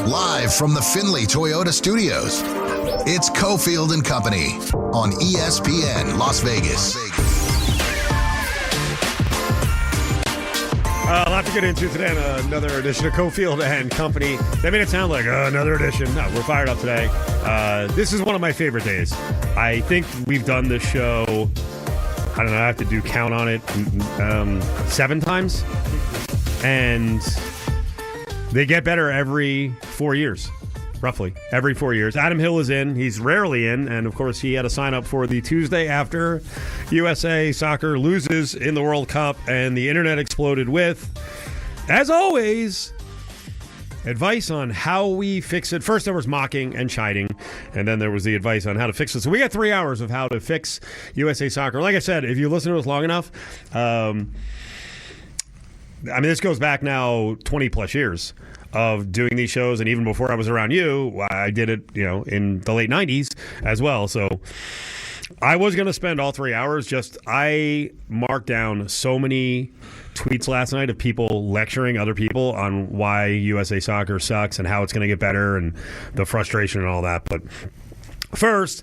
live from the Findlay Toyota Studios. It's Cofield and Company on ESPN Las Vegas. A lot to get into today on another edition of Cofield and Company. They made it sound like another edition. No, we're fired up today. This is one of my favorite days. I think we've done this show, I don't know, I have to do count on it, 7 times. And they get better every 4 years, roughly. Every 4 years. Adam Hill is in. He's rarely in. And, of course, he had to sign up for the Tuesday after USA Soccer loses in the World Cup. And the internet exploded with, as always, advice on how we fix it. First, there was mocking and chiding. And then there was the advice on how to fix it. So we got 3 hours of how to fix USA Soccer. Like I said, if you listen to us long enough, this goes back now 20-plus years of doing these shows, and even before I was around you, I did it, in the late 90s as well. So I was going to spend all 3 hours I marked down so many tweets last night of people lecturing other people on why USA Soccer sucks and how it's going to get better and the frustration and all that. But first,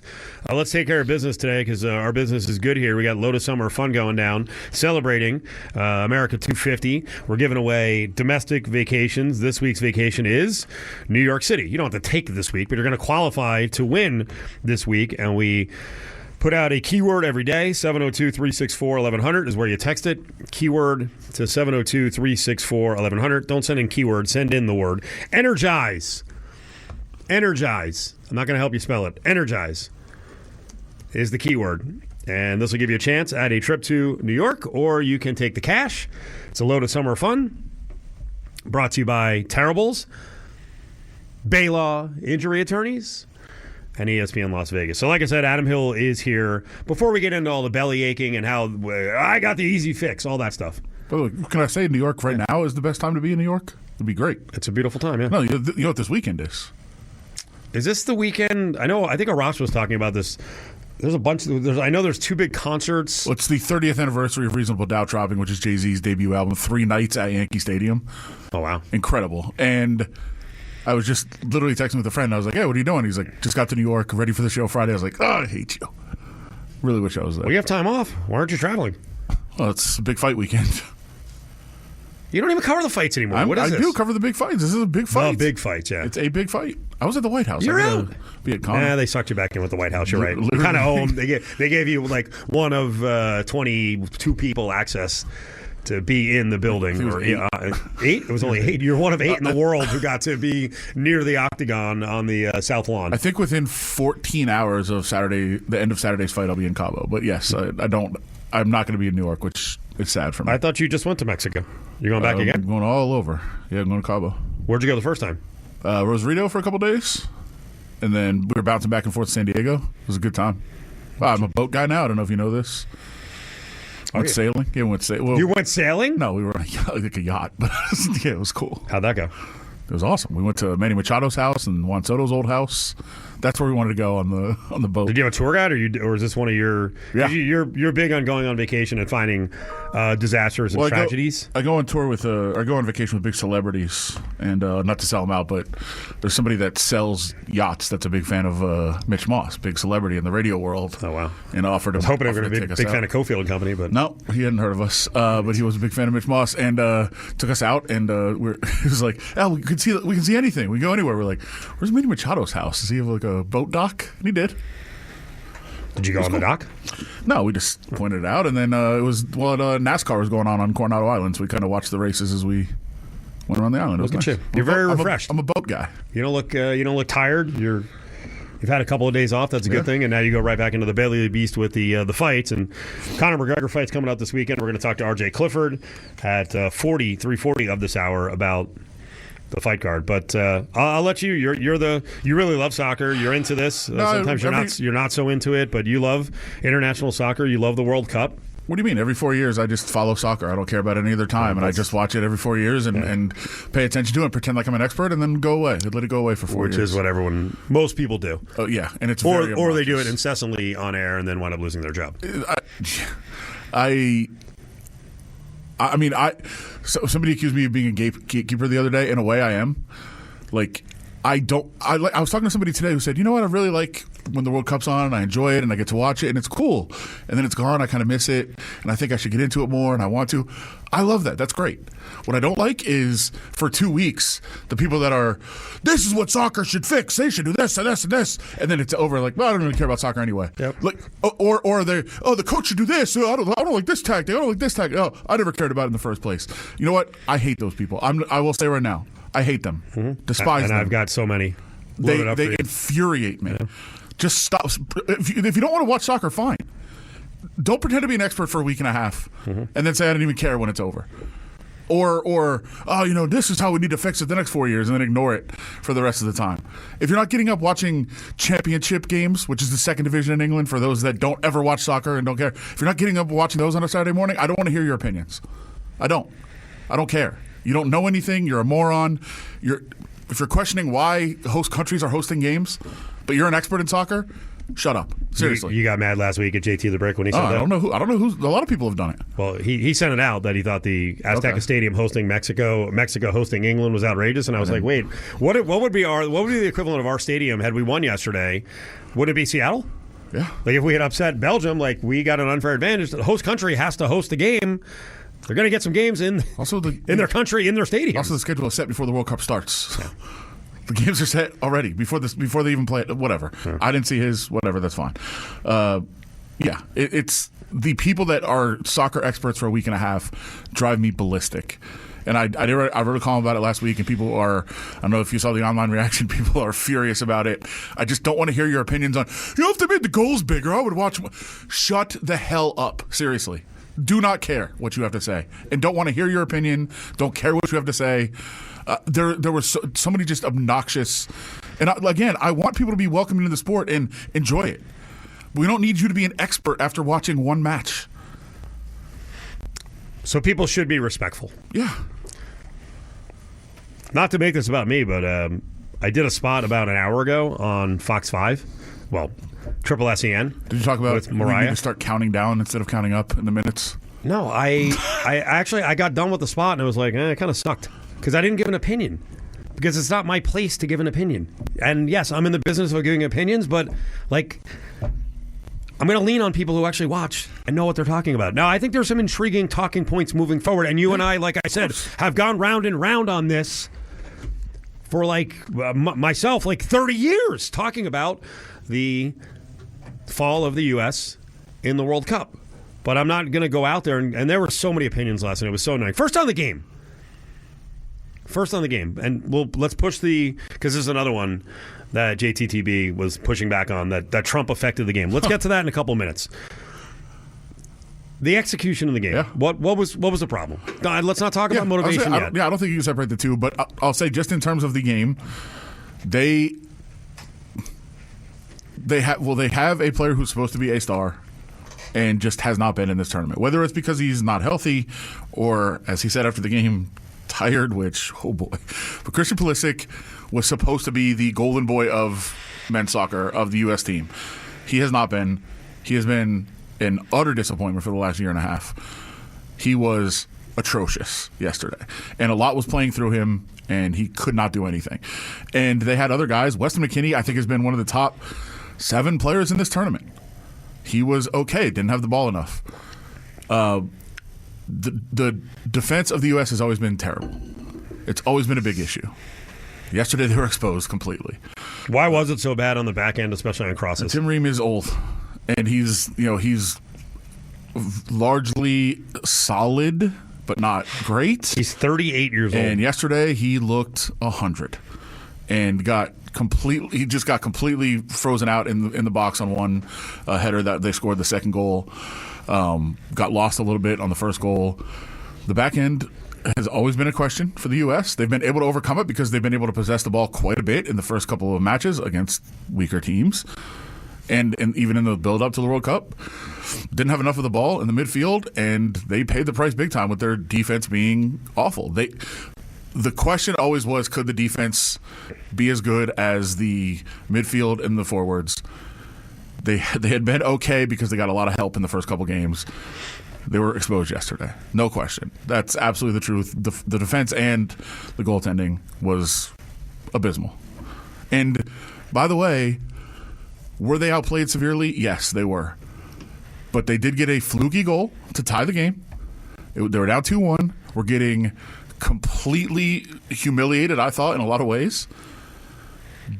let's take care of business today because our business is good here. We got Lotus Summer Fun going down, celebrating America 250. We're giving away domestic vacations. This week's vacation is New York City. You don't have to take it this week, but you're going to qualify to win this week. And we put out a keyword every day. 702-364-1100 is where you text it. Keyword to 702-364-1100. Don't send in keyword. Send in the word energize. Energize. I'm not going to help you spell it. Energize is the keyword. And this will give you a chance at a trip to New York, or you can take the cash. It's a load of summer fun. Brought to you by Terribles, Baylaw Injury Attorneys, and ESPN Las Vegas. So like I said, Adam Hill is here. Before we get into all the belly aching and how I got the easy fix, all that stuff. Can I say New York right now is the best time to be in New York? It'd be great. It's a beautiful time, yeah. No, you know what this weekend is? Is this the weekend? I think Arash was talking about this. There's a bunch. I know there's 2 big concerts. Well, it's the 30th anniversary of Reasonable Doubt dropping, which is Jay-Z's debut album, 3 nights at Yankee Stadium. Oh, wow. Incredible. And I was just literally texting with a friend. I was like, hey, what are you doing? He's like, just got to New York, ready for the show Friday. I was like, I hate you. Really wish I was there. Well, you have time off. Why aren't you traveling? Well, it's a big fight weekend. You don't even cover the fights anymore. What is this? I do cover the big fights. This is a big fight. Oh, big fights, yeah. It's a big fight. I was at the White House. You're out. Be at Con. Yeah, they sucked you back in with the White House. You're right. You kind of owe them. They gave you like one of 22 people access to be in the building. It was 8? It was only 8. You're one of 8 in the world who got to be near the octagon on the South Lawn. I think within 14 hours of the end of Saturday's fight, I'll be in Cabo. But yes, I'm not going to be in New York, which is sad for me. I thought you just went to Mexico. You're going back again? I'm going all over. Yeah, I'm going to Cabo. Where'd you go the first time? Rosarito for a couple days. And then we were bouncing back and forth to San Diego. It was a good time. Wow, I'm a boat guy now. I don't know if you know this. Went sailing. Yeah, went sailing. Well, you went sailing? No, we were on like a yacht. But yeah, it was cool. How'd that go? It was awesome. We went to Manny Machado's house and Juan Soto's old house. That's where we wanted to go on the boat. Did you have a tour guide, or is this one of your? Yeah. You're big on going on vacation and finding disasters and tragedies. I go on tour with I go on vacation with big celebrities, and not to sell them out, but there's somebody that sells yachts that's a big fan of Mitch Moss, big celebrity in the radio world. Oh wow! And offered him. I was hoping they were going to be a big fan of Cofield and Company, but no, he hadn't heard of us. But he was a big fan of Mitch Moss, and took us out, and he was like, "Oh, we can see anything. We can go anywhere." We're like, "Where's Manny Machado's house? Does he have like a boat dock?" And he did. Did you go on the dock? No, we just pointed it out, and then it was NASCAR was going on Coronado Island, so we kind of watched the races as we went around the island. It was Look at nice. you. You're very refreshed. I'm a boat guy. You don't look tired. You've had a couple of days off. That's a good thing, and now you go right back into the belly of the beast with the fights. And Conor McGregor fight's coming up this weekend. We're going to talk to RJ Clifford at 3:40 of this hour about the fight card. But I'll let you. You really love soccer. You're into this. Sometimes you're not so into it, but you love international soccer. You love the World Cup. What do you mean? Every 4 years, I just follow soccer. I don't care about any other time, and I just watch it every 4 years and pay attention to it, and pretend like I'm an expert, and then go away. Let it go away for 4 years. Which is what most people do. Oh yeah, and it's or they do it incessantly on air and then wind up losing their job. So somebody accused me of being a gatekeeper the other day. In a way, I am. Like, I was talking to somebody today who said, you know what, I really like when the World Cup's on and I enjoy it and I get to watch it and it's cool. And then it's gone, I kind of miss it and I think I should get into it more and I want to. I love that. That's great. What I don't like is for 2 weeks, the people that are, this is what soccer should fix. They should do this and this and this. And then it's over like, well, I don't really care about soccer anyway. Yep. Like, or they, the coach should do this. I don't like this tactic. I don't like this tactic. Oh, I never cared about it in the first place. You know what? I hate those people. I will say right now. I hate them. Despise them. And I've got so many. They infuriate me. Yeah. Just stop. If you don't want to watch soccer, fine. Don't pretend to be an expert for a week and a half and then say I didn't even care when it's over. Or this is how we need to fix it the next 4 years and then ignore it for the rest of the time. If you're not getting up watching championship games, which is the second division in England for those that don't ever watch soccer and don't care, if you're not getting up watching those on a Saturday morning, I don't want to hear your opinions. I don't care. You don't know anything. You're a moron. If you're questioning why host countries are hosting games, but you're an expert in soccer, shut up. Seriously. You got mad last week at JT the Brick when he said that? I don't know who. A lot of people have done it. Well, he sent it out that he thought the Azteca Stadium hosting Mexico hosting England was outrageous, and I was like, wait, what would be the equivalent of our stadium had we won yesterday? Would it be Seattle? Yeah. Like if we had upset Belgium, like we got an unfair advantage. The host country has to host the game. They're going to get some games in their country, in their stadium. Also, the schedule is set before the World Cup starts. Yeah. The games are set already before they even play it. Whatever. Yeah. I didn't see his. Whatever. That's fine. It's the people that are soccer experts for a week and a half drive me ballistic. And I wrote a column about it last week, and people are, I don't know if you saw the online reaction, people are furious about it. I just don't want to hear your opinions on, if they made the goals bigger, I would watch them. Shut the hell up. Seriously. Do not care what you have to say, and don't want to hear your opinion. Don't care what you have to say. There was so many just obnoxious, and I want people to be welcome into the sport and enjoy it. We don't need you to be an expert after watching one match. So people should be respectful. Yeah. Not to make this about me, but I did a spot about an hour ago on Fox 5. Well, Triple SEN. Did you talk about with Mariah? We need to start counting down instead of counting up in the minutes? No, I got done with the spot and it was like, it kind of sucked because I didn't give an opinion because it's not my place to give an opinion. And yes, I'm in the business of giving opinions, but like I'm going to lean on people who actually watch and know what they're talking about. Now, I think there's some intriguing talking points moving forward, and you and I, like I said, have gone round and round on this for myself 30 years talking about the fall of the U.S. in the World Cup. But I'm not going to go out there, and there were so many opinions last night. It was so annoying. First on the game. And let's push because this is another one that JTTB was pushing back on, that Trump affected the game. Let's get to that in a couple minutes. The execution of the game. Yeah. What was the problem? Let's not talk about motivation yet. I don't think you can separate the two, but I'll say just in terms of the game, they have a player who's supposed to be a star and just has not been in this tournament. Whether it's because he's not healthy or, as he said after the game, tired, which, oh boy. But Christian Pulisic was supposed to be the golden boy of men's soccer of the U.S. team. He has not been. He has been an utter disappointment for the last year and a half. He was atrocious yesterday. And a lot was playing through him, and he could not do anything. And they had other guys. Weston McKennie, I think, has been one of the top 7 players in this tournament. He was okay, didn't have the ball enough. The defense of the U.S. has always been terrible. It's always been a big issue. Yesterday they were exposed completely. Why was it so bad on the back end, especially on crosses? Tim Ream is old, and he's largely solid, but not great. He's 38 years old. And yesterday he looked 100 and got completely frozen out in the box on one header that they scored the second goal. Got lost a little bit on the first goal. The back end has always been a question for the U.S. They've been able to overcome it because they've been able to possess the ball quite a bit in the first couple of matches against weaker teams. And even in the build-up to the World Cup, didn't have enough of the ball in the midfield, and they paid the price big time with their defense being awful. The question always was, could the defense be as good as the midfield and the forwards? They had been okay because they got a lot of help in the first couple games. They were exposed yesterday. No question. That's absolutely the truth. The defense and the goaltending was abysmal. And by the way, were they outplayed severely? Yes, they were. But they did get a fluky goal to tie the game. They were down 2-1. We're getting completely humiliated, I thought, in a lot of ways.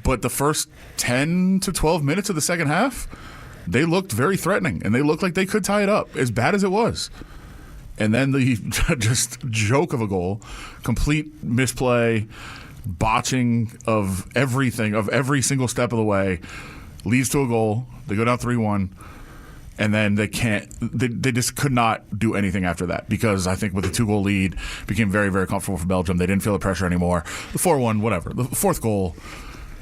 But the first 10 to 12 minutes of the second half, they looked very threatening, and they looked like they could tie it up, as bad as it was. And then the just joke of a goal, complete misplay, botching of everything, of every single step of the way, leads to a goal. They go down 3-1. And then they just could not do anything after that, because I think with the 2-goal lead, it became very, very comfortable for Belgium. They didn't feel the pressure anymore. The 4-1, whatever. The fourth goal,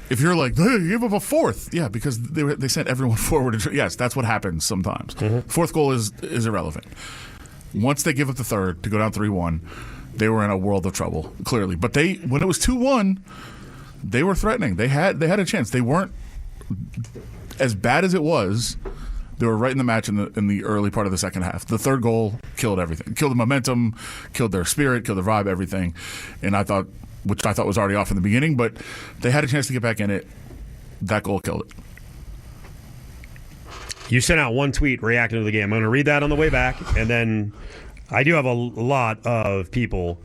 if you're like, hey, you gave up a fourth. Yeah, because they sent everyone forward. Yes, that's what happens sometimes. Mm-hmm. Fourth goal is irrelevant. Once they give up the third to go down 3-1, they were in a world of trouble, clearly. But when it was 2-1, they were threatening. They had a chance. They weren't as bad as it was. They were right in the match in the early part of the second half. The third goal killed everything. Killed the momentum, killed their spirit, killed their vibe, everything. And which I thought was already off in the beginning, but they had a chance to get back in it. That goal killed it. You sent out one tweet reacting to the game. I'm going to read that on the way back, and then I do have a lot of people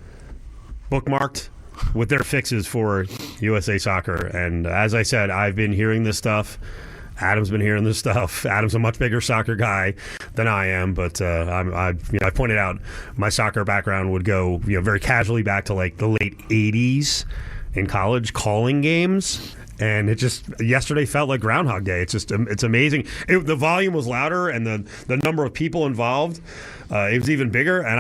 bookmarked with their fixes for USA Soccer. And as I said, I've been hearing this stuff. Adam's been hearing this stuff. Adam's a much bigger soccer guy than I am, but I pointed out my soccer background would go very casually back to like the late 80s in college, calling games. And it just yesterday felt like Groundhog Day. It's amazing. The volume was louder, and the number of people involved it was even bigger. And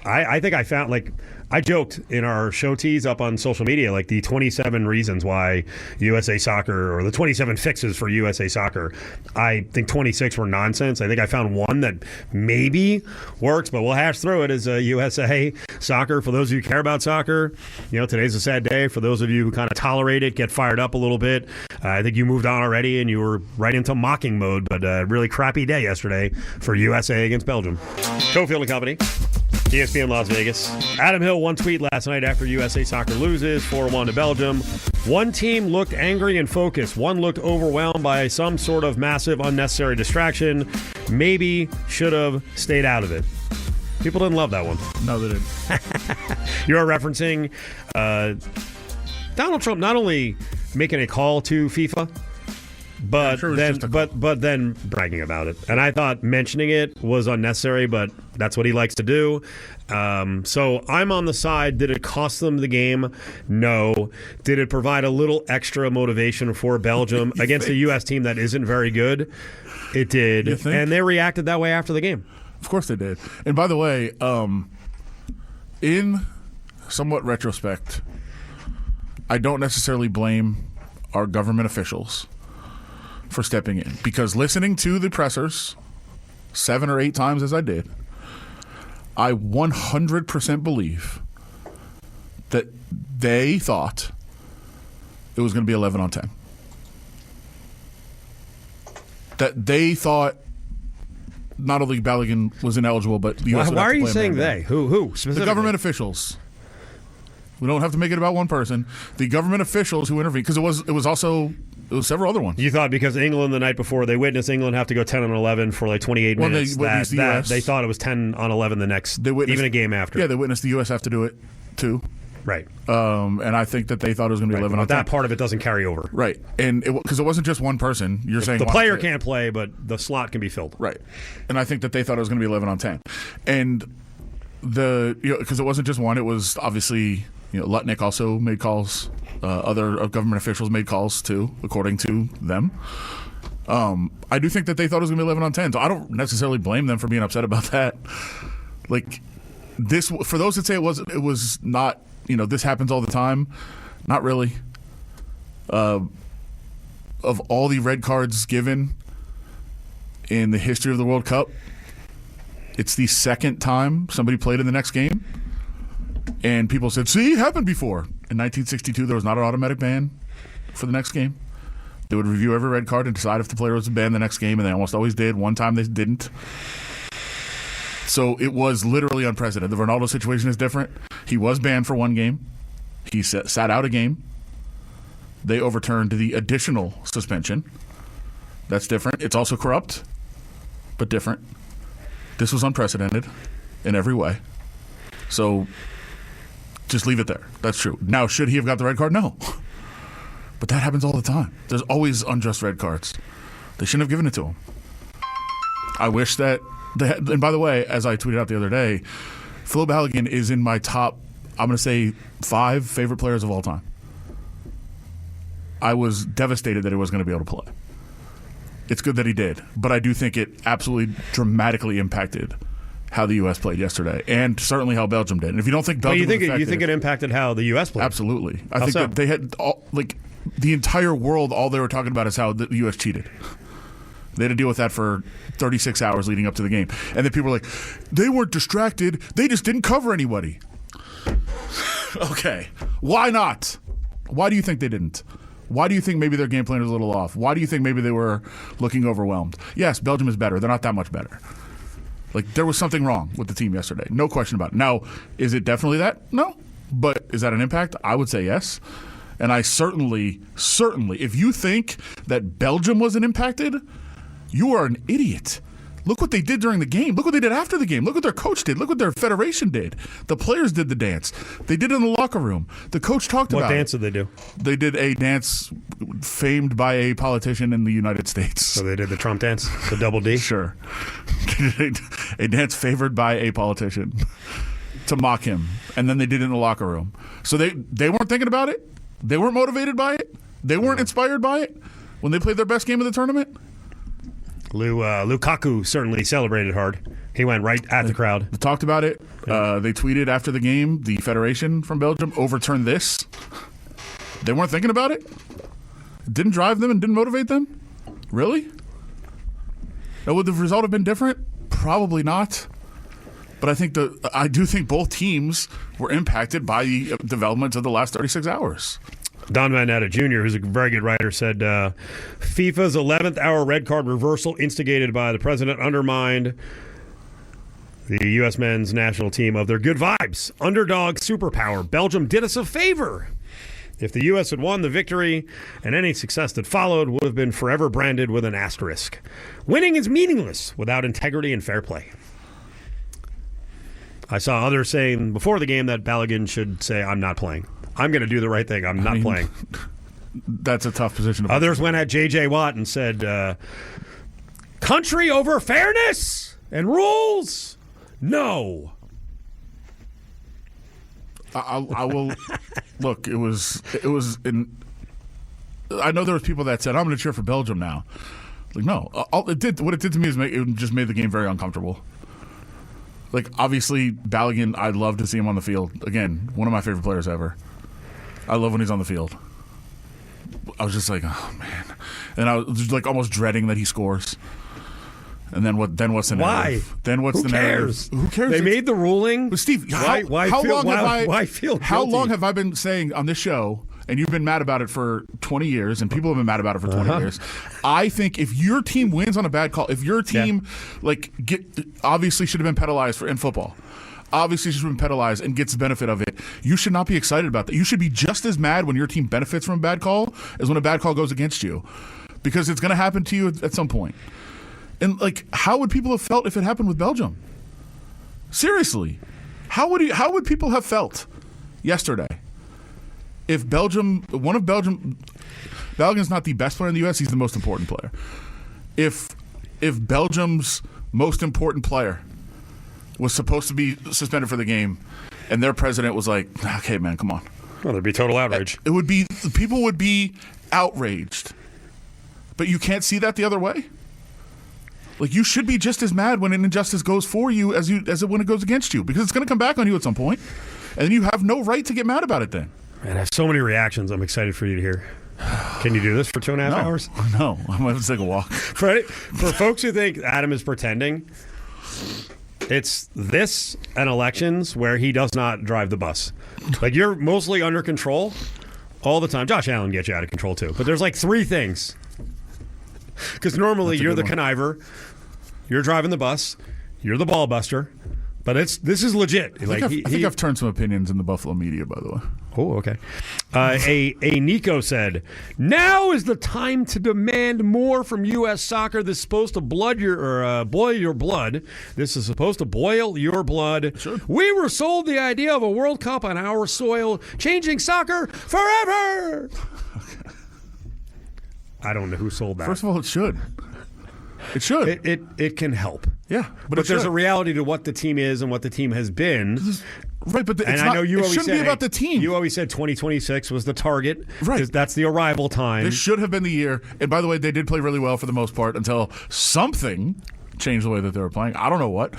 I think I found, like, I joked in our show tease up on social media, like the 27 reasons why USA Soccer, or the 27 fixes for USA Soccer. I think 26 were nonsense. I think I found one that maybe works, but we'll hash through it as USA Soccer. For those of you who care about soccer, today's a sad day. For those of you who kind of tolerate it, get fired up a little bit, I think you moved on already and you were right into mocking mode, but a really crappy day yesterday for USA against Belgium. Cofield and Company. ESPN Las Vegas. Adam Hill, one tweet last night after USA Soccer loses 4-1 to Belgium. One team looked angry and focused. One looked overwhelmed by some sort of massive unnecessary distraction. Maybe should have stayed out of it. People didn't love that one. No, they didn't. You're referencing Donald Trump not only making a call to FIFA, but then bragging about it. And I thought mentioning it was unnecessary, but that's what he likes to do. So I'm on the side. Did it cost them the game? No. Did it provide a little extra motivation for Belgium against a U.S. team that isn't very good? It did. And they reacted that way after the game. Of course they did. And by the way, in somewhat retrospect, I don't necessarily blame our government officials for stepping in, because listening to the pressers 7 or 8 times as I did, I 100% believe that they thought it was going to be 11 on 10. That they thought not only Balogun was ineligible, but the U.S. Why are you saying they? Who specifically? The government officials. We don't have to make it about one person. The government officials who intervened, because it was several other ones. You thought because England the night before, they witnessed England have to go 10 on 11 for like 28 minutes. They thought it was 10 on 11 the next, even a game after. Yeah, they witnessed the U.S. have to do it too. Right. And I think that they thought it was going to be 11 on 10. That part of it doesn't carry over. Right. And because it wasn't just one person. You're saying the player can't play, but the slot can be filled. Right. And I think that they thought it was going to be 11 on 10. And because it wasn't just one, it was obviously, Lutnick also made calls. Other government officials made calls too, according to them. I do think that they thought it was going to be 11 on 10. So I don't necessarily blame them for being upset about that. Like this, for those that say it was not, this happens all the time. Not really. Of all the red cards given in the history of the World Cup, it's the second time somebody played in the next game. And people said, see, it happened before. In 1962, there was not an automatic ban for the next game. They would review every red card and decide if the player was banned the next game, and they almost always did. One time they didn't. So it was literally unprecedented. The Ronaldo situation is different. He was banned for one game. He sat out a game. They overturned the additional suspension. That's different. It's also corrupt, but different. This was unprecedented in every way. So just leave it there. That's true. Now, should he have got the red card? No. But that happens all the time. There's always unjust red cards. They shouldn't have given it to him. I wish that and by the way, as I tweeted out the other day, Phil Balogun is in my top, I'm going to say, 5 favorite players of all time. I was devastated that he was going to be able to play. It's good that he did, but I do think it absolutely dramatically impacted how the U.S. played yesterday, and certainly how Belgium did. And if you don't think Belgium, you think it impacted how the U.S. played? Absolutely. I think that they had the entire world. All they were talking about is how the U.S. cheated. They had to deal with that for 36 hours leading up to the game, and then people were like, "They weren't distracted. They just didn't cover anybody." Okay, why not? Why do you think they didn't? Why do you think maybe their game plan was a little off? Why do you think maybe they were looking overwhelmed? Yes, Belgium is better. They're not that much better. Like, there was something wrong with the team yesterday. No question about it. Now, is it definitely that? No. But is that an impact? I would say yes. And I certainly, if you think that Belgium wasn't impacted, you are an idiot. Look what they did during the game. Look what they did after the game. Look what their coach did. Look what their federation did. The players did the dance. They did it in the locker room. The coach talked about it. What dance did they do? They did a dance famed by a politician in the United States. So they did the Trump dance, the double D? Sure. A dance favored by a politician to mock him. And then they did it in the locker room. So they weren't thinking about it. They weren't motivated by it. They weren't inspired by it when they played their best game of the tournament. Lukaku certainly celebrated hard. He went right at the crowd. They talked about it. They tweeted after the game, the Federation from Belgium overturned this. They weren't thinking about it? It didn't drive them and didn't motivate them? Really? Now, would the result have been different? Probably not. But I do think both teams were impacted by the developments of the last 36 hours. Don Van Natta Jr., who's a very good writer, said FIFA's 11th hour red card reversal instigated by the president undermined the U.S. men's national team of their good vibes. Underdog superpower. Belgium did us a favor. If the U.S. had won, the victory and any success that followed would have been forever branded with an asterisk. Winning is meaningless without integrity and fair play. I saw others saying before the game that Balogun should say, I'm not playing. I'm going to do the right thing. I'm not playing. That's a tough position to Others went at J.J. Watt and said, country over fairness and rules? No. I will look. It was in. I know there was people that said I'm going to cheer for Belgium now. Like no, what it did to me is it just made the game very uncomfortable. Like obviously Balogun, I'd love to see him on the field again. One of my favorite players ever. I love when he's on the field. I was just like, oh man, and I was just like almost dreading that he scores. And then what? Then what's the narrative? Why? Then what's the narrative? Who cares? They made the ruling. But Steve, why feel how guilty? long have I been saying on this show, and you've been mad about it for 20 years, and people have been mad about it for 20 years. I think if your team wins on a bad call, if your team obviously should have been penalized in football, obviously should have been penalized and gets the benefit of it, you should not be excited about that. You should be just as mad when your team benefits from a bad call as when a bad call goes against you, because it's going to happen to you at some point. And how would people have felt if it happened with Belgium? Seriously, how would people have felt yesterday if Balogun's not the best player in the U.S., he's the most important player. If Belgium's most important player was supposed to be suspended for the game, and their president was like, "Okay, man, come on." Well, there'd be total outrage. People would be outraged, but you can't see that the other way. Like, you should be just as mad when an injustice goes for you as when it goes against you, because it's going to come back on you at some point, and you have no right to get mad about it then. Man, I have so many reactions. I'm excited for you to hear. Can you do this for 2.5 hours? No, I'm going to take a walk. For folks who think Adam is pretending, it's this and elections where he does not drive the bus. Like, you're mostly under control all the time. Josh Allen gets you out of control too. But there's 3 things. Because normally you're the conniver, you're driving the bus, you're the ball buster, but this is legit. I think I've turned some opinions in the Buffalo media, by the way. Oh, okay. A Nico said, "Now is the time to demand more from U.S. soccer. This is supposed to boil your blood. This is supposed to boil your blood. Sure. We were sold the idea of a World Cup on our soil, changing soccer forever." I don't know who sold that. First of all, it should. It should. It can help. Yeah, but there's a reality to what the team is and what the team has been. Right, but I know you always shouldn't said, be about the team. You always said 2026 was the target. Right. That's the arrival time. This should have been the year. And by the way, they did play really well for the most part until something changed the way that they were playing. I don't know what.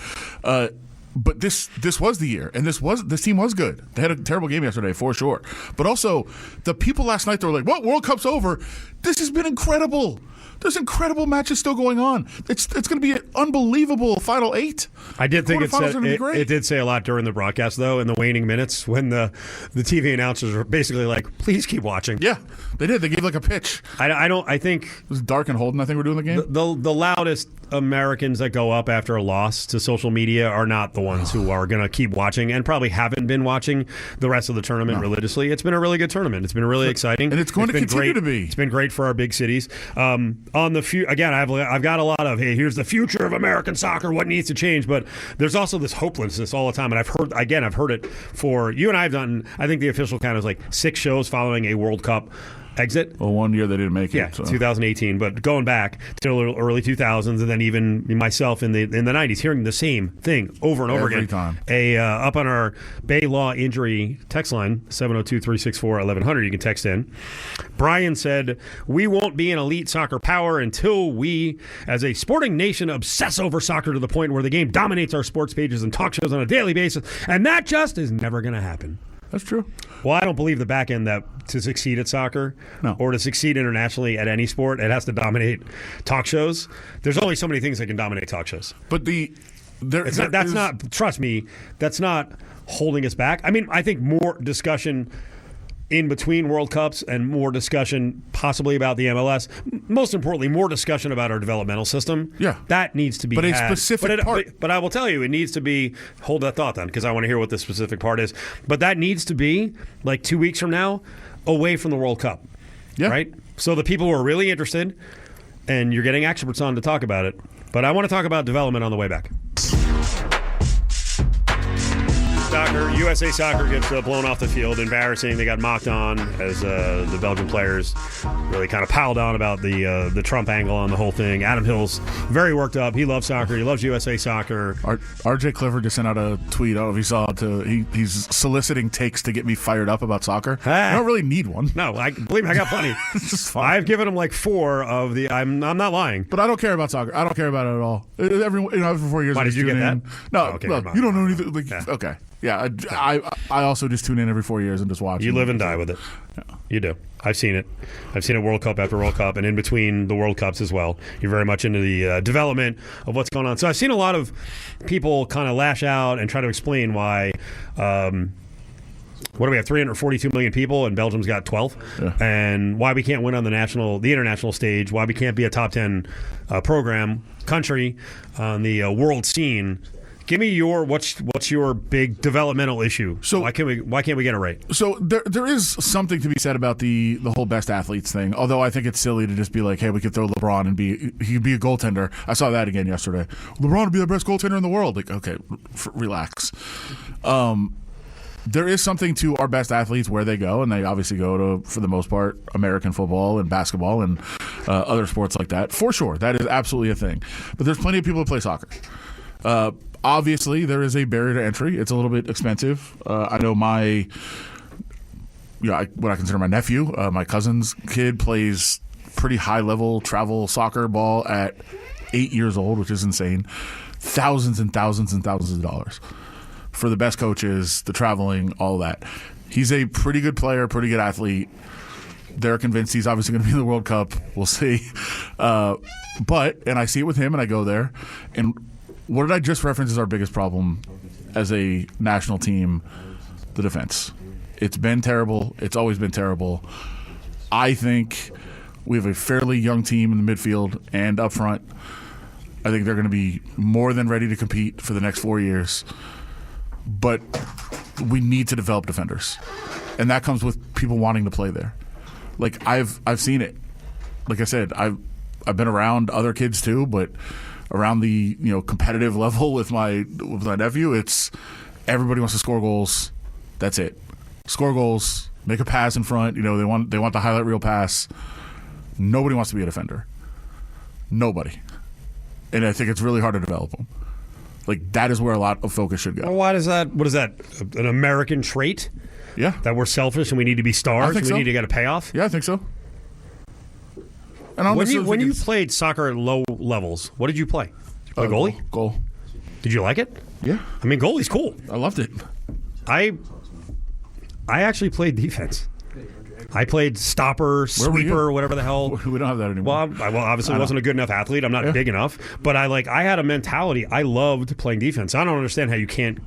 But this was the year, and this team was good. They had a terrible game yesterday, for sure. But also, the people last night, they were like, "What? World Cup's over? This has been incredible. There's incredible matches still going on. It's going to be an unbelievable Final 8. I did think it did say a lot during the broadcast, though, in the waning minutes when the TV announcers were basically like, "Please keep watching." Yeah, they did. They gave like a pitch. I think it was Dark and Holden. I think we're doing the game. The loudest Americans that go up after a loss to social media are not the ones who are going to keep watching and probably haven't been watching the rest of the tournament religiously. It's been a really good tournament. It's been really exciting, and it's going to continue to be. It's been great for our big cities. On the again, I've got a lot of, hey, here's the future of American soccer. What needs to change? But there's also this hopelessness all the time, and I've heard it for you and I have done. I think the official count is like 6 shows following a World Cup exit. Well, one year they didn't make it. Yeah, 2018. But going back to the early 2000s, and then even myself in the 90s, hearing the same thing over and over every again. Time. Up on our Bay Law injury text line, 702-364-1100, you can text in. Brian said, "We won't be an elite soccer power until we, as a sporting nation, obsess over soccer to the point where the game dominates our sports pages and talk shows on a daily basis, and that just is never going to happen." That's true. Well, I don't believe the back end that to succeed at soccer or to succeed internationally at any sport, it has to dominate talk shows. There's only so many things that can dominate talk shows. But trust me, that's not holding us back. I mean, I think more discussion in between World Cups and more discussion possibly about the MLS. Most importantly, more discussion about our developmental system. Yeah. That needs to be But had. a specific part. But I will tell you, it needs to be, hold that thought then, because I want to hear what the specific part is. But that needs to be, like 2 weeks from now, away from the World Cup. Yeah. Right? So the people who are really interested, and you're getting experts on to talk about it. But I want to talk about development on the way back. Soccer, USA Soccer gets blown off the field. Embarrassing. They got mocked on as the Belgian players really kind of piled on about the Trump angle on the whole thing. Adam Hill's very worked up. He loves soccer. He loves USA Soccer. RJ Clifford just sent out a tweet. I don't know if you saw it. He's soliciting takes to get me fired up about soccer. I don't really need one. No, believe me, I got plenty. It's just fine. I've given him like 4 of the. I'm not lying. But I don't care about soccer. I don't care about it at all. Every 4 years. Why did you get that? No, okay, you don't know anything. Okay. Yeah, I also just tune in every 4 years and just watch. You live and die with it. Yeah. You do. I've seen it. I've seen it World Cup after World Cup, and in between the World Cups as well. You're very much into the development of what's going on. So I've seen a lot of people kind of lash out and try to explain why. What do we have? 342 million people, and Belgium's got 12, and why we can't win on the international stage. Why we can't be a top 10 country on the world scene. Give me what's your big developmenal issue? So why can't we get it right? So there is something to be said about the whole best athletes thing. Although I think it's silly to just be like, hey, we could throw LeBron and he could be a goaltender. I saw that again yesterday. LeBron would be the best goaltender in the world. Like, okay, relax. There is something to our best athletes where they go, and they obviously go to, for the most part, American football and basketball and other sports like that. For sure, that is absolutely a thing. But there's plenty of people who play soccer. Obviously, there is a barrier to entry. It's a little bit expensive. I know what I consider my nephew, my cousin's kid, plays pretty high-level travel soccer ball at 8 years old, which is insane. Thousands and thousands and thousands of dollars for the best coaches, the traveling, all that. He's a pretty good player, pretty good athlete. They're convinced he's obviously going to be in the World Cup. We'll see. And I see it with him, and I go there, and what did I just reference is our biggest problem as a national team? The defense. It's been terrible. It's always been terrible. I think we have a fairly young team in the midfield and up front. I think they're going to be more than ready to compete for the next 4 years. But we need to develop defenders. and that comes with people wanting to play there. Like I've seen it. Like I said, I've been around other kids too, but around the competitive level with my nephew, it's everybody wants to score goals. That's it. Score goals, make a pass in front. They want the highlight reel pass. Nobody wants to be a defender. Nobody. And I think it's really hard to develop them. Like that is where a lot of focus should go. Well, why does that? What is that? An American trait? Yeah. That we're selfish and we need to be stars. I think we so. need to get a payoff. Yeah, I think so. And when you played soccer at low levels, what did you play? Did you play goalie? Goal. Did you like it? Yeah. I mean, goalie's cool. I loved it. I actually played defense. I played stopper, sweeper, whatever the hell. We don't have that anymore. Well, I obviously wasn't a good enough athlete. I'm not big enough. But I had a mentality. I loved playing defense. I don't understand how you can't.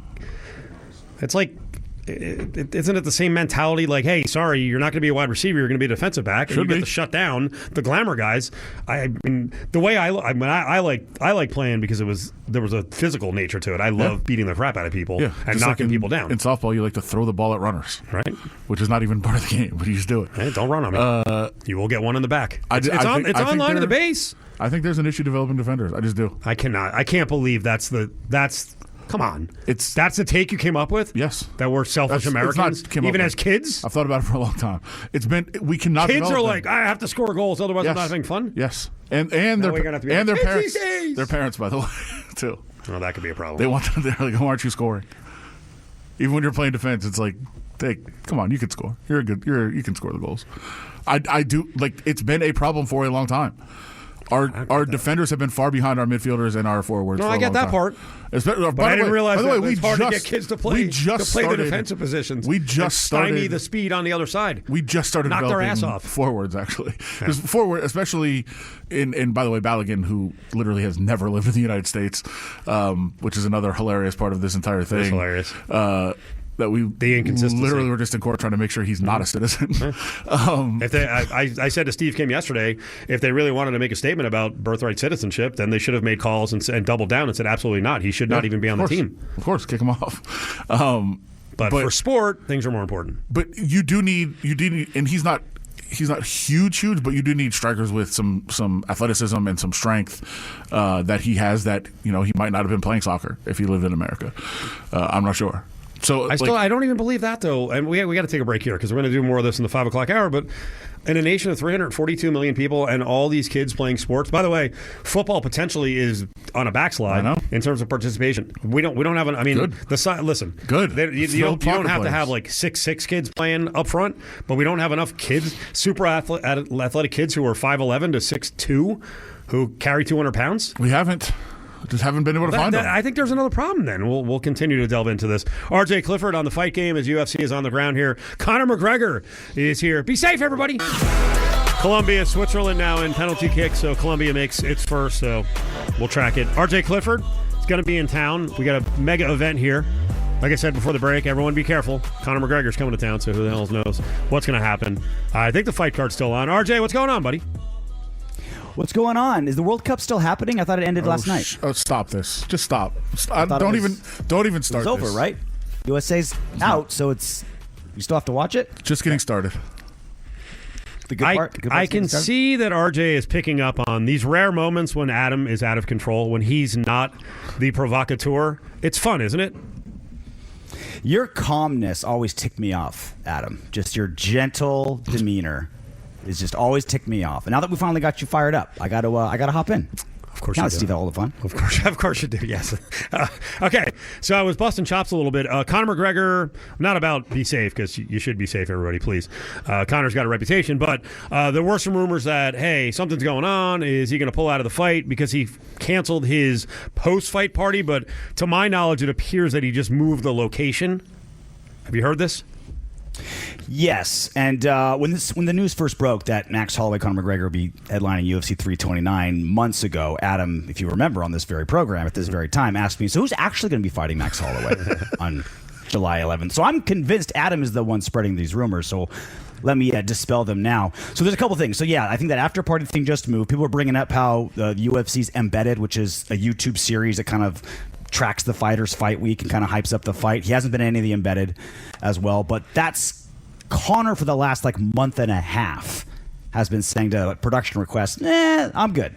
It's like, isn't it the same mentality? Like, hey, sorry, you're not going to be a wide receiver. You're going to be a defensive back, and you get to shut down the glamour guys. I mean, the way I like playing because there was a physical nature to it. I love beating the crap out of people and knocking people down. In softball, you like to throw the ball at runners, right? Which is not even part of the game, but you just do it. Hey, don't run on me. You will get one in the back. It's online to the base. I think there's an issue developing defenders. I just do. I can't believe that's. Come on. That's the take you came up with? Yes. That we're selfish Americans? Even as kids? I've thought about it for a long time. We cannot Kids are them. like, I have to score goals, otherwise I'm not having fun? Yes. And their parents. Their parents, by the way, too. Well, that could be a problem. They want them, they're like, why aren't you scoring? Even when you're playing defense, it's like, hey, come on, you can score. You can score the goals. I do, like, it's been a problem for a long time. Our defenders have been far behind our midfinders and our forwards. No, I get that part. But I didn't realize that it's hard to get kids to play the defensive positions. We just started stymie the speed on the other side. We just started knock their ass off. Forwards, actually. Because forward, especially in by the way, Balogun, who literally has never lived in the United States, which is another hilarious part of this entire thing. It's hilarious. That the inconsistency. Literally were just in court trying to make sure he's not a citizen. I said to Steve Kim yesterday, if they really wanted to make a statement about birthright citizenship, then they should have made calls and doubled down and said absolutely not. He should not even be on the team. Of course, kick him off. But for sport, things are more important. But you do need, and he's not huge, but you do need strikers with some athleticism and some strength that he has. That he might not have been playing soccer if he lived in America. I'm not sure. So I don't even believe that though, and we got to take a break here because we're going to do more of this in the 5 o'clock hour. But in a nation of 342 million people and all these kids playing sports, by the way, football potentially is on a backslide in terms of participation. We don't have an. I mean, good. Listen, good. You don't have to have like 6'6" kids playing up front, but we don't have enough kids, super athletic kids who are 5'11" to 6'2", who carry 200 pounds. We haven't. Just haven't been able to find them. I think there's another problem then. We'll continue to delve into this. RJ Clifford on the fight game as UFC is on the ground here. Conor McGregor is here. Be safe, everybody. Colombia, Switzerland now in penalty kick, so Colombia makes its first, so we'll track it. RJ Clifford is going to be in town. We got a mega event here. Like I said before the break, everyone be careful. Conor McGregor's coming to town, so who the hell knows what's going to happen. I think the fight card's still on. RJ, what's going on, buddy? What's going on? Is the World Cup still happening? I thought it ended last night. Stop this. Just stop. Don't even start. It's over, this. Right? USA's out, so it's you still have to watch it. Just getting started. The good part. I can see that RJ is picking up on these rare moments when Adam is out of control, when he's not the provocateur. It's fun, isn't it? Your calmness always ticked me off, Adam. Just your gentle demeanor. It's just always ticked me off. And now that we finally got you fired up, I got to hop in. Of course now you do. Steve, all the fun. Of course you do. Yes. Okay. So I was busting chops a little bit. Conor McGregor, not about be safe because you should be safe, everybody. Please. Conor's got a reputation, but there were some rumors that something's going on. Is he going to pull out of the fight because he canceled his post-fight party? But to my knowledge, it appears that he just moved the location. Have you heard this? Yes, and when the news first broke that Max Holloway, Conor McGregor would be headlining UFC 329 months ago, Adam, if you remember on this very program at this very time, asked me, so who's actually going to be fighting Max Holloway on July 11th? So I'm convinced Adam is the one spreading these rumors, so let me dispel them now. So there's a couple things. So yeah, I think that after party thing just moved. People were bringing up how the UFC's Embedded, which is a YouTube series that kind of tracks the fighters fight week and kind of hypes up the fight. He hasn't been in any of the Embedded as well, but that's Conor for the last month and a half has been saying to production requests, I'm good.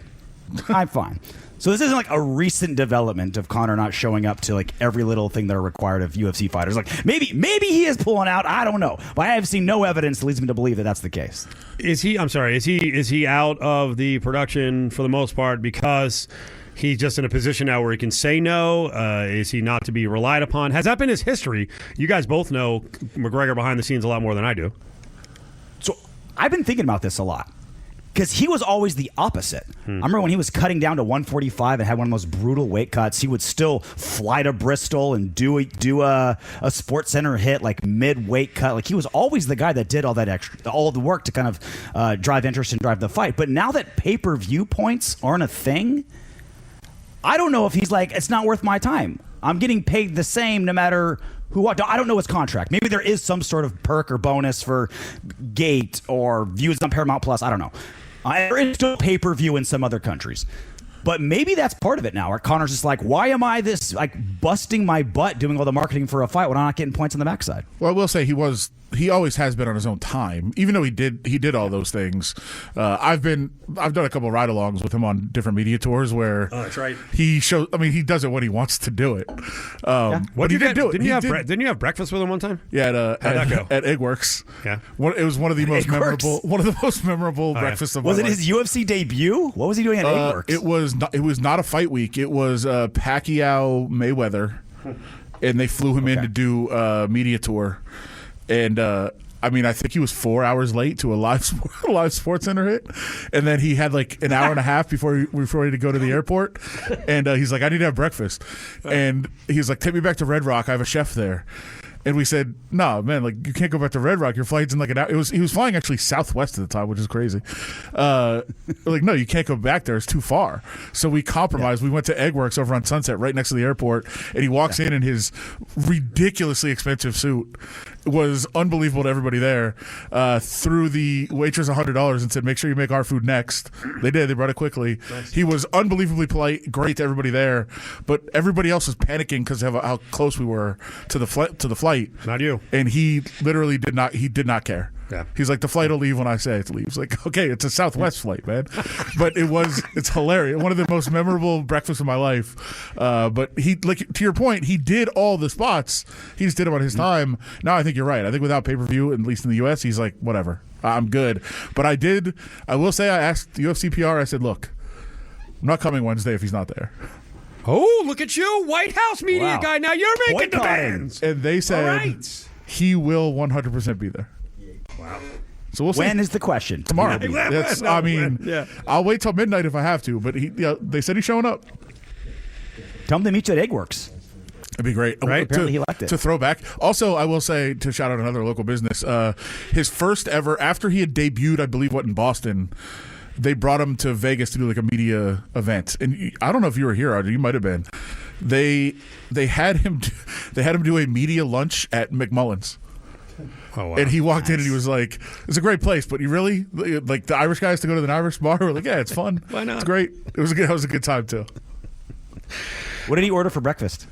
I'm fine. So this isn't a recent development of Conor not showing up to every little thing that are required of UFC fighters. Maybe he is pulling out. I don't know, but I have seen no evidence that leads me to believe that that's the case. Is he? I'm sorry. Is he out of the production for the most part because he's just in a position now where he can say no? Is he not to be relied upon? Has that been his history? You guys both know McGregor behind the scenes a lot more than I do. So I've been thinking about this a lot. Because he was always the opposite. I remember when he was cutting down to 145 and had one of the most brutal weight cuts, he would still fly to Bristol and do a Sports Center hit mid-weight cut. He was always the guy that did all the work to kind of drive interest and drive the fight. But now that pay-per-view points aren't a thing, I don't know if he's it's not worth my time. I'm getting paid the same no matter who. I don't know his contract. Maybe there is some sort of perk or bonus for gate or views on Paramount Plus. I don't know. There is still pay-per-view in some other countries. But maybe that's part of it now. Where Conor's just why am I this busting my butt doing all the marketing for a fight when I'm not getting points on the backside? Well, I will say he always has been on his own time, even though he did all those things. I've done a couple of ride-alongs with him on different media tours where that's right. He does it when he wants to do it. What he did do it. Didn't you have breakfast with him one time? Yeah, at Eggworks. Yeah, it was one of the most memorable breakfasts of my life. Was it his UFC debut? What was he doing at Eggworks? It was not a fight week. It was Pacquiao Mayweather, and they flew him in to do a media tour. And I think he was 4 hours late to a live Sports Center hit, and then he had an hour and a half before he had to go to the airport. And he's like, "I need to have breakfast," and he's like, "Take me back to Red Rock. I have a chef there." And we said, "No, man, you can't go back to Red Rock. Your flight's in an hour." He was flying actually Southwest at the time, which is crazy. No, you can't go back there. It's too far. So we compromised. Yeah. We went to Eggworks over on Sunset, right next to the airport, and he walks in his ridiculously expensive suit. It was unbelievable to everybody there. Threw the waitress $100 and said, "Make sure you make our food next." They did. They brought it quickly. Nice. He was unbelievably polite, great to everybody there, but everybody else was panicking because of how close we were to the flight. Not you. And he literally did not care. Yeah. He's like, "The flight will leave when I say it leaves." Okay, it's a Southwest flight, man. But it's hilarious. One of the most memorable breakfasts of my life. But he, to your point, he did all the spots. He just did them on his time. Now I think you're right. I think without pay-per-view, at least in the US, he's like, whatever, I'm good. But I will say I asked the UFC PR, I said, "Look, I'm not coming Wednesday if he's not there." Oh, look at you, White House media guy. Now you're making demands. And they said he will 100% be there. Wow. So we'll see. When is the question? Tomorrow. I'll wait till midnight if I have to, but they said he's showing up. Tell him to meet you at Eggworks. It'd be great. Right? Apparently he liked it. To throw back. Also, I will say, to shout out another local business, his first ever, after he had debuted, I believe, in Boston, they brought him to Vegas to do a media event. And I don't know if you were here, Audrey. You might have been. They had him do a media lunch at McMullen's. Oh, wow. And he walked in and he was like, "It's a great place, but you really the Irish guys to go to the Irish bar?" We're like, "Yeah, it's fun. Why not? It's great. That was a good time too." What did he order for breakfast?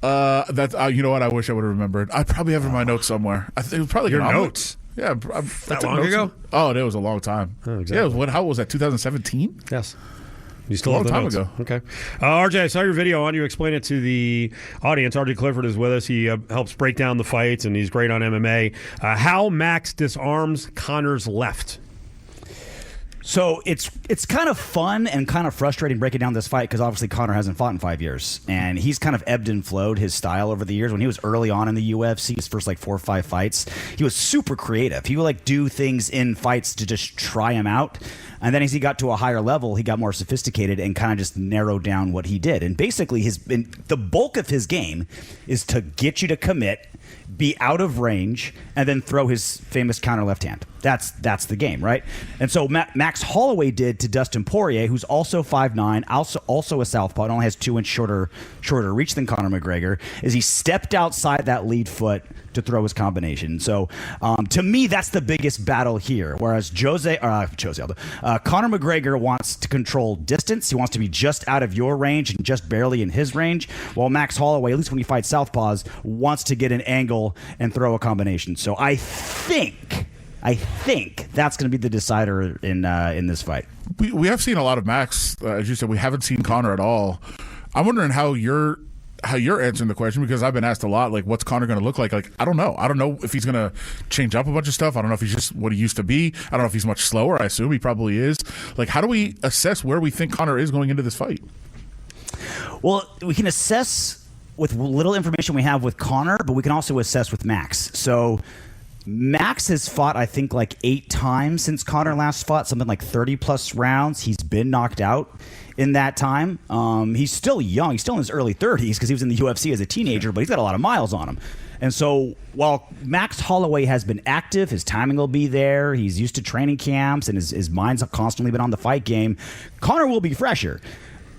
You know what? I wish I would have remembered. I probably have it in my notes somewhere. It was probably your notes. Yeah, that long ago? Oh, it was a long time. Oh, exactly. Yeah, how was that? 2017? Yes. You still have the time notes. Ago. Okay. RJ, I saw your video on you. Explain it to the audience. RJ Clifford is with us. He helps break down the fights, and he's great on MMA. How Max disarms Conor's left. So it's kind of fun and kind of frustrating breaking down this fight because obviously Conor hasn't fought in 5 years, and he's kind of ebbed and flowed his style over the years. When he was early on in the UFC, his first 4 or 5 fights, he was super creative. He would do things in fights to just try him out, and then as he got to a higher level, he got more sophisticated and kind of just narrowed down what he did. And basically, the bulk of his game is to get you to commit, be out of range, and then throw his famous counter left hand. That's the game, right? And so Max Holloway did to Dustin Poirier, who's also 5'9", also a southpaw, and only has 2 inch shorter reach than Conor McGregor, is he stepped outside that lead foot to throw his combination. So to me, that's the biggest battle here. Whereas Conor McGregor wants to control distance distance. He wants to be just out of your range and just barely in his range. While Max Holloway, at least when he fights southpaws, wants to get an angle and throw a combination. So I think that's going to be the decider in this fight. We have seen a lot of Max, as you said. We haven't seen Conor at all. I'm wondering how you're answering the question, because I've been asked a lot, like, what's Conor going to look like? Like, I don't know. I don't know if he's going to change up a bunch of stuff. I don't know if he's just what he used to be. I don't know if he's much slower. I assume he probably is. Like, how do we assess where we think Conor is going into this fight? Well, we can assess with little information we have with Conor, but we can also assess with Max. So Max has fought, I think, like 8 times since Conor last fought, something like 30-plus rounds. He's been knocked out in that time. He's still young. He's still in his early 30s because he was in the UFC as a teenager, but he's got a lot of miles on him. And so while Max Holloway has been active, his timing will be there. He's used to training camps, and his mind's constantly been on the fight game. Conor will be fresher.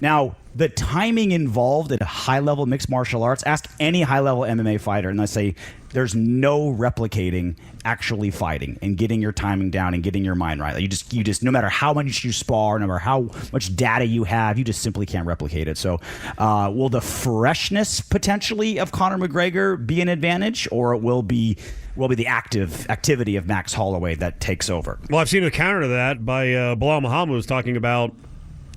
Now, the timing involved at high-level mixed martial arts, ask any high-level MMA fighter, and they say there's no replicating actually fighting and getting your timing down and getting your mind right. You just no matter how much you spar, no matter how much data you have, you just simply can't replicate it. So will the freshness potentially of Conor McGregor be an advantage, or it will be the activity of Max Holloway that takes over? Well, I've seen a counter to that by Bilal Muhammad was talking about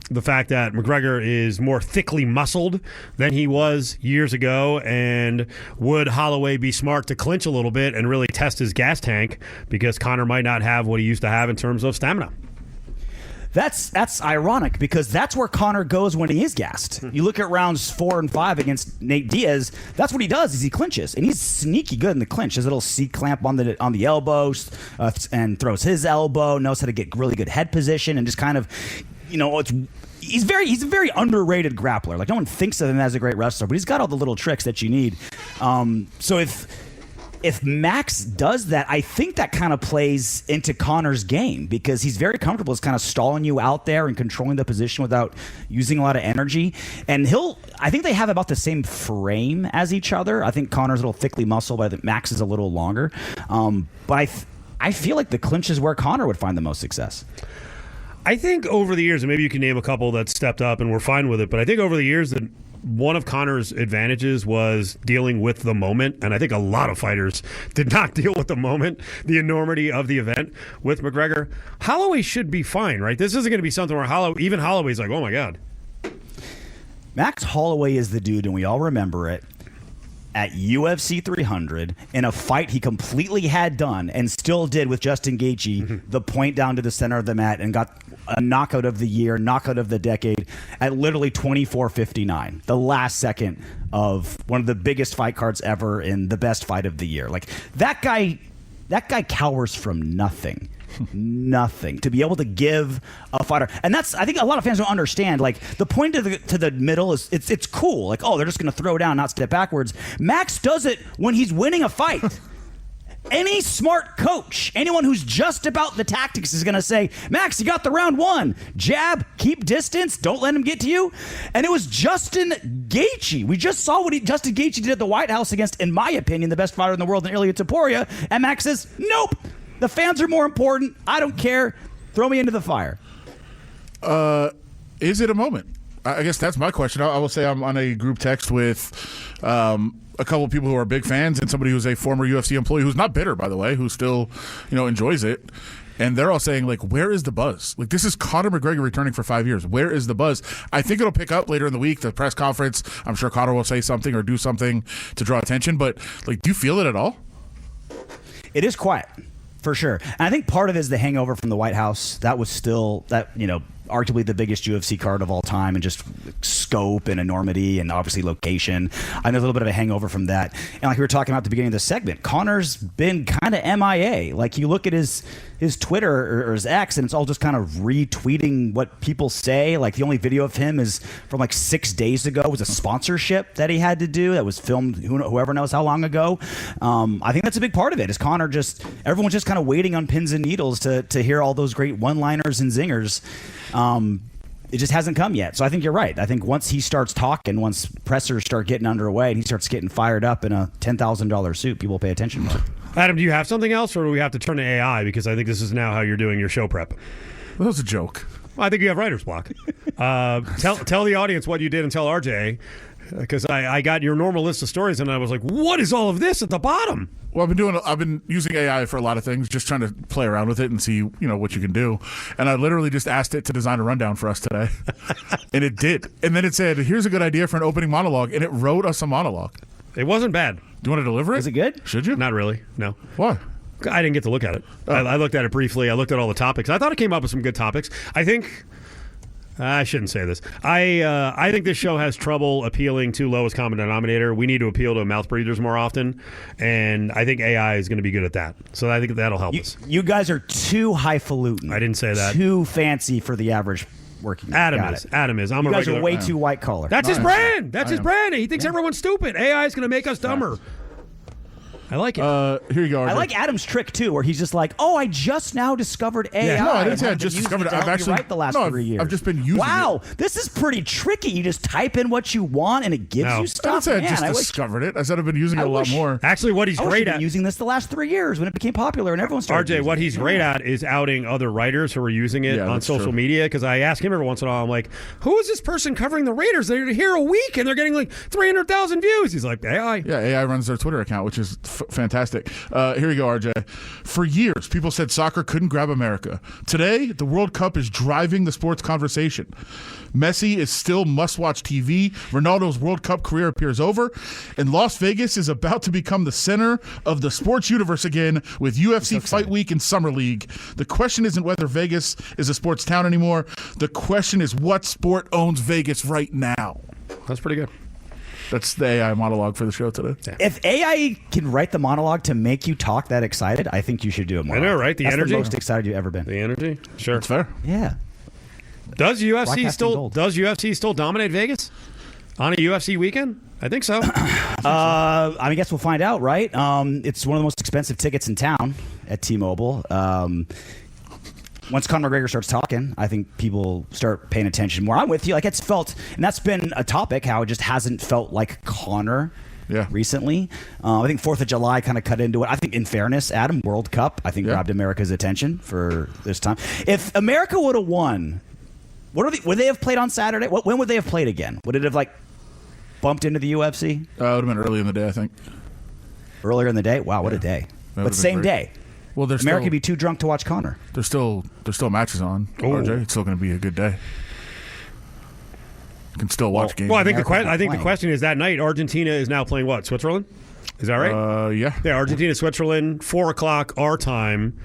the fact that McGregor is more thickly muscled than he was years ago, and would Holloway be smart to clinch a little bit and really test his gas tank, because Conor might not have what he used to have in terms of stamina? That's ironic, because that's where Conor goes when he is gassed. You look at rounds 4 and 5 against Nate Diaz. That's what he does, is he clinches, and he's sneaky good in the clinch. His little C clamp on the elbows, and throws his elbow. Knows how to get really good head position, and just kind of, he's a very underrated grappler. Like, no one thinks of him as a great wrestler, but he's got all the little tricks that you need. So if Max does that, I think that kind of plays into Conor's game, because he's very comfortable just kind of stalling you out there and controlling the position without using a lot of energy. And I think they have about the same frame as each other. I think Conor's a little thickly muscled, but Max is a little longer. But I feel like the clinch is where Conor would find the most success. I think over the years, and maybe you can name a couple that stepped up and were fine with it, but I think over the years that one of Conor's advantages was dealing with the moment, and I think a lot of fighters did not deal with the moment, the enormity of the event with McGregor. Holloway should be fine, right? This isn't going to be something where even Holloway's like, oh my God. Max Holloway is the dude, and we all remember it, at UFC 300 in a fight he completely had done and still did with Justin Gaethje, the point down to the center of the mat, and got a knockout of the year, knockout of the decade at literally 24:59, the last second of one of the biggest fight cards ever in the best fight of the year. Like, that guy cowers from nothing. Nothing to be able to give a fighter, and that's, I think a lot of fans don't understand. Like, the point to the middle is it's cool. Like, oh, they're just going to throw down, not step backwards. Max does it when he's winning a fight. Any smart coach, anyone who's just about the tactics, is going to say, Max, you got the round 1. Jab, keep distance, don't let him get to you. And it was Justin Gaethje. We just saw what Justin Gaethje did at the White House against, in my opinion, the best fighter in the world, in Ilya Topuria. And Max says, nope. The fans are more important. I don't care. Throw me into the fire. Is it a moment? I guess that's my question. I will say I'm on a group text with a couple of people who are big fans, and somebody who's a former UFC employee who's not bitter, by the way, who still, enjoys it. And they're all saying, like, where is the buzz? Like, this is Conor McGregor returning for 5 years. Where is the buzz? I think it'll pick up later in the week, the press conference. I'm sure Conor will say something or do something to draw attention. But, like, do you feel it at all? It is quiet. For sure. And I think part of it is the hangover from the White House. That was still, arguably the biggest UFC card of all time, and just scope and enormity and obviously location. I know a little bit of a hangover from that. And like we were talking about at the beginning of the segment, Conor's been kind of MIA. Like, you look at his Twitter or his X, and it's all just kind of retweeting what people say. Like, the only video of him is from like 6 days ago. It was a sponsorship that he had to do that was filmed whoever knows how long ago. I think that's a big part of it, is Conor everyone's just kind of waiting on pins and needles to hear all those great one-liners and zingers. It just hasn't come yet. So I think you're right. I think once he starts talking, once pressers start getting underway and he starts getting fired up in a $10,000 suit, people pay attention more. Adam, do you have something else, or do we have to turn to AI? Because I think this is now how you're doing your show prep. That was a joke. Well, I think you have writer's block. Tell the audience what you did and tell RJ, because I got your normal list of stories and I was like, what is all of this at the bottom? Well, I've been using AI for a lot of things, just trying to play around with it and see, what you can do. And I literally just asked it to design a rundown for us today, and it did. And then it said, "Here's a good idea for an opening monologue," and it wrote us a monologue. It wasn't bad. Do you want to deliver it? Is it good? Should you? Not really. No. Why? I didn't get to look at it. I looked at it briefly. I looked at all the topics. I thought it came up with some good topics. I think I shouldn't say this. I think this show has trouble appealing to lowest common denominator. We need to appeal to mouth breathers more often, and I think AI is going to be good at that. So I think that'll help us. You guys are too highfalutin. I didn't say that. Too fancy for the average working man. Adam is. I'm you a guys regular. are way too white collar. That's his brand. That's his brand. He thinks everyone's stupid. AI is going to make us dumber. I like it. Here you go. RJ. I like Adam's trick too, where he's just like, "Oh, I just now discovered AI." Yeah. No, I didn't say I I've just been discovered it. using I've actually right the last 3 years. I've just been using it. Wow, this is pretty tricky. You just type in what you want and it gives No. you I stuff. didn't say I Man, just I wish- discovered it. I said I've been using it a lot wish- more. Actually, what he's I wish great you've been at. using this the last 3 years when it became popular and everyone started. RJ, using what it. he's great at is outing other writers who are using it Yeah, on that's social true. media, because I ask him every once in a while, I'm like, who is this person covering the Raiders? They're here a week and they're getting like 300,000 views. He's like, AI. Yeah, AI runs their Twitter account, which is fantastic. Here you go, RJ. For years, people said soccer couldn't grab America. Today, the World Cup is driving the sports conversation. Messi is still must-watch TV. Ronaldo's World Cup career appears over. And Las Vegas is about to become the center of the sports universe again with UFC Fight Week and Summer League. The question isn't whether Vegas is a sports town anymore. The question is what sport owns Vegas right now. That's pretty good. That's the AI monologue for the show today. Yeah. If AI can write the monologue to make you talk that excited, I think you should do it more. I know, right? The That's energy. the most excited you've ever been. The energy? Sure. That's fair. Yeah. Does UFC Broadcasting still dominate Vegas on a UFC weekend? I think so. I guess we'll find out, right? It's one of the most expensive tickets in town at T-Mobile. Once Conor McGregor starts talking, I think people start paying attention more. I'm with you. Like, it's felt, and that's been a topic, how it just hasn't felt like Conor recently. I think 4th of July kind of cut into it. I think, in fairness, Adam, World Cup, I think grabbed America's attention for this time. If America would have won, would they have played on Saturday? When would they have played again? Would it have, bumped into the UFC? It would have been early in the day, I think. Earlier in the day? Wow, what a day. But same day. Well, America would be too drunk to watch Conor. There's still matches on. RJ, it's still going to be a good day. You can still watch games. Well, I think America's the question is that night Argentina is now playing what? Switzerland? Is that right? Yeah. Yeah, Argentina, Switzerland, 4:00 our time.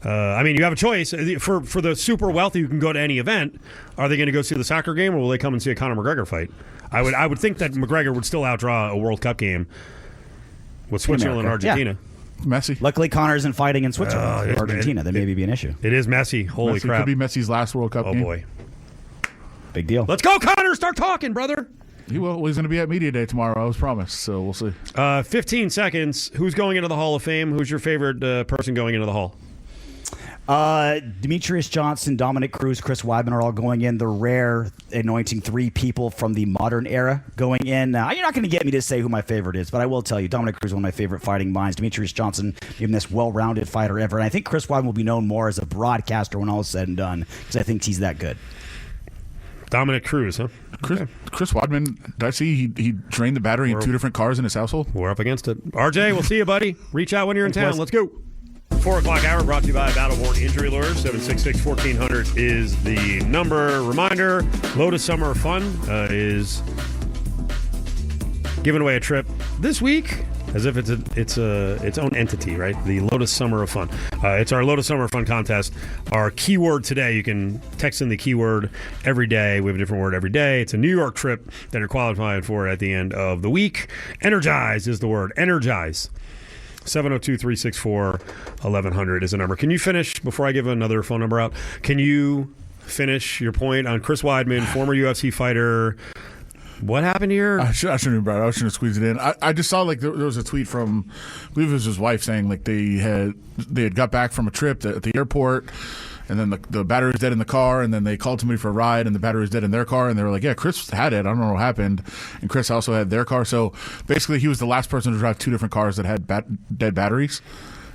You have a choice. For the super wealthy who can go to any event, are they going to go see the soccer game or will they come and see a Conor McGregor fight? I would think that McGregor would still outdraw a World Cup game with Switzerland and Argentina. Messi. Luckily, Conor isn't fighting in Switzerland or Argentina. That maybe be an issue. It is Messi. Holy Messi crap. could be Messi's last World Cup game. Oh, boy. Big deal. Let's go, Conor. Start talking, brother. He will. Well, he's going to be at Media Day tomorrow, I was promised, so we'll see. 15 seconds. Who's going into the Hall of Fame? Who's your favorite person going into the Hall? Demetrius Johnson, Dominic Cruz, Chris Weidman are all going in. The rare anointing 3 people from the modern era going in. Now, you're not going to get me to say who my favorite is, but I will tell you, Dominic Cruz is one of my favorite fighting minds. Demetrius Johnson, even this well-rounded fighter ever. And I think Chris Weidman will be known more as a broadcaster when all is said and done, because I think he's that good. Dominic Cruz, huh? Chris Weidman, did I see he drained the battery in 2 different cars in his household? We're up against it. RJ, we'll see you, buddy. Reach out when you're in town. Wes. Let's go. 4:00 hour brought to you by Battleborn Injury Lawyers. 766-1400 is the number. Reminder, Lotus Summer Fun is giving away a trip this week as if it's its own entity, right? The Lotus Summer of Fun. It's our Lotus Summer of Fun contest. Our keyword today, you can text in the keyword every day. We have a different word every day. It's a New York trip that you're qualifying for at the end of the week. Energize is the word. Energize. 702-364-1100 is the number. Can you finish, before I give another phone number out, can you finish your point on Chris Weidman, former UFC fighter? What happened here? I shouldn't have brought it. I shouldn't have squeezed it in. I just saw there was a tweet from, I believe it was his wife, saying they had got back from a trip at the airport, and then the battery was dead in the car, and then they called somebody for a ride, and the battery was dead in their car, and they were like, yeah, Chris had it. I don't know what happened. And Chris also had their car. So basically he was the last person to drive 2 different cars that had dead batteries.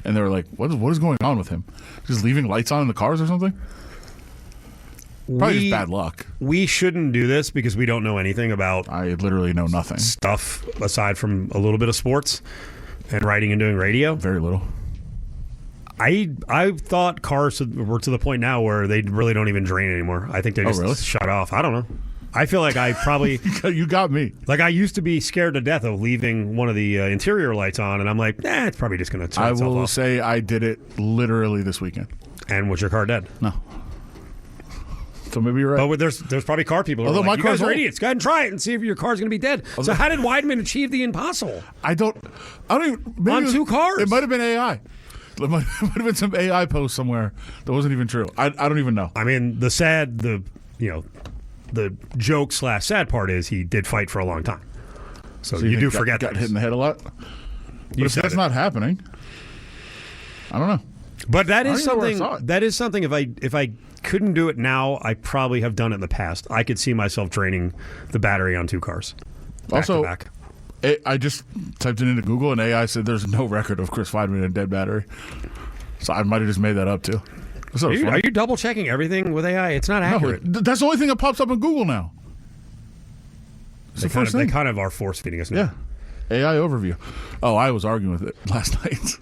And they were like, what is going on with him? Just leaving lights on in the cars or something? Probably just bad luck. We shouldn't do this because we don't know anything about I literally know nothing. stuff aside from a little bit of sports and writing and doing radio. Very little. I thought cars were to the point now where they really don't even drain anymore. I think they just really? shut off. I don't know. I feel like I probably You got me. like I used to be scared to death of leaving one of the interior lights on, and I'm like, it's probably just going to turn I itself will off. say I did it literally this weekend. And was your car dead? No. So maybe you're right. But there's probably car people who Although are my like, you guys car's are old. idiots. Go ahead and try it and see if your car's going to be dead. So how did Weidman achieve the impossible? I don't even. Maybe On two cars? It might have been AI. It might have been some AI post somewhere that wasn't even true. I don't even know. I mean, the joke / sad part is he did fight for a long time. So you do forget got things. hit in the head a lot. But if said that's it. not happening, I don't know. But that I is don't even know where I something. saw it. That is something. If I couldn't do it now, I probably have done it in the past. I could see myself draining the battery on two cars. Back to back. I just typed it into Google and AI said there's no record of Chris Weidman in a dead battery. So I might have just made that up too. Are you double checking everything with AI? It's not accurate. That's the only thing that pops up in Google now. It's the first They thing. kind of are force feeding us now. Yeah. AI overview. Oh, I was arguing with it last night.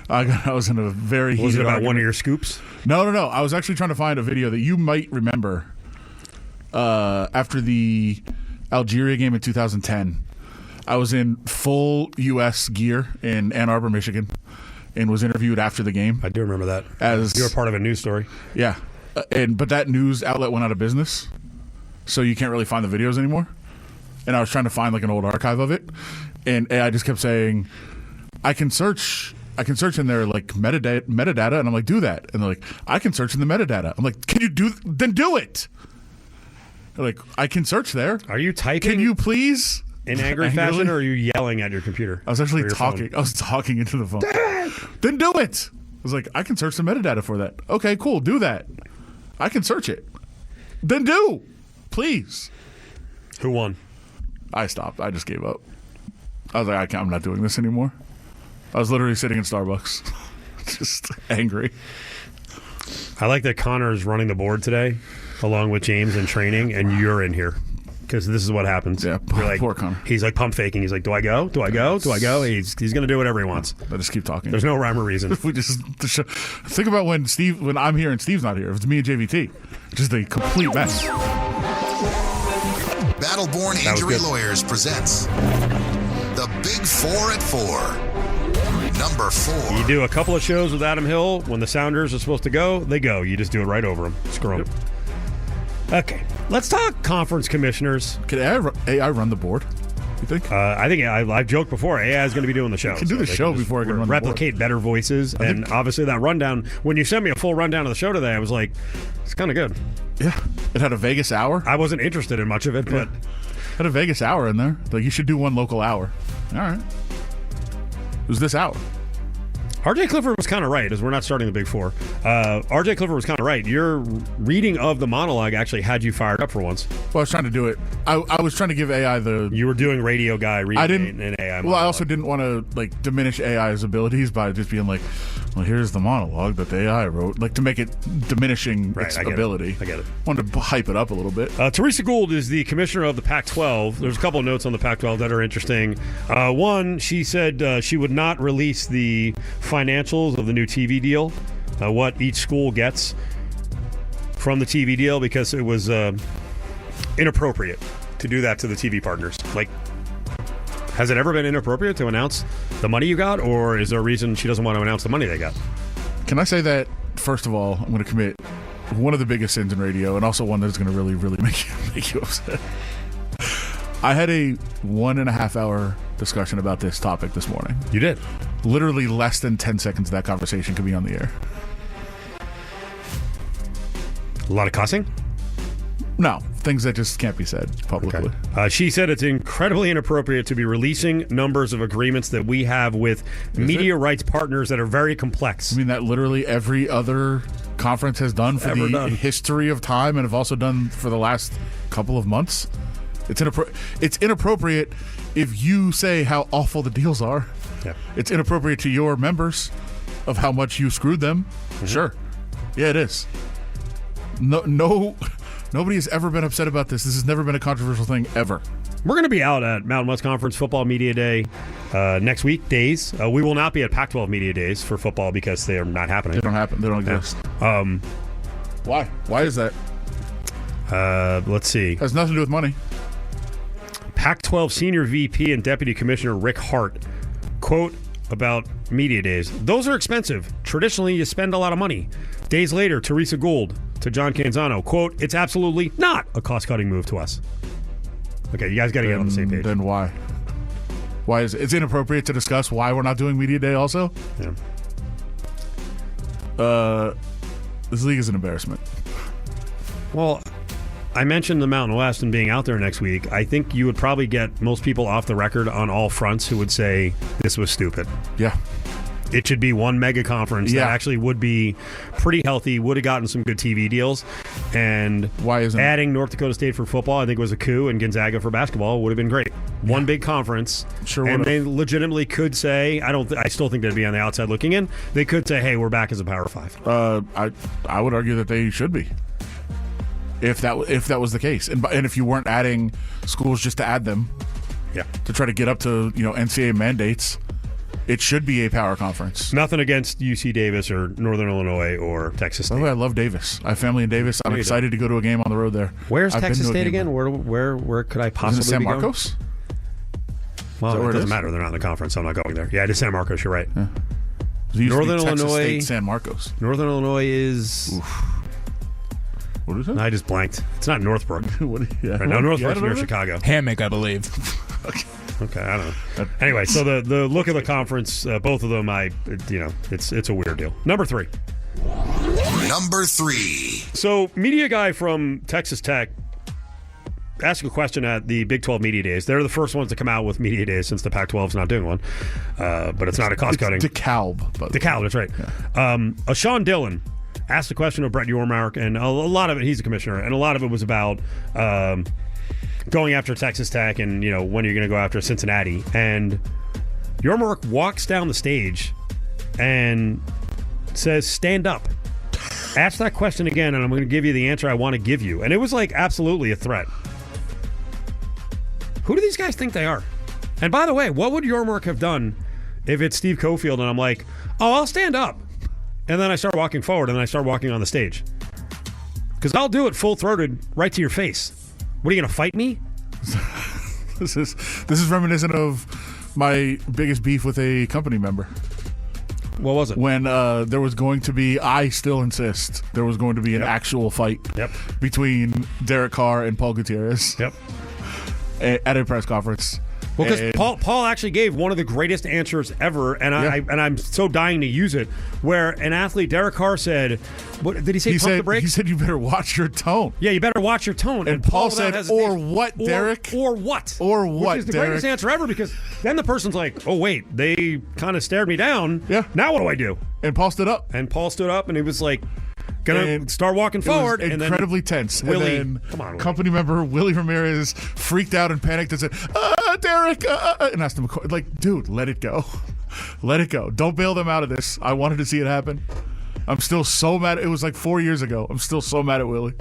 I was in a very Was it heated about argument. one of your scoops? No. I was actually trying to find a video that you might remember after the Algeria game in 2010. I was in full U.S. gear in Ann Arbor, Michigan, and was interviewed after the game. I do remember that. As you were part of a news story. Yeah, but that news outlet went out of business, so you can't really find the videos anymore. And I was trying to find like an old archive of it, and AI just kept saying, I can search in there like metadata, and I'm like, do that. And they're like, I can search in the metadata. I'm like, can you then do it? They're like, I can search there. Are you typing? Can you please? In angry Angrily? fashion, or are you yelling at your computer? I was actually Or your talking. phone? I was talking into the phone. Then do it. I was like, I can search the metadata for that. Okay, cool. Do that. I can search it. Then do. Please. Who won? I stopped. I just gave up. I was like, I'm not doing this anymore. I was literally sitting in Starbucks, just angry. I like that Connor's running the board today, along with James in training, and you're in here. Because this is what happens. Yeah, You're like, poor Connor. He's like pump faking. He's like, do I go? Do I go? Do I go? He's going to do whatever he wants. I just keep talking. There's no rhyme or reason. We just think about when I'm here and Steve's not here. If it's me and JVT, just a complete mess. Battleborn was Injury good. Lawyers presents The Big 4 at 4. Number 4. You do a couple of shows with Adam Hill. When the Sounders are supposed to go, they go. You just do it right over them. Screw them. Okay, let's talk conference commissioners. Can AI run the board, you think? I think I've joked before. AI is going to be doing the show. can do the they show just before I can run the board. replicate better voices, and obviously that rundown. When you sent me a full rundown of the show today, I was like, it's kind of good. Yeah. It had a Vegas hour. I wasn't interested in much of it, but Had a Vegas hour in there. Like, you should do one local hour. All right. It was this hour. RJ Clifford was kind of right, as we're not starting the Big Four. RJ Clifford was kind of right. Your reading of the monologue actually had you fired up for once. Well, I was trying to do it. I was trying to give AI the. You were doing radio guy reading I didn't. an AI monologue. Well, I also didn't want to like diminish AI's abilities by just being like, well, here's the monologue that the AI wrote, like to make it diminishing its I get it. ability. I get it. Wanted to hype it up a little bit. Teresa Gould is the commissioner of the Pac-12. There's a couple of notes on the Pac-12 that are interesting. One, she said she would not release the financials of the new TV deal, what each school gets from the TV deal, because it was inappropriate to do that to the TV partners. Like, has it ever been inappropriate to announce the money you got, or is there a reason she doesn't want to announce the money they got? Can I say that, first of all, I'm going to commit one of the biggest sins in radio, and also one that's going to really, really make you upset. I had a 1.5 hour discussion about this topic this morning. You did. Literally less than 10 seconds of that conversation could be on the air. A lot of cussing? No, things that just can't be said publicly. Okay. She said it's incredibly inappropriate to be releasing numbers of agreements that we have with media rights partners that are very complex. I mean, that literally every other conference has done for Ever the done. history of time, and have also done for the last couple of months. It's inappropriate if you say how awful the deals are. Yeah. It's inappropriate to your members of how much you screwed them. Mm-hmm. Sure. Yeah, it is. Nobody has ever been upset about this. This has never been a controversial thing ever. We're going to be out at Mountain West Conference Football Media Day next week, days. We will not be at Pac-12 Media Days for football because they are not happening. They don't happen. They don't exist. Why? Why is that? Let's see. Has nothing to do with money. Pac-12 Senior VP and Deputy Commissioner Rick Hart, quote about media days. Those are expensive. Traditionally, you spend a lot of money. Days later, Teresa Gould to John Canzano, quote, it's absolutely not a cost-cutting move to us. Okay, you guys got to get on the same page. Then why? Why is it's inappropriate to discuss why we're not doing media day also? Yeah. This league is an embarrassment. Well, I mentioned the Mountain West and being out there next week. I think you would probably get most people off the record on all fronts who would say this was stupid. Yeah. It should be one mega conference that actually would be pretty healthy, would have gotten some good TV deals. And why isn't adding North Dakota State for football, I think, was a coup, and Gonzaga for basketball would have been great. One big conference. Sure and would've. they legitimately could say, I still think they'd be on the outside looking in. They could say, hey, we're back as a Power 5. I would argue that they should be. If that was the case. And if you weren't adding schools just to add them. Yeah. To try to get up to, NCAA mandates. It should be a power conference. Nothing against UC Davis or Northern Illinois or Texas State. By the way, I love Davis. I have family in Davis. I'm excited to go to a game on the road there. Where's Texas State again? Where could I possibly San be going? Marcos? Well, it doesn't matter. They're not in the conference, so I'm not going there. Yeah, it is San Marcos. You're right. Yeah. Northern Illinois, State, San Marcos. Northern Illinois is. Oof. What is it? No, I just blanked. It's not Northbrook. Right, no, Northbrook's near Chicago. Hammock, I believe. Okay, I don't know. Anyway, so the look of the conference, both of them, it's a weird deal. Number 3. So, media guy from Texas Tech asked a question at the Big 12 Media Days. They're the first ones to come out with Media Days since the Pac-12 is not doing one. But it's not a cost-cutting. DeKalb. DeKalb, that's right. Yeah. Sean Dillon asked a question of Brett Yormark, and a lot of it, he's a commissioner, and a lot of it was about going after Texas Tech and, when you're going to go after Cincinnati. And Yormark walks down the stage and says, stand up. Ask that question again, and I'm going to give you the answer I want to give you. And it was like absolutely a threat. Who do these guys think they are? And by the way, what would Yormark have done if it's Steve Cofield and I'm like, oh, I'll stand up. And then I start walking forward and then I start walking on the stage. Because I'll do it full-throated right to your face. What, are you going to fight me? This is reminiscent of my biggest beef with a company member. What was it? When there was going to be, I still insist, there was going to be an actual fight between Derek Carr and Paul Gutierrez at a press conference. Well, because Paul actually gave one of the greatest answers ever, and I'm so dying to use it, where an athlete, Derek Carr, said, what did he say, pump the brakes? He said, you better watch your tone. Yeah, you better watch your tone. And Paul said, or what, Derek? Or what? Or what, Which is the Derek? greatest answer ever, because then the person's like, oh, wait, they kind of stared me down. Yeah. Now what do I do? And Paul stood up. And he was like, gonna start walking forward. It was incredibly tense. Willie, and then come on, Willie. Company member Willie Ramirez freaked out and panicked and said, Derek, and asked him, like, dude, let it go. Let it go. Don't bail them out of this. I wanted to see it happen. I'm still so mad. It was like 4 years ago. I'm still so mad at Willie.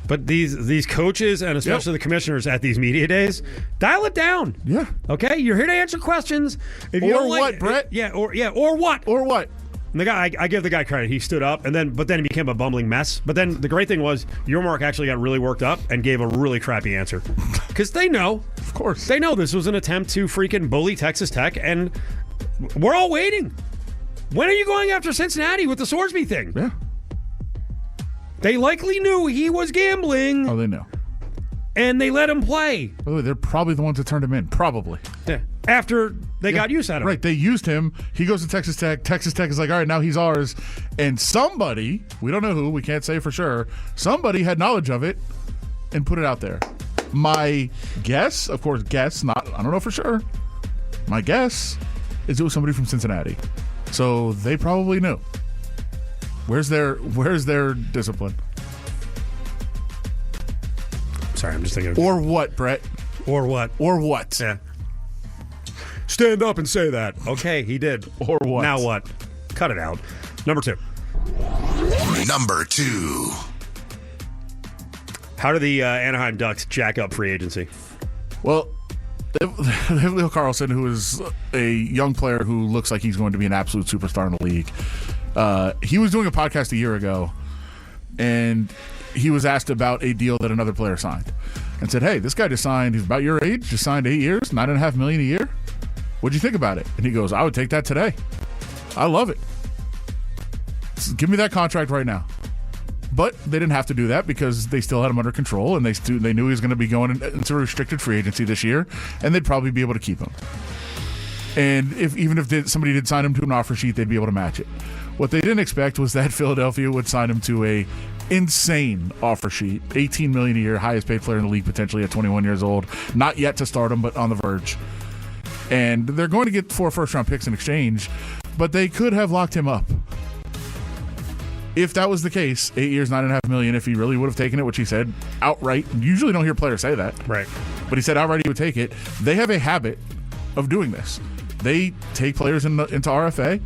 But these coaches and especially the commissioners at these media days, dial it down. Yeah. Okay? You're here to answer questions. If you or don't what, Brett? Or what? Or what? And the guy, I give the guy credit. He stood up, but then he became a bumbling mess. But then the great thing was, Yormark actually got really worked up and gave a really crappy answer. Because they know. Of course. They know this was an attempt to freaking bully Texas Tech, and we're all waiting. When are you going after Cincinnati with the Sorsby thing? Yeah. They likely knew he was gambling. Oh, they know. And they let him play. By the way, they're probably the ones that turned him in. Probably. Yeah. After they got use out of him. Right. They used him. He goes to Texas Tech. Texas Tech is like, all right, now he's ours. And somebody, we don't know who, we can't say for sure, somebody had knowledge of it and put it out there. My guess, of course, I don't know for sure. My guess is it was somebody from Cincinnati. So they probably knew. Where's their discipline? Sorry, I'm just thinking. Or what, Brett? Or what? Or what? Yeah. Stand up and say that. Okay, he did. Or what? Now what? Cut it out. Number 2. How do the Anaheim Ducks jack up free agency? Well, they have Leo Carlson, who is a young player who looks like he's going to be an absolute superstar in the league. He was doing a podcast a year ago, and he was asked about a deal that another player signed and said, hey, this guy just signed, he's about your age, just signed 8 years, $9.5 million a year. What'd you think about it? And he goes, I would take that today. I love it. Give me that contract right now. But they didn't have to do that because they still had him under control, and they knew he was going to be going into restricted free agency this year, and they'd probably be able to keep him. And even if somebody did sign him to an offer sheet, they'd be able to match it. What they didn't expect was that Philadelphia would sign him to a insane offer sheet, $18 million a year, highest paid player in the league potentially at 21 years old, not yet to stardom, but on the verge. And they're going to get 4 first-round picks in exchange, but they could have locked him up. If that was the case, 8 years, $9.5 million, if he really would have taken it, which he said outright, you usually don't hear players say that. Right. But he said outright he would take it. They have a habit of doing this. They take players into RFA.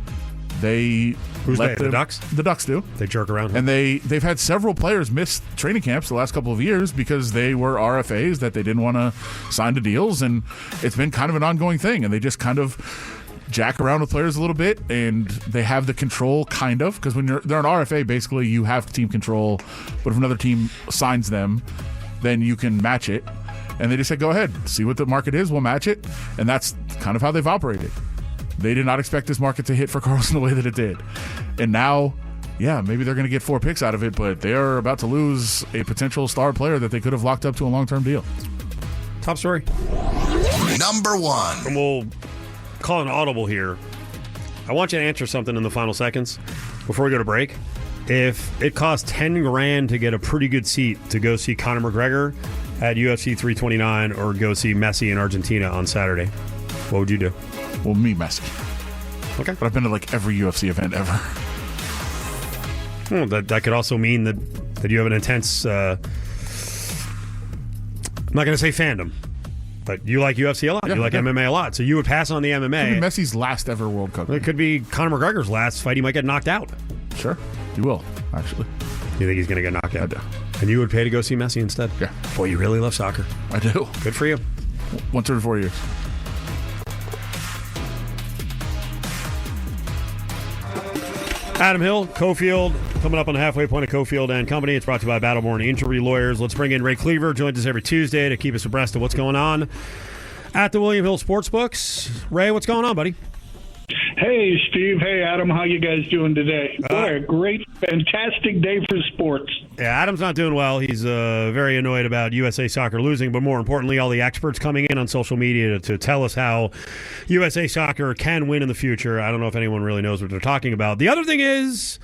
Who's they? The Ducks? The Ducks do. They jerk around. And they've had several players miss training camps the last couple of years because they were RFAs that they didn't want to sign to deals, and it's been kind of an ongoing thing. And they just kind of jack around with players a little bit, and they have the control, kind of, because when they're an RFA, basically you have team control, but if another team signs them, then you can match it. And they just said, go ahead, see what the market is, we'll match it. And that's kind of how they've operated. They did not expect this market to hit for Carlson the way that it did. And now, yeah, maybe they're going to get 4 picks out of it, but they are about to lose a potential star player that they could have locked up to a long-term deal. Top story. Number 1. And we'll call an audible here. I want you to answer something in the final seconds before we go to break. If it costs $10,000 to get a pretty good seat to go see Conor McGregor at UFC 329 or go see Messi in Argentina on Saturday, what would you do? Well, me, Messi. Okay. But I've been to like every UFC event ever. Well, that could also mean that you have an intense, I'm not going to say fandom, but you like UFC a lot. You like MMA a lot. So you would pass on the MMA. It could be Messi's last ever World Cup. It could be Conor McGregor's last fight. He might get knocked out. Sure. He will, actually. You think he's going to get knocked out? I do. And you would pay to go see Messi instead? Yeah. Boy, you really love soccer. I do. Good for you. Once every 4 years. Adam Hill, Cofield, coming up on the halfway point of Cofield and Company. It's brought to you by Battleborn Injury Lawyers. Let's bring in Ray Kluever. Joins us every Tuesday to keep us abreast of what's going on at the William Hill Sportsbooks. Ray, what's going on, buddy? Hey, Steve. Hey, Adam. How you guys doing today? What a great, fantastic day for sports. Yeah, Adam's not doing well. He's very annoyed about USA Soccer losing, but more importantly, all the experts coming in on social media to tell us how USA Soccer can win in the future. I don't know if anyone really knows what they're talking about. The other thing is,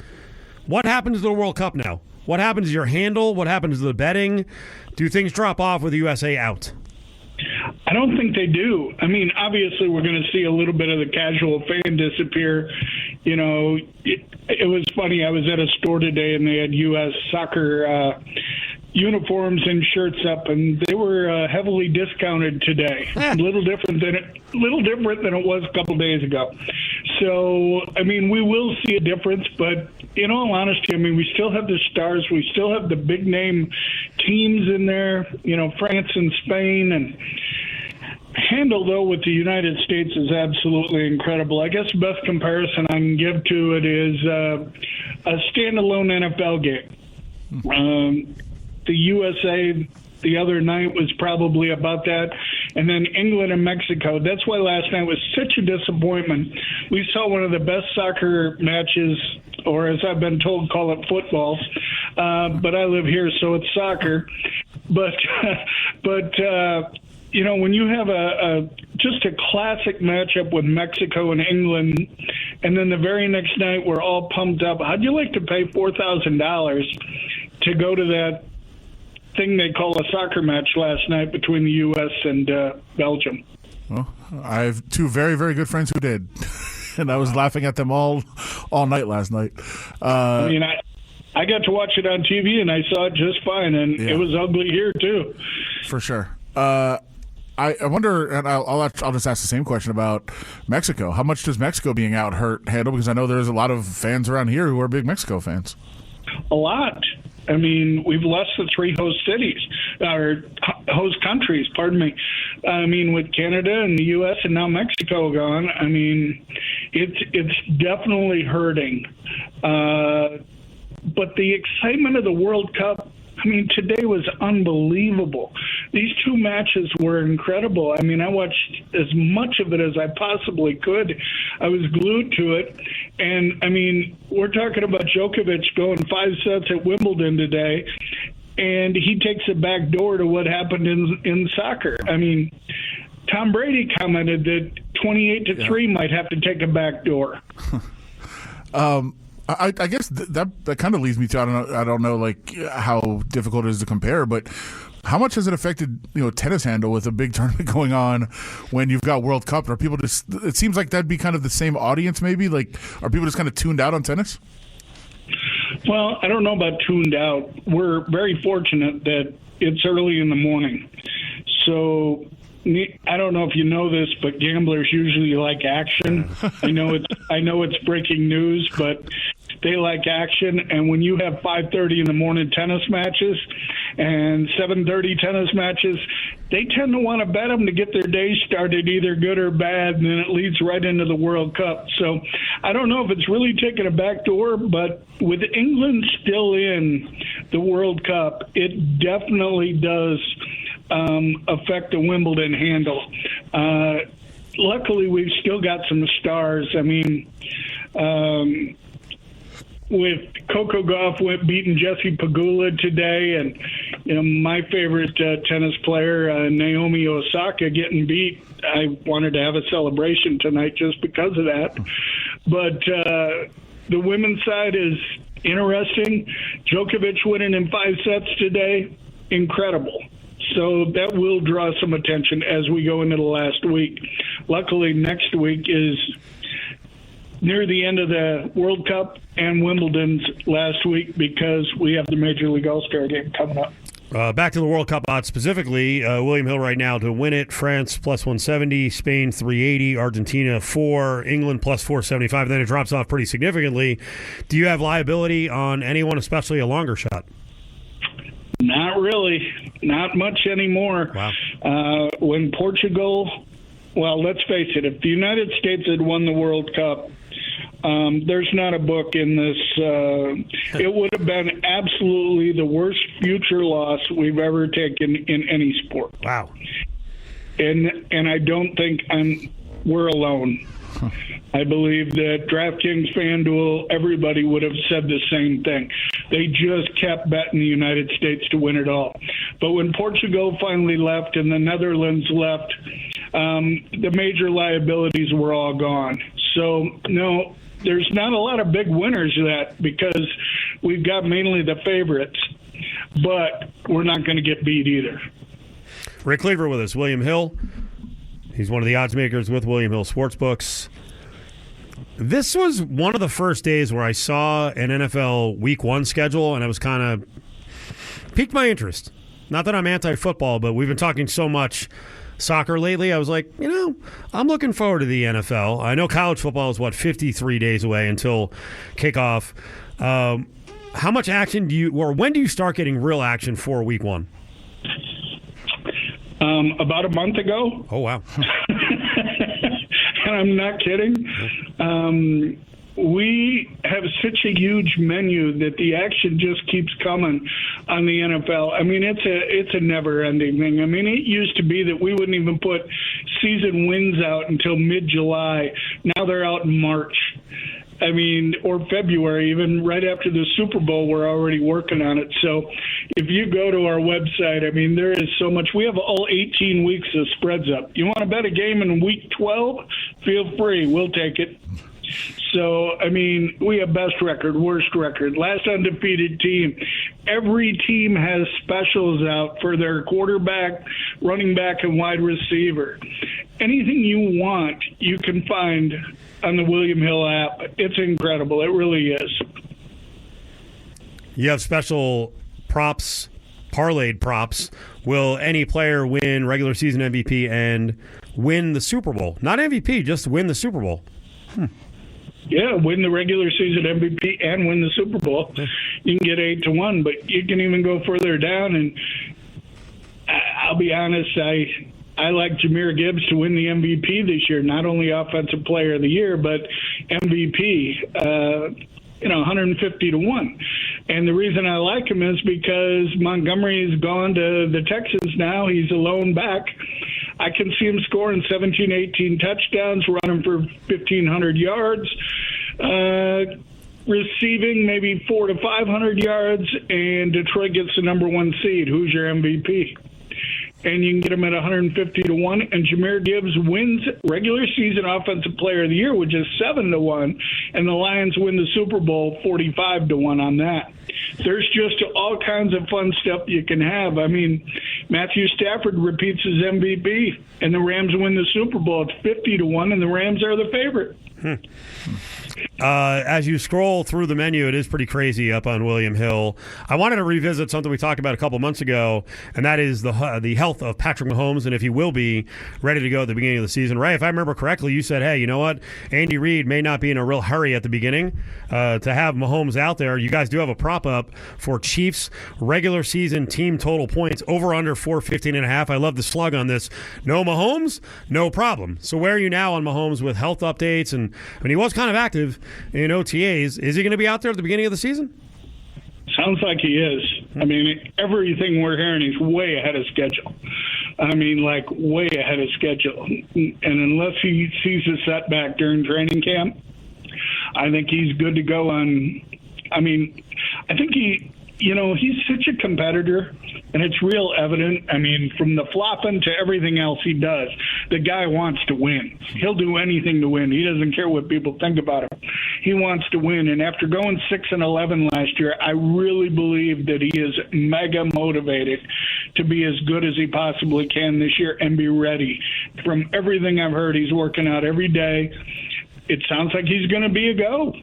what happens to the World Cup now? What happens to your handle? What happens to the betting? Do things drop off with the USA out? I don't think they do. I mean, obviously, we're going to see a little bit of the casual fan disappear. You know, it was funny. I was at a store today, and they had U.S. soccer uniforms and shirts up, and they were heavily discounted today. A little different than it was a couple days ago. So, I mean, we will see a difference, but in all honesty, I mean, we still have the stars. We still have the big name teams in there, you know, France and Spain. And handle, though, with the United States is absolutely incredible. I guess the best comparison I can give to it is a standalone NFL game. The USA the other night was probably about that. And then England and Mexico. That's why last night was such a disappointment. We saw one of the best soccer matches, or as I've been told, call it football. But I live here, so it's soccer. But you know, when you have just a classic matchup with Mexico and England, and then the very next night we're all pumped up, how'd you like to pay $4,000 to go to that thing they call a soccer match last night between the U.S. and Belgium? Well, I have two very, very good friends who did, and I was laughing at them all night last night. I mean, I got to watch it on TV, and I saw it just fine, and it was ugly here too. For sure. I wonder, and I'll just ask the same question about Mexico. How much does Mexico being out handle? Because I know there's a lot of fans around here who are big Mexico fans. A lot. I mean, we've lost the 3 host cities, or host countries, pardon me. I mean, with Canada and the U.S. and now Mexico gone, I mean, it's definitely hurting. But the excitement of the World Cup, I mean, today was unbelievable. These 2 matches were incredible. I mean, I watched as much of it as I possibly could. I was glued to it. And, I mean, we're talking about Djokovic going 5 sets at Wimbledon today, and he takes a back door to what happened in soccer. I mean, Tom Brady commented that 28-3 might have to take a back door. I guess that kind of leads me to I don't know like how difficult it is to compare, but how much has it affected tennis handle with a big tournament going on when you've got World Cup? Are people just? It seems like that'd be kind of the same audience, maybe. Like, are people just kind of tuned out on tennis? Well, I don't know about tuned out. We're very fortunate that it's early in the morning, so. I don't know if you know this, but gamblers usually like action. I know it's breaking news, but they like action. And when you have 5:30 in the morning tennis matches and 7:30 tennis matches, they tend to want to bet them to get their day started either good or bad, and then it leads right into the World Cup. So I don't know if it's really taken a back door, but with England still in the World Cup, it definitely does affect the Wimbledon handle. Luckily, we've still got some stars. I mean, with Coco Gauff beating Jesse Pegula today, and my favorite tennis player, Naomi Osaka, getting beat, I wanted to have a celebration tonight just because of that. But the women's side is interesting. Djokovic winning in 5 sets today, incredible. So that will draw some attention as we go into the last week. Luckily, next week is near the end of the World Cup and Wimbledon's last week because we have the Major League All-Star game coming up. Back to the World Cup odds specifically. William Hill right now to win it. France plus 170, Spain 380, Argentina 4, England plus 475. Then it drops off pretty significantly. Do you have liability on anyone, especially a longer shot? Not really. Not much anymore. Wow. When Portugal, well, let's face it, if the United States had won the World Cup, there's not a book in this. It would have been absolutely the worst future loss we've ever taken in any sport. Wow. And I don't think we're alone. I believe that DraftKings, FanDuel, everybody would have said the same thing. They just kept betting the United States to win it all. But when Portugal finally left and the Netherlands left, the major liabilities were all gone. So, no, there's not a lot of big winners yet because we've got mainly the favorites. But we're not going to get beat either. Rick Kluever with us, William Hill. He's one of the odds makers with William Hill Sportsbooks. This was one of the first days where I saw an NFL Week 1 schedule, and I was kind of piqued my interest. Not that I'm anti-football, but we've been talking so much soccer lately. I was like, I'm looking forward to the NFL. I know college football is, 53 days away until kickoff. How much action when do you start getting real action for Week 1? About a month ago. Oh, wow. And I'm not kidding. We have such a huge menu that the action just keeps coming on the NFL. I mean, it's a never-ending thing. I mean, it used to be that we wouldn't even put season wins out until mid-July. Now they're out in March. I mean, or February, even right after the Super Bowl, we're already working on it. So if you go to our website, I mean, there is so much. We have all 18 weeks of spreads up. You want to bet a game in week 12? Feel free. We'll take it. So, I mean, we have best record, worst record, last undefeated team. Every team has specials out for their quarterback, running back, and wide receiver. Anything you want, you can find on the William Hill app. It's incredible. It really is. You have special props, parlayed props. Will any player win regular season MVP and win the Super Bowl? Not MVP, just win the Super Bowl. Yeah, win the regular season MVP and win the Super Bowl. You can get 8-1, but you can even go further down. And I'll be honest, I like Jahmyr Gibbs to win the MVP this year, not only Offensive Player of the Year, but MVP, 150-1. And the reason I like him is because Montgomery's gone to the Texans now. He's a lone back. I can see him scoring 17, 18 touchdowns, running for 1,500 yards, receiving maybe 400 to 500 yards, and Detroit gets the number 1 seed. Who's your MVP? And you can get him at 150-1, and Jahmyr Gibbs wins regular season Offensive Player of the Year, which is 7-1, and the Lions win the Super Bowl 45-1 on that. There's just all kinds of fun stuff you can have. I mean, Matthew Stafford repeats his MVP, and the Rams win the Super Bowl. It's 50-1, and the Rams are the favorite. As you scroll through the menu, it is pretty crazy up on William Hill. I wanted to revisit something we talked about a couple months ago, and that is the health of Patrick Mahomes and if he will be ready to go at the beginning of the season. Ray, if I remember correctly, you said, hey, you know what? Andy Reid may not be in a real hurry at the beginning to have Mahomes out there. You guys do have a prop up for Chiefs regular season team total points over under 415.5. I love the slug on this. No Mahomes, no problem. So where are you now on Mahomes with health updates? And I mean, he was kind of active in OTAs. Is he going to be out there at the beginning of the season? Sounds like he is. I mean, everything we're hearing, he's way ahead of schedule. I mean, like, way ahead of schedule. And unless he sees a setback during training camp, I think he's good to go on. I mean, I think he's such a competitor, and it's real evident. I mean, from the flopping to everything else he does, the guy wants to win. He'll do anything to win. He doesn't care what people think about him. He wants to win. And after going 6-11 last year, I really believe that he is mega motivated to be as good as he possibly can this year and be ready. From everything I've heard, he's working out every day. It sounds like he's going to be a go.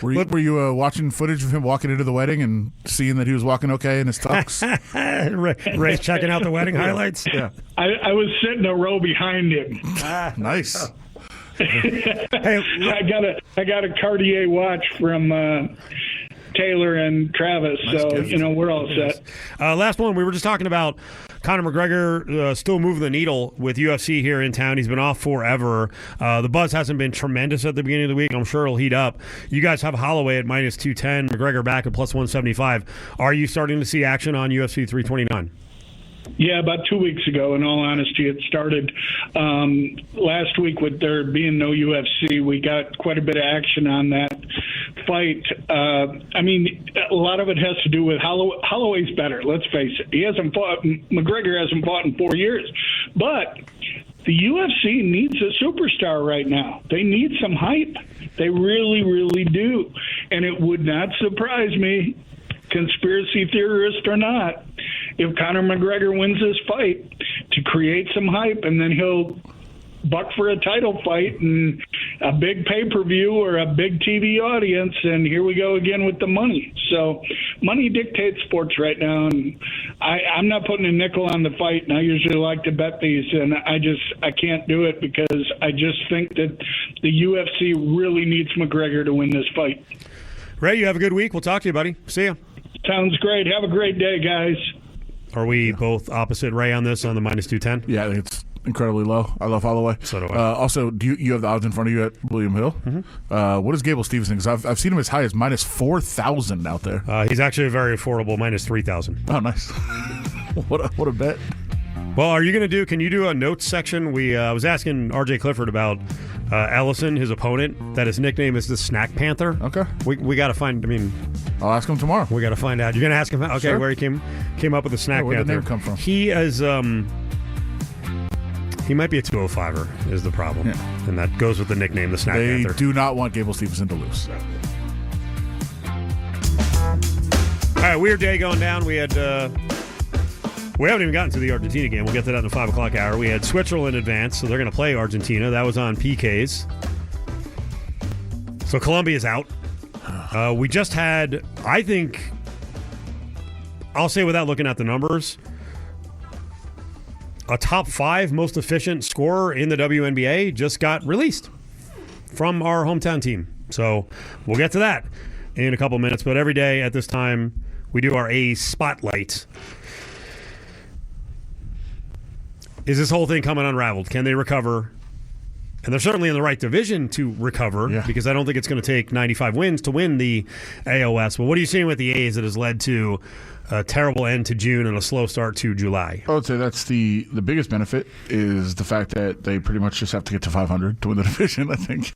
Were you watching footage of him walking into the wedding and seeing that he was walking okay in his tux? Ray's checking out the wedding highlights? Yeah. I was sitting a row behind him. Nice. Hey, I got a Cartier watch from Taylor and Travis, nice so gift. We're all set. Last one, we were just talking about Conor McGregor still moving the needle with UFC here in town. He's been off forever. The buzz hasn't been tremendous at the beginning of the week. I'm sure it'll heat up. You guys have Holloway at -210, McGregor back at +175. Are you starting to see action on UFC 329? Yeah, about 2 weeks ago, in all honesty. It started last week with there being no UFC. We got quite a bit of action on that fight. I mean, a lot of it has to do with Holloway's better, let's face it. McGregor hasn't fought in 4 years. But the UFC needs a superstar right now. They need some hype. They really, really do. And it would not surprise me, conspiracy theorist or not, if Conor McGregor wins this fight, to create some hype, and then he'll buck for a title fight and a big pay-per-view or a big TV audience, and here we go again with the money. So money dictates sports right now, and I'm not putting a nickel on the fight, and I usually like to bet these, and I can't do it because I just think that the UFC really needs McGregor to win this fight. Ray, you have a good week. We'll talk to you, buddy. See ya. Sounds great. Have a great day, guys. Are we both opposite Ray on this, on the -210? Yeah, I think it's incredibly low. I love Holloway. So do I. Also, do you have the odds in front of you at William Hill? Mm-hmm. What is Gable Stevenson? Because I've seen him as high as -4,000 out there. He's actually a very affordable -3,000. Oh, nice. What a bet. Well, can you do a notes section? I was asking RJ Clifford about Ellison, his opponent, that his nickname is the Snack Panther. Okay. We got to find, I'll ask him tomorrow. We got to find out. You're going to ask him, okay, sure. Where he came up with the Snack Where Panther. did the name come from? He is, he might be a 205er is the problem. Yeah. And that goes with the nickname, the Snack Panther. They do not want Gable Stevenson to lose. All right, weird day going down. We had... We haven't even gotten to the Argentina game. We'll get to that in the 5 o'clock hour. We had Switzerland advance, so they're going to play Argentina. That was on PKs. So Colombia's out. We just had, I think, I'll say without looking at the numbers, a top 5 most efficient scorer in the WNBA just got released. from our hometown team. So we'll get to that in a couple minutes. But every day at this time, we do our A's Spotlight. Is this whole thing coming unraveled? Can they recover? And they're certainly in the right division to recover because I don't think it's going to take 95 wins to win the AOS. But what are you seeing with the A's that has led to a terrible end to June and a slow start to July? I would say that's the biggest benefit is the fact that they pretty much just have to get to 500 to win the division, I think.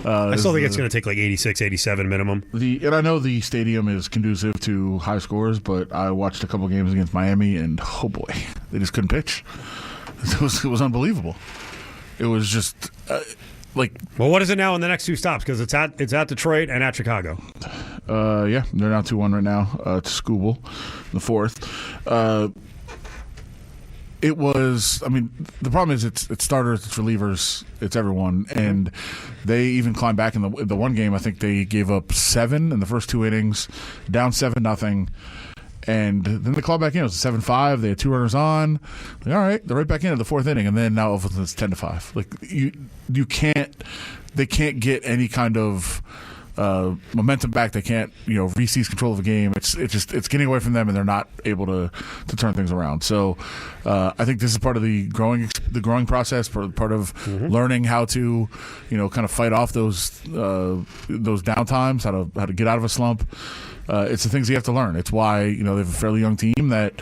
I still think it's going to take like 86, 87 minimum. And I know the stadium is conducive to high scores, but I watched a couple games against Miami, and oh boy, they just couldn't pitch. It was unbelievable. It was just well, what is it now in the next two stops? Because it's at Detroit and at Chicago. Yeah, they're down 2-1 right now to Scoobel, the fourth. It was. I mean, the problem is it's starters, it's relievers, it's everyone, and they even climbed back in the one game. I think they gave up 7 in the first 2 innings, down 7-0. And then they clawed back in. It was 7-5. They had 2 runners on. Like, all right, they're right back into the 4th inning, and then now all of a sudden it's 10-5. Like you can't. They can't get any kind of momentum back. They can't re-seize control of a game. It's getting away from them, and they're not able to turn things around. So I think this is part of the growing process, part of learning how to kind of fight off those downtimes, how to get out of a slump. It's the things you have to learn. It's why they have a fairly young team that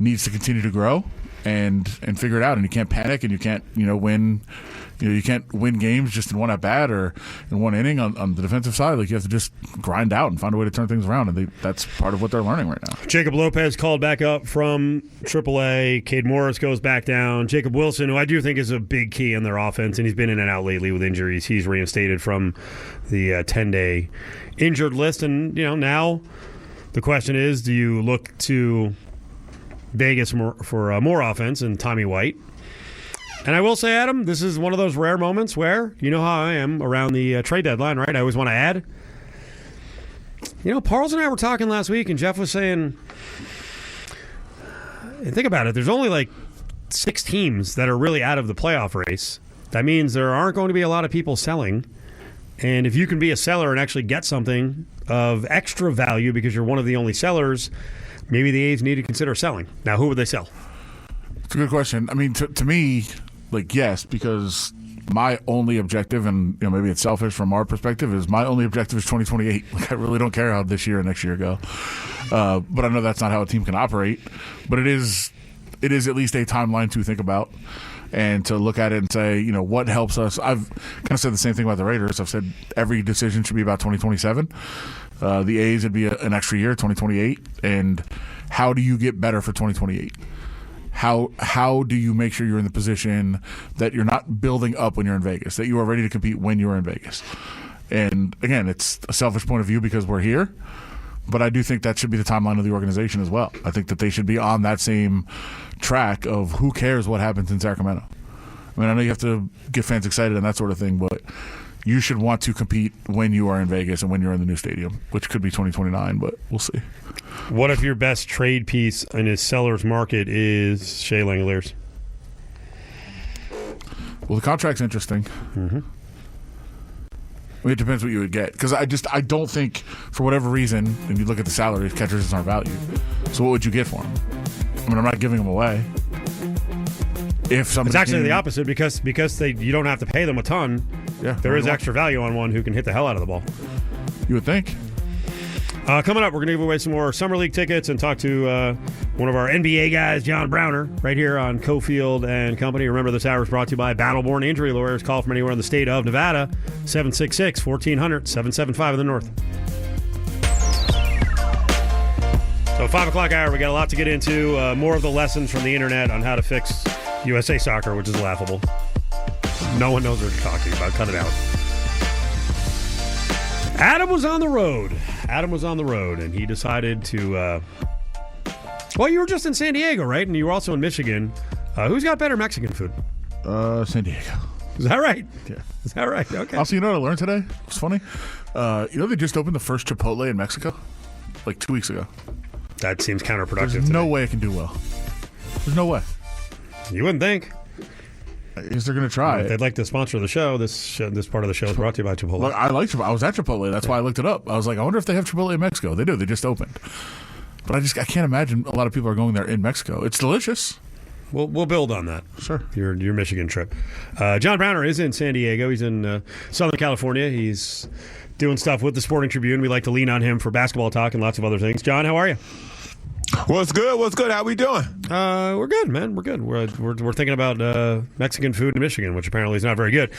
needs to continue to grow and figure it out. And you can't panic, and you can't win. You can't win games just in one at bat or in one inning on the defensive side. Like, you have to just grind out and find a way to turn things around. And that's part of what they're learning right now. Jacob Lopez called back up from AAA. Cade Morris goes back down. Jacob Wilson, who I do think is a big key in their offense, and he's been in and out lately with injuries. He's reinstated from the 10-day injured list. And now the question is, do you look to Vegas for more offense and Tommy White? And I will say, Adam, this is one of those rare moments where, you know how I am around the trade deadline, right? I always want to add. Parles and I were talking last week, and Jeff was saying, and think about it, there's only like 6 teams that are really out of the playoff race. That means there aren't going to be a lot of people selling. And if you can be a seller and actually get something of extra value because you're one of the only sellers, maybe the A's need to consider selling. Now, who would they sell? It's a good question. I mean, to me, yes, because my only objective, and maybe it's selfish from our perspective, is my only objective is 2028. Like, I really don't care how this year and next year go. But I know that's not how a team can operate. But it is at least a timeline to think about and to look at it and say, what helps us. I've kind of said the same thing about the Raiders. I've said every decision should be about 2027. The A's would be an extra year, 2028. And how do you get better for 2028? How do you make sure you're in the position that you're not building up when you're in Vegas, that you are ready to compete when you're in Vegas? And again, it's a selfish point of view because we're here, but I do think that should be the timeline of the organization as well. I think that they should be on that same track of who cares what happens in Sacramento. I mean, I know you have to get fans excited and that sort of thing, but you should want to compete when you are in Vegas and when you're in the new stadium, which could be 2029, but we'll see. What if your best trade piece in his seller's market is Shea Langoliers? Well, the contract's interesting. Mm-hmm. I mean, it depends what you would get. Because I don't think, for whatever reason, when you look at the salaries, catchers aren't valued. So what would you get for him? I mean, I'm not giving them away. It's actually the opposite because you don't have to pay them a ton. Yeah, there is extra value on one who can hit the hell out of the ball. You would think. Coming up, we're going to give away some more Summer League tickets and talk to one of our NBA guys, John Browner, right here on Cofield and Company. Remember, this hour is brought to you by Battleborn Injury Lawyers. Call from anywhere in the state of Nevada, 766-1400, 775 in the north. So 5 o'clock hour, we got a lot to get into. More of the lessons from the internet on how to fix USA Soccer, which is laughable. No one knows what you're talking about. Cut it out. Adam was on the road, and he decided to... well, you were just in San Diego, right? And you were also in Michigan. Who's got better Mexican food? San Diego. Is that right? Yeah. Is that right? Okay. Also, you know what I learned today? It's funny. They just opened the first Chipotle in Mexico like 2 weeks ago. That seems counterproductive. There's no way it can do well. There's no way. You wouldn't think. I guess they're going to try. If they'd like to sponsor the show, this part of the show is brought to you by Chipotle. Look, I like Chipotle. I was at Chipotle. That's why I looked it up. I was like, I wonder if they have Chipotle in Mexico. They do. They just opened. But I can't imagine a lot of people are going there in Mexico. It's delicious. We'll build on that. Sure. Your Michigan trip. John Browner is in San Diego. He's in Southern California. He's doing stuff with the Sporting Tribune. We like to lean on him for basketball talk and lots of other things. John, how are you? What's good? How we doing? We're good, man. We're good. We're thinking about Mexican food in Michigan, which apparently is not very good.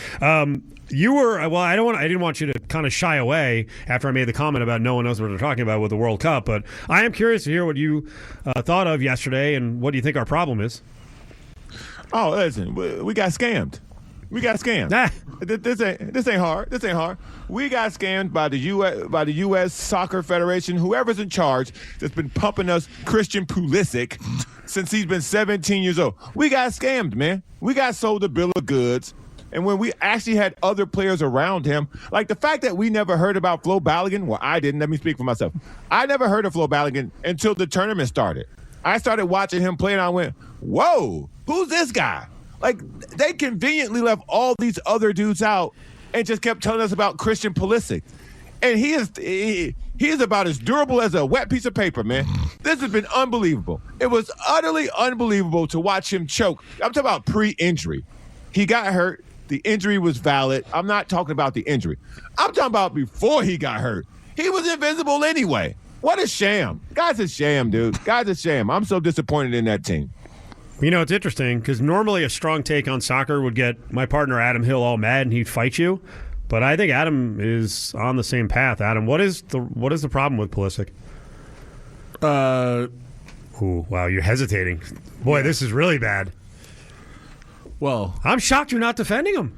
You were I didn't want you to kind of shy away after I made the comment about no one knows what they're talking about with the World Cup, but I am curious to hear what you thought of yesterday and what do you think our problem is. Oh, listen, we got scammed. This ain't hard. We got scammed by the U.S. Soccer Federation, whoever's in charge, that's been pumping us Christian Pulisic since he's been 17 years old. We got scammed, man. We got sold a bill of goods. And when we actually had other players around him, like the fact that we never heard about Flo Balogun, well, I didn't. Let me speak for myself. I never heard of Flo Balogun until the tournament started. I started watching him play, and I went, whoa, who's this guy? Like, they conveniently left all these other dudes out and just kept telling us about Christian Pulisic. And he is about as durable as a wet piece of paper, man. This has been unbelievable. It was utterly unbelievable to watch him choke. I'm talking about pre-injury. He got hurt. The injury was valid. I'm not talking about the injury. I'm talking about before he got hurt. He was invincible anyway. What a sham. Guy's a sham, dude. Guy's a sham. I'm so disappointed in that team. You know, it's interesting because normally a strong take on soccer would get my partner Adam Hill all mad and he'd fight you. But I think Adam is on the same path. Adam, what is the problem with Pulisic? Ooh, wow, you're hesitating. Boy, this is really bad. Well, I'm shocked you're not defending him.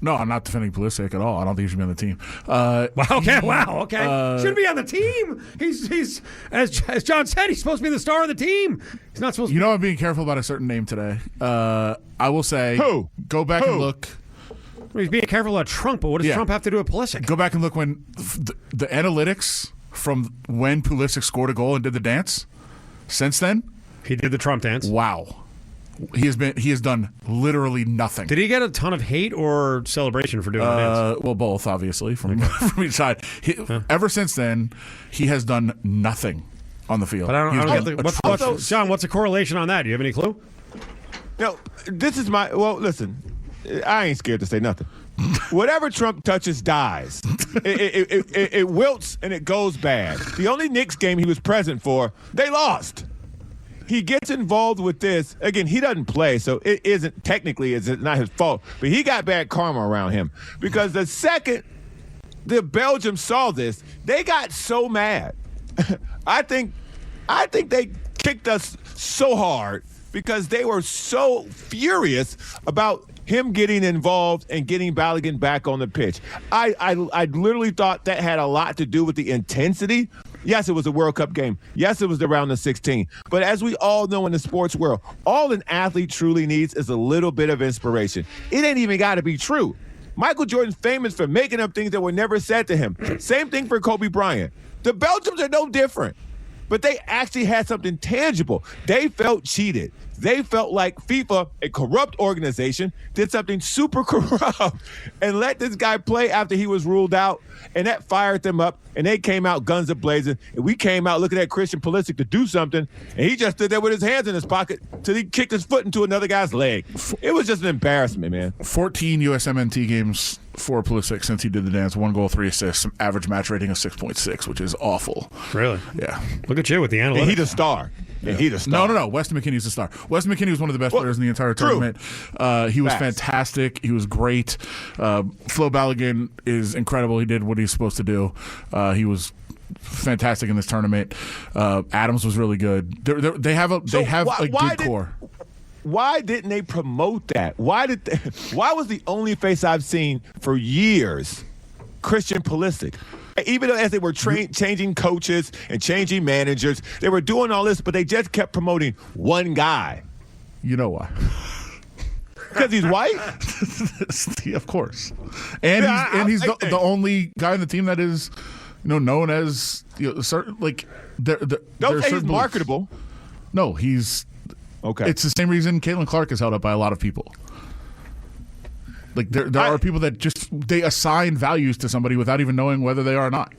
no, I'm not defending Pulisic at all. I don't think he should be on the team. Okay. Shouldn't be on the team. He's as John said, he's supposed to be the star of the team. He's not supposed to. You know, I'm being careful about a certain name today. I will say, Who? Go back and look. He's being careful about Trump, but what does Trump have to do with Pulisic? Go back and look when the analytics from when Pulisic scored a goal and did the dance. Since then, He did the Trump dance. wow, he has done literally nothing. Did he get a ton of hate or celebration for doing the dance? Well, both, obviously, from each side. Ever since then, he has done nothing on the field. But I don't get atrocious. John, what's the correlation on that? Do you have any clue? No, this is listen, I ain't scared to say nothing. Whatever Trump touches dies. It wilts and it goes bad. The only Knicks game he was present for, they lost. He gets involved with this. Again, he doesn't play, so it isn't technically it's not his fault. But he got bad karma around him because the second the Belgium saw this, they got so mad. I think they kicked us so hard because they were so furious about him getting involved and getting Balogun back on the pitch. I literally thought that had a lot to do with the intensity. Yes, it was a World Cup game. Yes, it was the round of 16. But as we all know in the sports world, all an athlete truly needs is a little bit of inspiration. It ain't even got to be true. Michael Jordan's famous for making up things that were never said to him. Same thing for Kobe Bryant. The Belgians are no different. But they actually had something tangible. They felt cheated. They felt like FIFA, a corrupt organization, did something super corrupt and let this guy play after he was ruled out, and that fired them up, and they came out guns a-blazing, and we came out looking at Christian Pulisic to do something, and he just stood there with his hands in his pocket till he kicked his foot into another guy's leg. It was just an embarrassment, man. 14 USMNT games for Pulisic since he did the dance. 1 goal, 3 assists, average match rating of 6.6, which is awful. Really? Yeah. Look at you with the analytics. And he's a star. Yeah. He's a star. No. Weston McKennie's a star. Weston McKennie was one of the best players in the entire tournament. He was fantastic. He was great. Flo Balogun is incredible. He did what he's supposed to do. He was fantastic in this tournament. Adams was really good. They have a good core. Why didn't they promote that? Why was the only face I've seen for years Christian Pulisic? Even though as they were changing coaches and changing managers, they were doing all this, but they just kept promoting one guy. You know why? Because he's white? Of course. And he's the only guy on the team that is, known as certain like. Don't say he's marketable. No, he's. Okay. It's the same reason Caitlin Clark is held up by a lot of people. Like there are people that just they assign values to somebody without even knowing whether they are or not.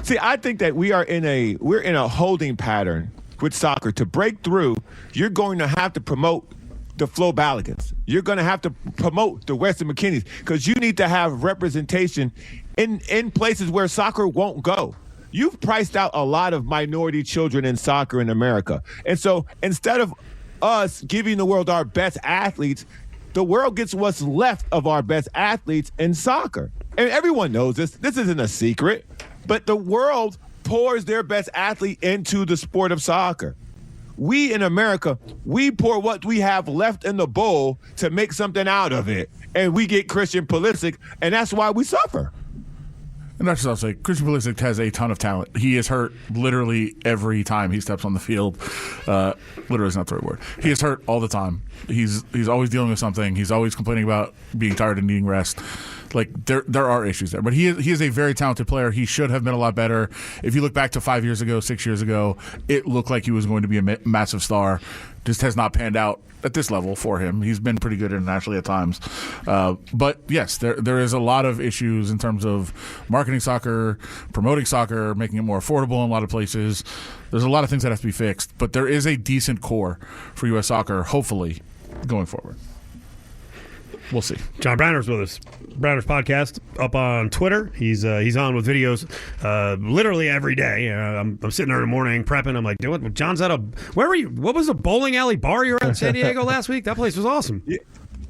See, I think that we're in a holding pattern with soccer. To break through, you're going to have to promote the Flo Balligans. You're going to have to promote the Weston McKinneys because you need to have representation in places where soccer won't go. You've priced out a lot of minority children in soccer in America. And so instead of us giving the world our best athletes, the world gets what's left of our best athletes in soccer. And everyone knows this. This isn't a secret. But the world pours their best athlete into the sport of soccer. We in America, we pour what we have left in the bowl to make something out of it. And we get Christian Pulisic, and that's why we suffer. And that's what I'll say. Christian Pulisic has a ton of talent. He is hurt literally every time he steps on the field. Literally is not the right word. He is hurt all the time. He's always dealing with something. He's always complaining about being tired and needing rest. Like there are issues there, but he is a very talented player. He should have been a lot better. If you look back to 5 years ago, 6 years ago, it looked like he was going to be a massive star. Just has not panned out at this level for him. He's been pretty good internationally at times, but yes, there is a lot of issues in terms of marketing soccer, promoting soccer, making it more affordable in a lot of places. There's a lot of things that have to be fixed, but there is a decent core for U.S. soccer, hopefully, going forward. We'll see. John Browner's with us. Browner's podcast up on Twitter. He's on with videos literally every day. I'm sitting there in the morning prepping. I'm like, what? John's at where were you? What was the bowling alley bar you were at in San Diego last week? That place was awesome.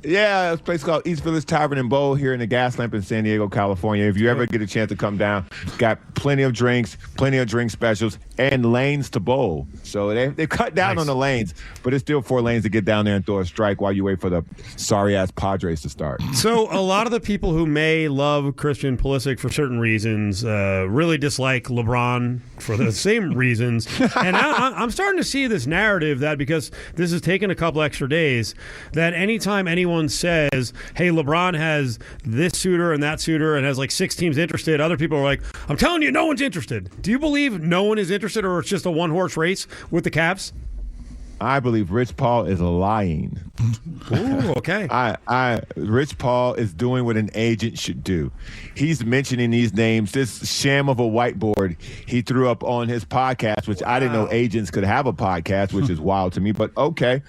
Yeah, it's a place called East Village Tavern and Bowl here in the Gas Lamp in San Diego, California. If you ever get a chance to come down, got plenty of drinks, plenty of drink specials, and lanes to bowl. So they cut down on the lanes, but it's still 4 lanes to get down there and throw a strike while you wait for the sorry-ass Padres to start. So a lot of the people who may love Christian Pulisic for certain reasons really dislike LeBron for the same reasons. And I'm starting to see this narrative that because this has taken a couple extra days, that anytime anyone says, hey, LeBron has this suitor and that suitor and has like 6 teams interested, other people are like, I'm telling you, no one's interested. Do you believe no one is interested, or it's just a one-horse race with the Cavs? I believe Rich Paul is lying. Ooh, okay. Rich Paul is doing what an agent should do. He's mentioning these names, this sham of a whiteboard he threw up on his podcast, which I didn't know agents could have a podcast, which is wild to me, but okay.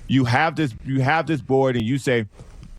You have this board, and you say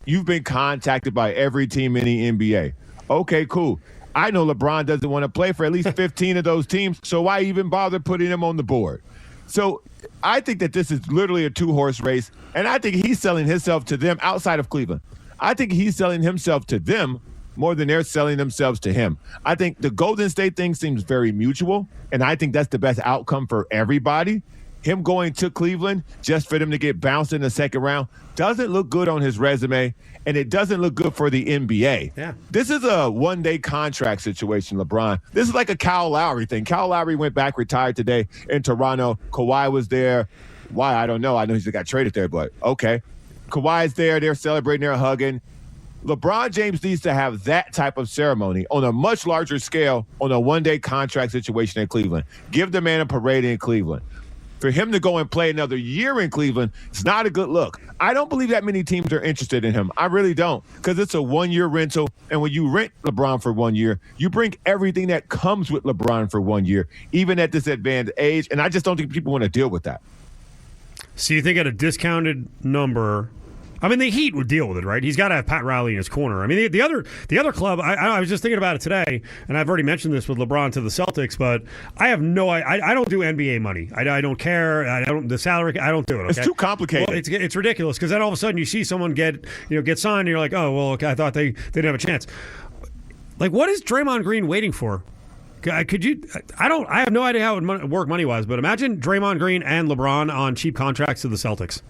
you've been contacted by every team in the NBA. Okay, cool. I know LeBron doesn't want to play for at least 15 of those teams, so why even bother putting him on the board? So I think that this is literally a 2-horse race, and I think he's selling himself to them outside of Cleveland. I think he's selling himself to them more than they're selling themselves to him. I think the Golden State thing seems very mutual, and I think that's the best outcome for everybody. Him going to Cleveland just for them to get bounced in the second round doesn't look good on his resume, and it doesn't look good for the NBA. Yeah. This is a one-day contract situation, LeBron. This is like a Kyle Lowry thing. Kyle Lowry went back, retired today in Toronto. Kawhi was there. Why? I don't know. I know he got traded there, but okay. Kawhi's there. They're celebrating. They're hugging. LeBron James needs to have that type of ceremony on a much larger scale on a one-day contract situation in Cleveland. Give the man a parade in Cleveland. For him to go and play another year in Cleveland, it's not a good look. I don't believe that many teams are interested in him. I really don't, because it's a one-year rental, and when you rent LeBron for 1 year, you bring everything that comes with LeBron for 1 year, even at this advanced age, and I just don't think people want to deal with that. So you think at a discounted number, I mean, the Heat would deal with it, right? He's got to have Pat Riley in his corner. I mean, the other club, I was just thinking about it today, and I've already mentioned this with LeBron to the Celtics, but I have I don't do NBA money. I don't care. The salary, I don't do it. Okay? It's too complicated. Well, it's ridiculous, because then all of a sudden you see someone get signed, and you're like, oh, well, okay, I thought they didn't have a chance. Like, what is Draymond Green waiting for? Could you? I have no idea how it would work money-wise, but imagine Draymond Green and LeBron on cheap contracts to the Celtics.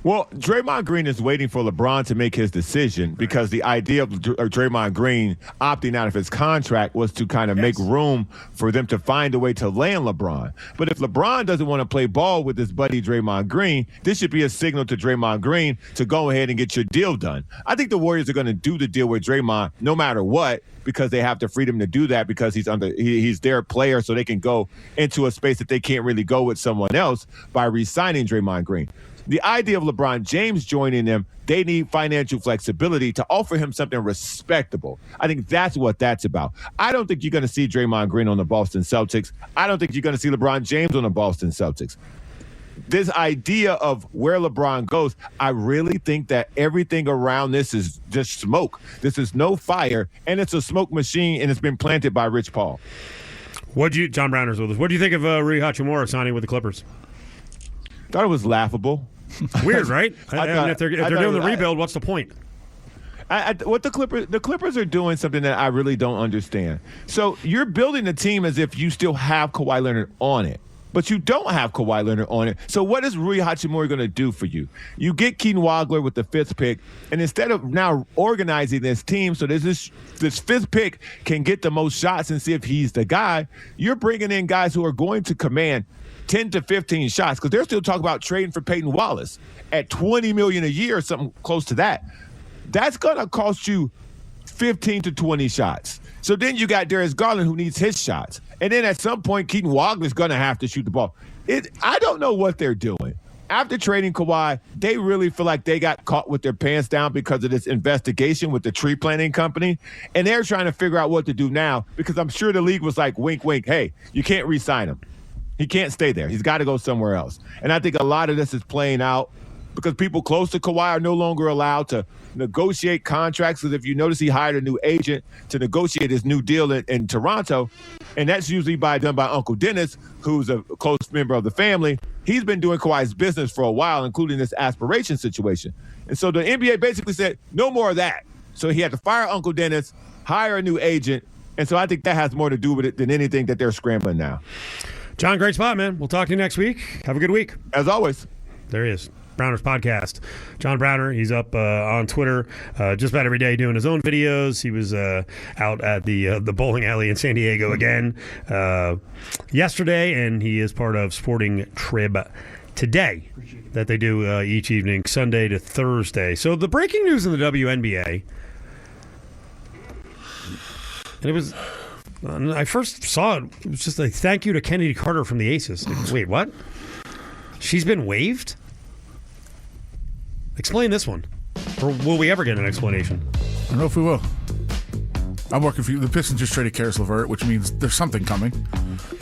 Well, Draymond Green is waiting for LeBron to make his decision, because the idea of Draymond Green opting out of his contract was to kind of make room for them to find a way to land LeBron. But if LeBron doesn't want to play ball with his buddy Draymond Green, this should be a signal to Draymond Green to go ahead and get your deal done. I think the Warriors are going to do the deal with Draymond no matter what, because they have the freedom to do that, because he's their player, so they can go into a space that they can't really go with someone else by re-signing Draymond Green. The idea of LeBron James joining them, they need financial flexibility to offer him something respectable. I think that's what that's about. I don't think you're going to see Draymond Green on the Boston Celtics. I don't think you're going to see LeBron James on the Boston Celtics. This idea of where LeBron goes, I really think that everything around this is just smoke. This is no fire, and it's a smoke machine, and it's been planted by Rich Paul. John Browner's with us. What do you think of Rui Hachimura signing with the Clippers? Thought it was laughable. Weird, right? I mean, if they're doing the rebuild, what's the point? What the Clippers are doing something that I really don't understand. So you're building a team as if you still have Kawhi Leonard on it, but you don't have Kawhi Leonard on it. So what is Rui Hachimura going to do for you? You get Keaton Wagler with the 5th pick, and instead of now organizing this team so this 5th pick can get the most shots and see if he's the guy, you're bringing in guys who are going to command 10 to 15 shots, because they're still talking about trading for Peyton Wallace at $20 million a year or something close to that. That's going to cost you 15 to 20 shots. So then you got Darius Garland, who needs his shots. And then at some point, Keaton Wagner's going to have to shoot the ball. I don't know what they're doing. After trading Kawhi, they really feel like they got caught with their pants down because of this investigation with the tree planting company. And they're trying to figure out what to do now, because I'm sure the league was like, wink, wink, hey, you can't re-sign him. He can't stay there. He's got to go somewhere else. And I think a lot of this is playing out because people close to Kawhi are no longer allowed to negotiate contracts. Because if you notice, he hired a new agent to negotiate his new deal in Toronto. And that's usually done by Uncle Dennis, who's a close member of the family. He's been doing Kawhi's business for a while, including this aspiration situation. And so the NBA basically said, no more of that. So he had to fire Uncle Dennis, hire a new agent. And so I think that has more to do with it than anything that they're scrambling now. John, great spot, man. We'll talk to you next week. Have a good week. As always. There he is. Browner's podcast. John Browner, he's up on Twitter just about every day doing his own videos. He was out at the bowling alley in San Diego again yesterday, and he is part of Sporting Trib today that they do each evening, Sunday to Thursday. So the breaking news in the WNBA, and it was... When I first saw it was just like, thank you to Kennedy Carter from the Aces. Like, wait, what? She's been waived? Explain this one. Or will we ever get an explanation? I don't know if we will. I'm working for you. The Pistons just traded Karis LeVert, which means there's something coming.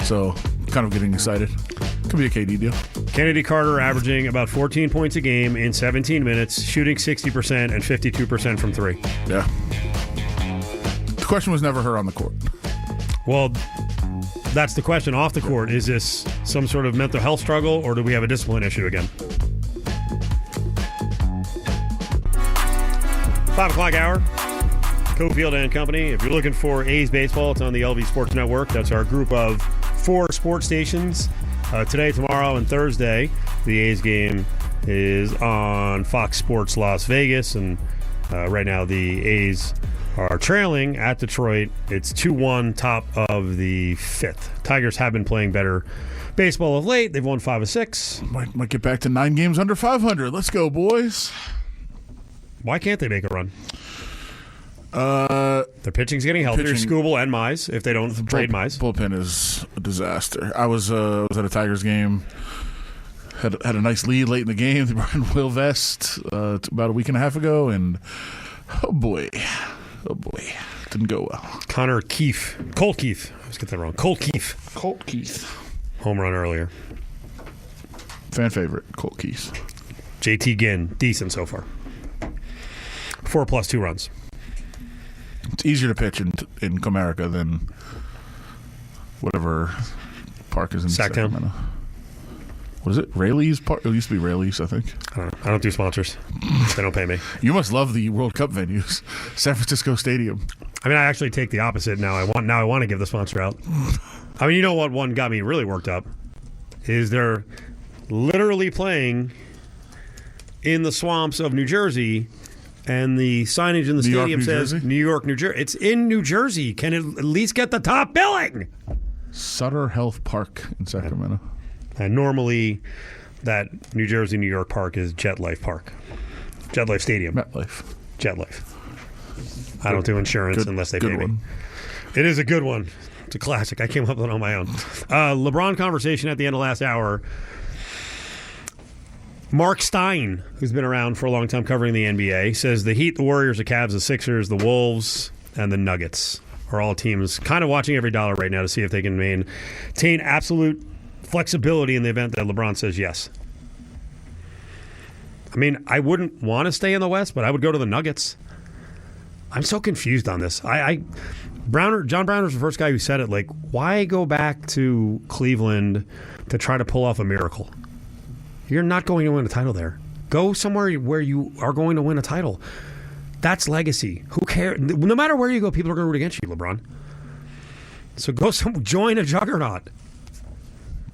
So, kind of getting excited. Could be a KD deal. Kennedy Carter averaging about 14 points a game in 17 minutes, shooting 60% and 52% from three. Yeah. The question was never her on the court. Well, that's the question off the court. Is this some sort of mental health struggle, or do we have a discipline issue again? 5 o'clock hour, Cofield and Company. If you're looking for A's baseball, it's on the LV Sports Network. That's our group of 4 sports stations. Today, tomorrow, and Thursday, the A's game is on Fox Sports Las Vegas, and right now the A's are trailing at Detroit. It's 2-1, top of the 5th. Tigers have been playing better baseball of late. They've won 5 of 6. Might get back to 9 games under 500. Let's go, boys. Why can't they make a run? Their pitching's getting healthier. Skubal and Mize, if they don't trade Mize. Bullpen is a disaster. I was at a Tigers game. Had a nice lead late in the game. They brought in Will Vest about a week and a half ago, and oh boy, didn't go well. Colt Keith. I always get that wrong. Colt Keith. Home run earlier. Fan favorite, Colt Keith. JT Ginn, decent so far. 4+ 2 runs. It's easier to pitch in Comerica than whatever park is in Sacramento. What is it? Rayleigh's Park? It used to be Rayleigh's, I think. I don't know. I don't do sponsors. They don't pay me. You must love the World Cup venues. San Francisco Stadium. I mean, I actually take the opposite now. I want to give the sponsor out. I mean, you know what one got me really worked up? Is they're literally playing in the swamps of New Jersey, and the signage in the stadium says New York, New Jersey. It's in New Jersey. Can it at least get the top billing? Sutter Health Park in Sacramento. And normally, that New Jersey, New York park is Jet Life Park. Jet Life Stadium. MetLife. Jet Life. I don't do insurance unless they pay me. It is a good one. It's a classic. I came up with it on my own. LeBron conversation at the end of last hour. Mark Stein, who's been around for a long time covering the NBA, says the Heat, the Warriors, the Cavs, the Sixers, the Wolves, and the Nuggets are all teams kind of watching every dollar right now to see if they can maintain absolute flexibility in the event that LeBron says yes. I mean, I wouldn't want to stay in the West, but I would go to the Nuggets. I'm so confused on this. John Browner's the first guy who said it. Like, why go back to Cleveland to try to pull off a miracle? You're not going to win a title there. Go somewhere where you are going to win a title. That's legacy. Who cares? No matter where you go, people are going to root against you, LeBron. So join a juggernaut.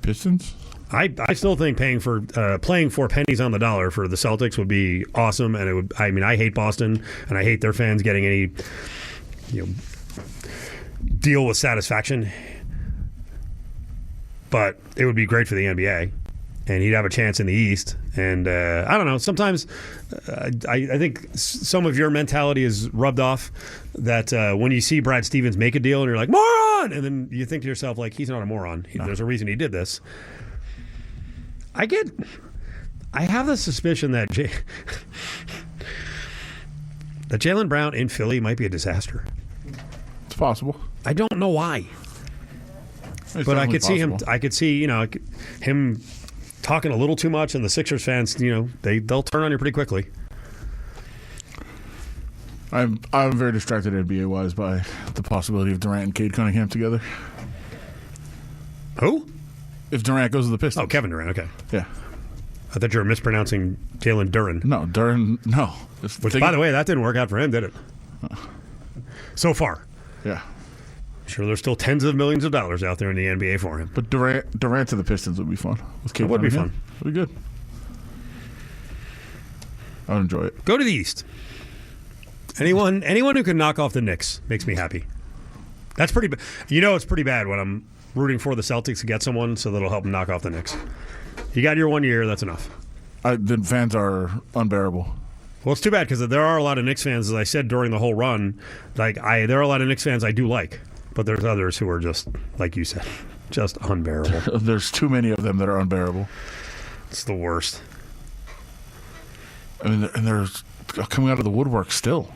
Pistons? I still think playing for pennies on the dollar for the Celtics would be awesome, and it would. I mean, I hate Boston, and I hate their fans getting any deal with satisfaction. But it would be great for the NBA. And he'd have a chance in the East. And I don't know. Sometimes I think some of your mentality is rubbed off that when you see Brad Stevens make a deal and you're like, moron! And then you think to yourself, like, he's not a moron. There's a reason he did this. I have the suspicion that that Jaylen Brown in Philly might be a disaster. It's possible. I don't know why. But I could see him. I could see, him talking a little too much, and the Sixers fans, they'll turn on you pretty quickly. I'm very distracted NBA wise by the possibility of Durant and Cade Cunningham together. Who? If Durant goes to the Pistons. Oh, Kevin Durant. Okay. Yeah. I thought you were mispronouncing Jalen Duren. No, Duren. No. Which, by the way, that didn't work out for him, did it? So far. Yeah. Sure, there's still tens of millions of dollars out there in the NBA for him. But Durant to the Pistons would be fun. With Cade would be fun. It would be good. I would enjoy it. Go to the East. Anyone who can knock off the Knicks makes me happy. That's pretty bad. It's pretty bad when I'm rooting for the Celtics to get someone so that'll help them knock off the Knicks. You got your 1 year, that's enough. The fans are unbearable. Well, it's too bad because there are a lot of Knicks fans, as I said during the whole run. There are a lot of Knicks fans I do like. But there's others who are just, like you said, just unbearable. There's too many of them that are unbearable. It's the worst. I mean, and they're coming out of the woodwork still.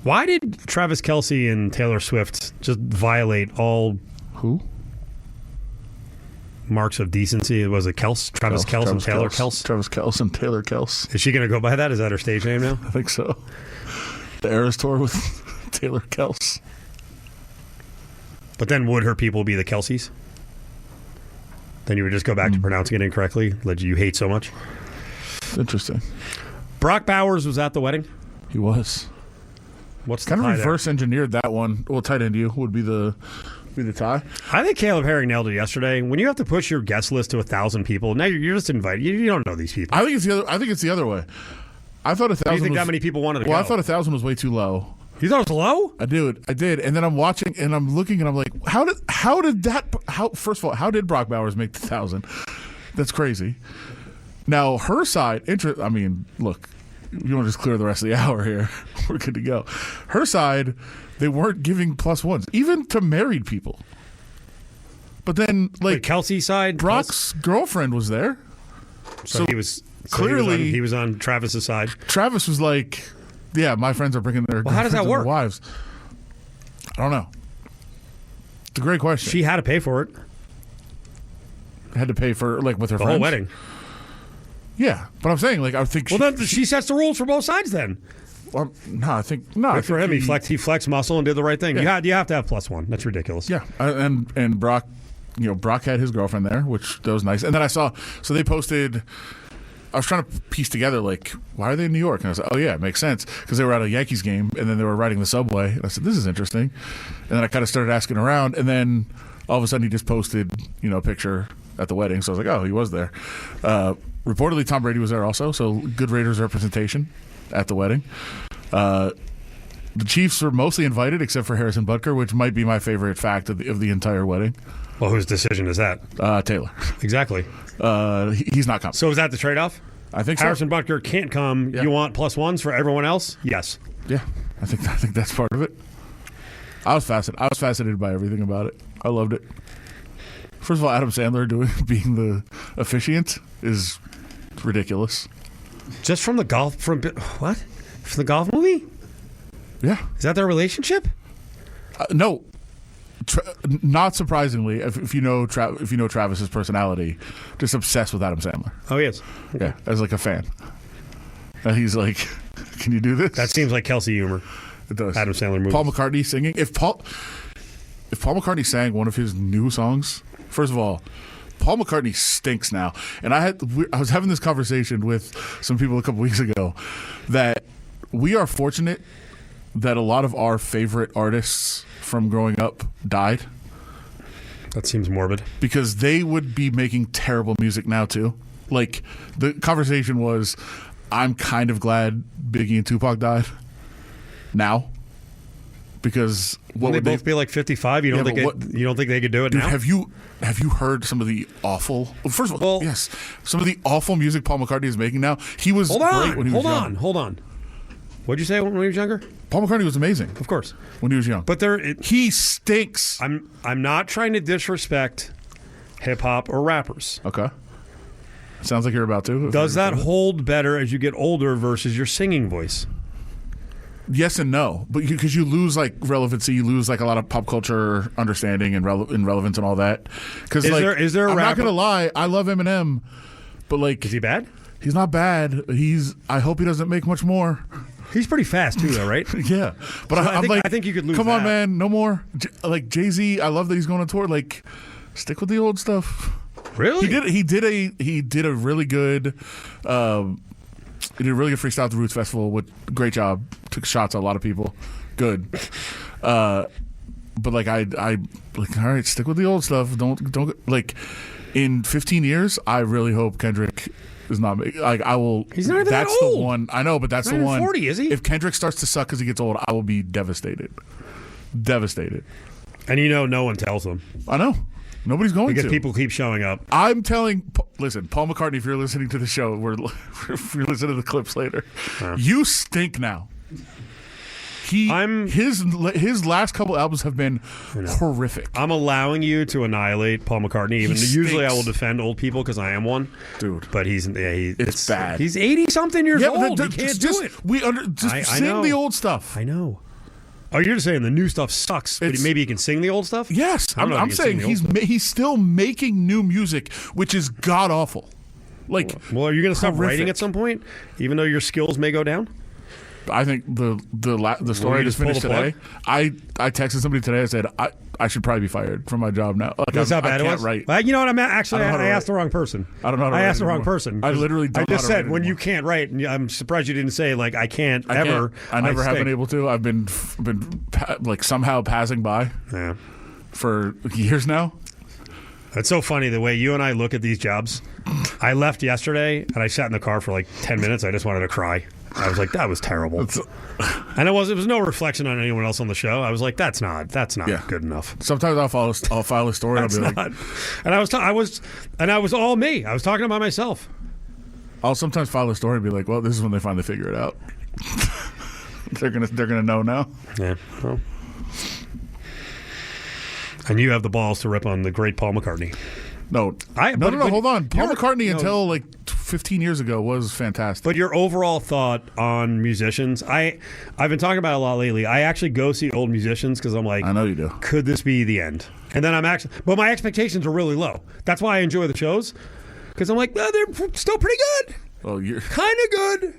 Why did Travis Kelce and Taylor Swift just violate all marks of decency? Was it Travis Kelce and Taylor Kelce? Travis Kelce and Taylor Kelce. Is she going to go by that? Is that her stage name now? I think so. The Eras Tour with Taylor Kelce. But then would her people be the Kelces? Then you would just go back to pronouncing it incorrectly that you hate so much? Interesting. Brock Bowers was at the wedding? He was. What's the kind of tie reverse engineered that one. Well, tight end you would be the tie. I think Caleb Herring nailed it yesterday. When you have to push your guest list to 1,000 people, now you're just invited. You don't know these people. I think it's the other way. I thought 1,000. Do you think that many people wanted to go? Well, I thought 1,000 was way too low. You thought it was low? I did. And then I'm watching and I'm looking and I'm like, first of all, how did Brock Bowers make the 1,000? That's crazy. Now, her side, I mean, look, you want to just clear the rest of the hour here. We're good to go. Her side, they weren't giving plus ones, even to married people. But then, like, Kelsey's side, Brock's girlfriend was there. So he was clearly he was on Travis's side. Travis was like, yeah, my friends are bringing their how does that work? Wives. I don't know. It's a great question. She had to pay for it. Had to pay for, like, with her the friends? whole wedding. Yeah, but I'm saying, like, I think. Well, then she sets the rules for both sides. Then. Well, Good for him. He flexed muscle and did the right thing. Yeah. You have to have plus one. That's ridiculous. Yeah, and Brock, Brock had his girlfriend there, which that was nice. And then I saw, so they posted. I was trying to piece together, like, why are they in New York? And I was like, oh, yeah, it makes sense. Because they were at a Yankees game, and then they were riding the subway. And I said, this is interesting. And then I kind of started asking around, and then all of a sudden he just posted, a picture at the wedding. So I was like, oh, he was there. Reportedly, Tom Brady was there also, so good Raiders representation at the wedding. The Chiefs were mostly invited, except for Harrison Butker, which might be my favorite fact of the entire wedding. Well, whose decision is that? Taylor. Exactly. He's not coming. So is that the trade-off? I think so. Harrison Butker can't come. Yeah. You want plus ones for everyone else? Yes. Yeah, I think that's part of it. I was fascinated by everything about it. I loved it. First of all, Adam Sandler being the officiant is ridiculous. Just from the golf from the golf movie? Yeah. Is that their relationship? No. Not surprisingly, if you know Travis's personality, just obsessed with Adam Sandler. Oh, yes. Okay. Yeah, as like a fan. And he's like, "Can you do this?" That seems like Kelsey humor. It does. Adam Sandler movies. Paul McCartney singing. If Paul McCartney sang one of his new songs, first of all, Paul McCartney stinks now. And I was having this conversation with some people a couple weeks ago that we are fortunate that a lot of our favorite artists from growing up died. That seems morbid. Because they would be making terrible music now too. Like, the conversation was, I'm kind of glad Biggie and Tupac died now. Because Wouldn't they both be like 55? You don't think they could do it dude, now? Have you heard some of the awful? First of all, yes, some of the awful music Paul McCartney is making now. He was great when he was young. Hold on. What'd you say when he was younger? Paul McCartney was amazing, of course, when he was young. But he stinks. I'm not trying to disrespect hip hop or rappers. Okay, sounds like you're about to. Does that hold better as you get older versus your singing voice? Yes and no, but because you lose like relevancy, you lose like a lot of pop culture understanding and relevance and all that. Because is there a I'm rapper? not gonna lie, I love Eminem, but like, is he bad? He's not bad. I hope he doesn't make much more. He's pretty fast too, though, right? Yeah, but So I'm like, I think you could lose. Come on, that. man, no more. Like Jay-Z, I love that he's going on tour. Like, stick with the old stuff. Really? He did a really good. He did a really good freestyle at the Roots Festival. With great job. Took shots at a lot of people. Good. But like I like, all right, stick with the old stuff. Don't like. In 15 years, I really hope Kendrick is not like I will. He's not even that That's old. the one. I know, but that's Not the even one. 40, is he? If Kendrick starts to suck as he gets old, I will be devastated. Devastated. And no one tells them I know. Nobody's going because to. people keep showing up. I'm telling. Listen, Paul McCartney, if you're listening to the show, if you're listening to the clips later, you stink now. His last couple albums have been horrific. I'm allowing you to annihilate Paul McCartney. Even usually, I will defend old people because I am one, dude. But it's bad. He's 80-something years old. He can't do it. Sing know. the old stuff. I know. Oh, you're just saying the new stuff sucks, but maybe he can sing the old stuff? Yes, I don't know if I'm he can saying sing the old he's still making new music, which is god awful. Like, well, are you going to stop horrific. writing at some point, even though your skills may go down? I think the story I just finished today. I texted somebody today. I said I should probably be fired from my job now. Like, That's how bad I it can't was. write. Well, you know what? I asked the wrong write. person. I don't know how to I write asked the wrong anymore. person. I literally don't I know just how to said write when you anymore. can't write, and I'm surprised you didn't say like I can't ever. I never have stink. been able to. I've been like somehow passing by Yeah. for years now. It's so funny the way you and I look at these jobs. I left yesterday and I sat in the car for like 10 minutes. I just wanted to cry. I was like, that was terrible. And it was no reflection on anyone else on the show. I was like, that's not good enough. Sometimes I'll file a story. That's I'll be not. like, And I was all me. I was talking about myself. I'll sometimes file a story and be like, well, this is when they finally figure it out. they're gonna know now. Yeah. Well. And you have the balls to rip on the great Paul McCartney. No, hold on. Paul McCartney until like 15 years ago was fantastic. But your overall thought on musicians, I've been talking about it a lot lately. I actually go see old musicians because I'm like, I know you do. Could this be the end? And then but my expectations are really low. That's why I enjoy the shows because I'm like, they're still pretty good. Well, you're kind of good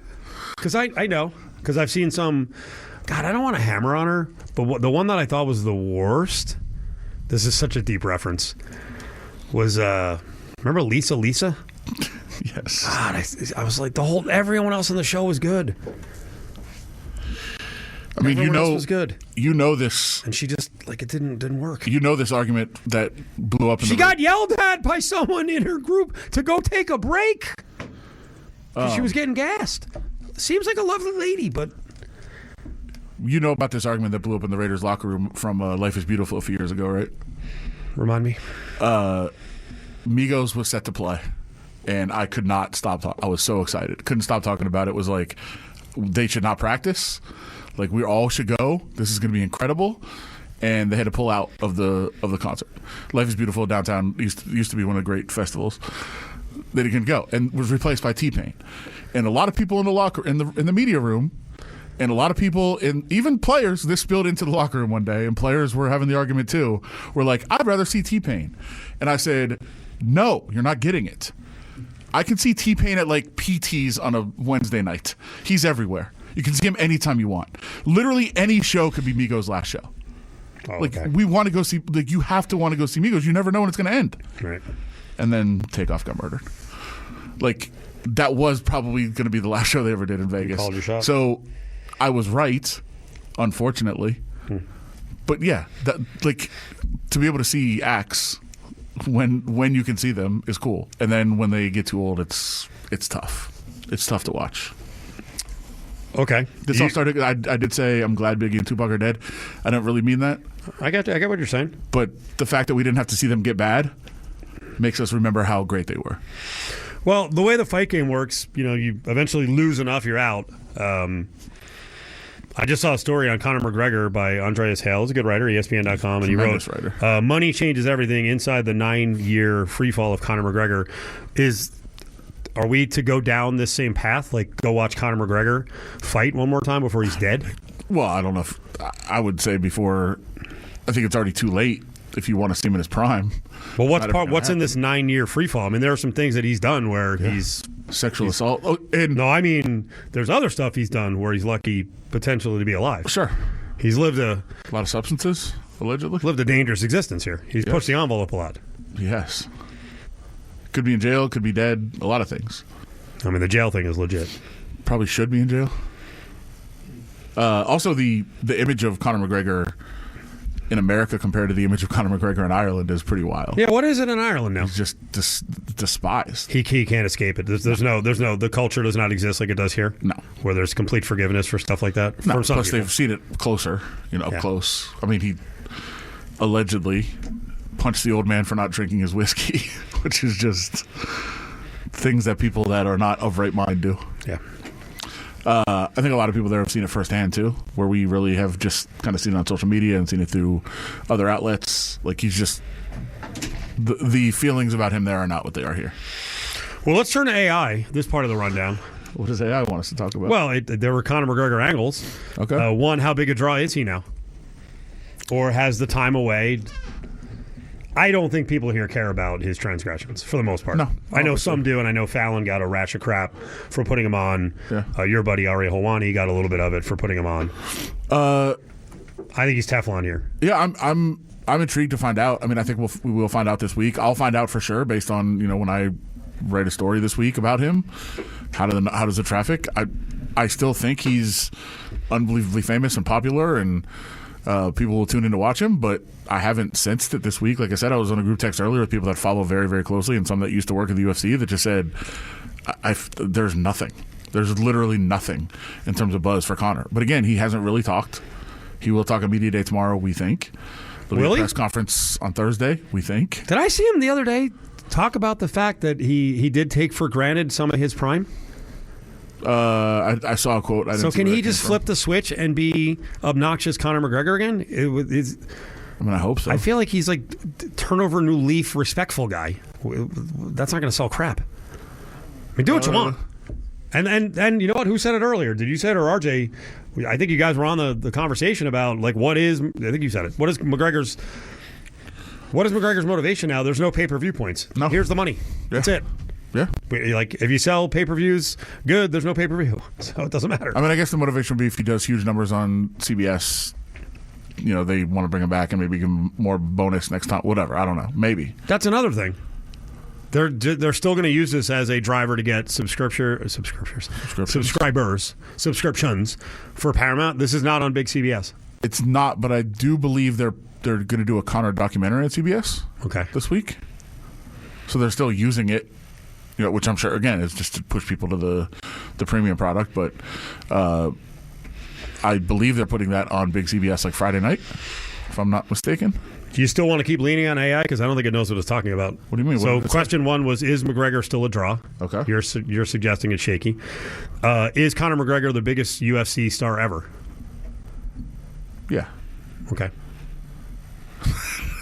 because I know because I've seen some. God, I don't want to hammer on her, but the one that I thought was the worst. This is such a deep reference. Was remember Lisa? Yes. God, I was like everyone else on the show was good. I mean, everyone else was good. You know this, and she just it didn't work. You know this argument that blew up. She got yelled at by someone in her group to go take a break. She was getting gassed. Seems like a lovely lady, but you know about this argument that blew up in the Raiders locker room from Life is Beautiful a few years ago, right? Remind me. Migos was set to play, and I could not stop. I was so excited. Couldn't stop talking about it. It was like they should not practice. Like we all should go. This is going to be incredible. and they had to pull out of the concert. Life is Beautiful downtown used to be one of the great festivals. They didn't go and was replaced by T-Pain. And a lot of people in the media room, and a lot of people, even players, this spilled into the locker room one day, and players were having the argument too, were like, I'd rather see T-Pain. And I said, no, you're not getting it. I can see T-Pain at like PT's on a Wednesday night. He's everywhere. You can see him anytime you want. Literally any show could be Migos' last show. Oh, like, okay. we want to go see, like, you have to want to go see Migos. You never know when it's going to end. Right. And then Takeoff got murdered. Like, that was probably going to be the last show they ever did in Vegas. You called your shot. So I was right, unfortunately. But yeah, that, like, to be able to see acts when you can see them is cool. And then when they get too old, it's tough. It's tough to watch. Okay. This all started. I did say I'm glad Biggie and Tupac are dead. I don't really mean that. I get what you're saying. But the fact that we didn't have to see them get bad makes us remember how great they were. Well, the way the fight game works, you eventually lose enough, you're out. I just saw a story on Conor McGregor by Andreas Hale. He's a good writer, ESPN.com, and he wrote, money changes everything inside the 9-year free fall of Conor McGregor. Are we to go down this same path? Like, go watch Conor McGregor fight one more time before he's dead? Well, I don't know if I would say before. I think it's already too late if you want to see him in his prime. Well, what's in this 9-year free fall? I mean, there are some things that he's done where he's sexual assault. Oh, and no, I mean, there's other stuff he's done where he's lucky potentially to be alive. Sure, he's lived a lot of substances allegedly. Lived a dangerous existence here. He's pushed the envelope a lot. Yes. Could be in jail, could be dead, a lot of things. I mean, the jail thing is legit. Probably should be in jail. Also, the image of Conor McGregor in America compared to the image of Conor McGregor in Ireland is pretty wild. Yeah, what is it in Ireland now? He's just despised. He can't escape it. There's no the culture does not exist like it does here. No, where there's complete forgiveness for stuff like that. No, plus they've seen it closer, up close. I mean, he allegedly punched the old man for not drinking his whiskey, which is just things that people that are not of right mind do. Yeah. I think a lot of people there have seen it firsthand too, where we really have just kind of seen it on social media and seen it through other outlets. Like, he's just the feelings about him there are not what they are here. Well, let's turn to AI. This part of the rundown. What does AI want us to talk about? Well, there were Conor McGregor angles. Okay. One, how big a draw is he now? Or has the time away? I don't think people here care about his transgressions for the most part. No, I know some do, and I know Fallon got a rash of crap for putting him on. Yeah. Your buddy Ari Helwani got a little bit of it for putting him on. I think he's Teflon here. Yeah, I'm intrigued to find out. I mean, I think we will find out this week. I'll find out for sure based on when I write a story this week about him. How does the traffic? I still think he's unbelievably famous and popular, and people will tune in to watch him, but I haven't sensed it this week. Like I said, I was on a group text earlier with people that follow very, very closely and some that used to work at the UFC that just said, there's nothing. There's literally nothing in terms of buzz for Conor. But again, he hasn't really talked. He will talk at Media Day tomorrow, we think. There'll be a press conference on Thursday, we think. Did I see him the other day talk about the fact that he did take for granted some of his prime? I saw a quote. So can he just flip the switch and be obnoxious Conor McGregor again? I mean, I hope so. I feel like he's like turn over a new leaf, respectful guy. That's not going to sell crap. I mean, do what you want. And you know what? Who said it earlier? Did you say it or RJ? I think you guys were on the conversation about like what is. I think you said it. What is McGregor's motivation now? There's no pay-per-view points. No. Here's the money. Yeah. That's it. Yeah. Like if you sell pay-per-views, good. There's no pay-per-view, so it doesn't matter. I mean, I guess the motivation would be if he does huge numbers on CBS. They want to bring him back and maybe give him more bonus next time. Whatever. I don't know. Maybe. That's another thing. They're still going to use this as a driver to get subscriptions for Paramount. This is not on big CBS. It's not, but I do believe they're going to do a Conor documentary on CBS. Okay. This week. So they're still using it, which I'm sure again is just to push people to the premium product. But I believe they're putting that on big CBS like Friday night, if I'm not mistaken. Do you still want to keep leaning on AI? Because I don't think it knows what it's talking about. What do you mean? So question one was, is McGregor still a draw? Okay. You're suggesting it's shaky. Is Conor McGregor the biggest UFC star ever? Yeah. Okay.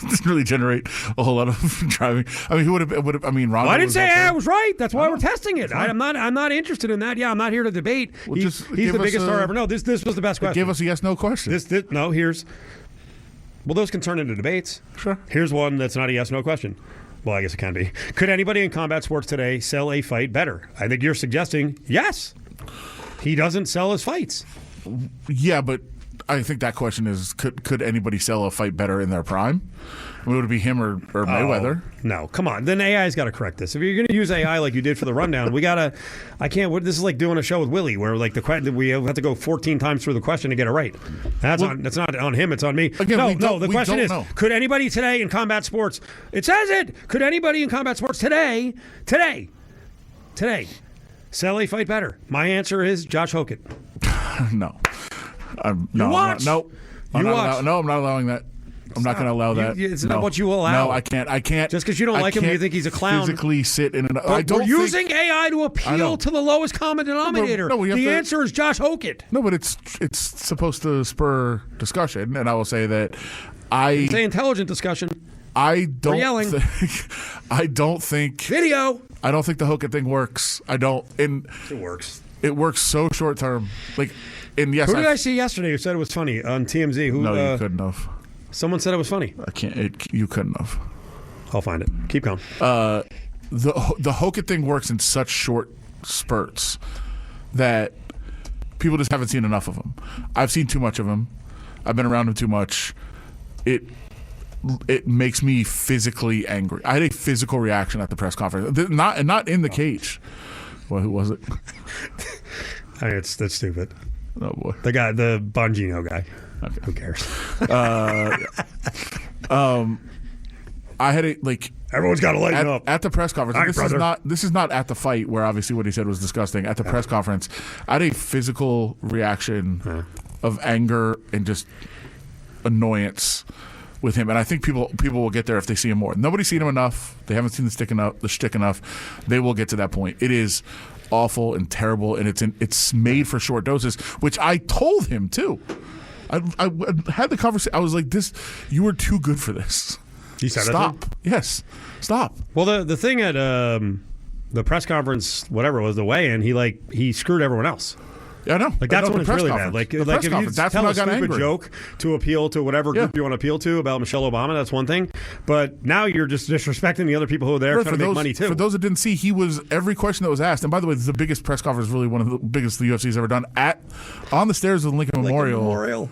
Didn't really generate a whole lot of driving. I mean, who would have? I mean, Ron. Well, I didn't say I was right. That's why we're testing it. I'm not interested in that. Yeah, I'm not here to debate. Well, he's the biggest star ever. No, this was the best question. Give us a yes/no question. Well, those can turn into debates. Sure. Here's one that's not a yes/no question. Well, I guess it can be. Could anybody in combat sports today sell a fight better? I think you're suggesting yes. He doesn't sell his fights. Yeah, but I think that question is: Could anybody sell a fight better in their prime? Would it be him or Mayweather? No, come on. Then AI's got to correct this. If you're going to use AI like you did for the rundown, we gotta. I can't. This is like doing a show with Willie, where like we have to go 14 times through the question to get it right. That's not on him. It's on me. Again, the question is: Could anybody today in combat sports? It says it. Could anybody in combat sports today, sell a fight better? My answer is Josh Hokett. No. I'm not allowing that. I'm not going to allow that. It's not what you allow. No, I can't. Just because you don't like him, you think he's a clown. Physically sit in an. We're using AI to appeal to the lowest common denominator. The answer is Josh Hokett. No, but it's supposed to spur discussion, and I will say that It's an intelligent discussion. I don't. We're yelling. I don't think video. I don't think the Hokett thing works. I don't. And it works. It works so short term. Like, and yes. Who did I see yesterday who said it was funny on TMZ? No, you couldn't have. Someone said it was funny. I can't. You couldn't have. I'll find it. Keep going. The Hokett thing works in such short spurts that people just haven't seen enough of him. I've seen too much of him. I've been around him too much. It makes me physically angry. I had a physical reaction at the press conference. Not in the cage. Well, who was it? I mean, that's stupid. Oh boy, the guy, the Bongino guy. Okay. Who cares? I had everyone's got to lighten up at the press conference. This is not at the fight where obviously what he said was disgusting. At the press conference, I had a physical reaction of anger and just annoyance with him, and I think people will get there if they see him more. Nobody's seen him enough. They haven't seen the shtick enough. They will get to that point. It is awful and terrible, and it's made for short doses, which I told him too. I had the conversation. I was like, "This, you are too good for this." You said stop. Yes, stop. Well, the thing at the press conference, whatever it was, the weigh-in, he screwed everyone else. Yeah, I know. Like that's when it's really bad. Like if you tell a stupid joke to appeal to whatever group you want to appeal to about Michelle Obama, that's one thing. But now you're just disrespecting the other people who are there trying to make money too. For those that didn't see, he was every question that was asked. And by the way, this is the biggest press conference, really one of the biggest the UFC's ever done. On the stairs of the Lincoln Memorial,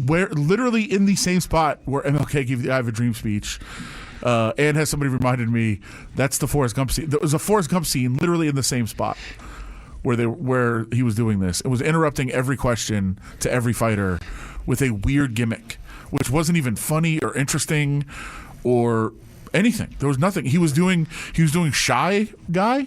where literally in the same spot where MLK gave the "I Have a Dream" speech. And has somebody reminded me that's the Forrest Gump scene. There was a Forrest Gump scene literally in the same spot where he was doing this. It was interrupting every question to every fighter with a weird gimmick, which wasn't even funny or interesting or anything. There was nothing. He was doing shy guy.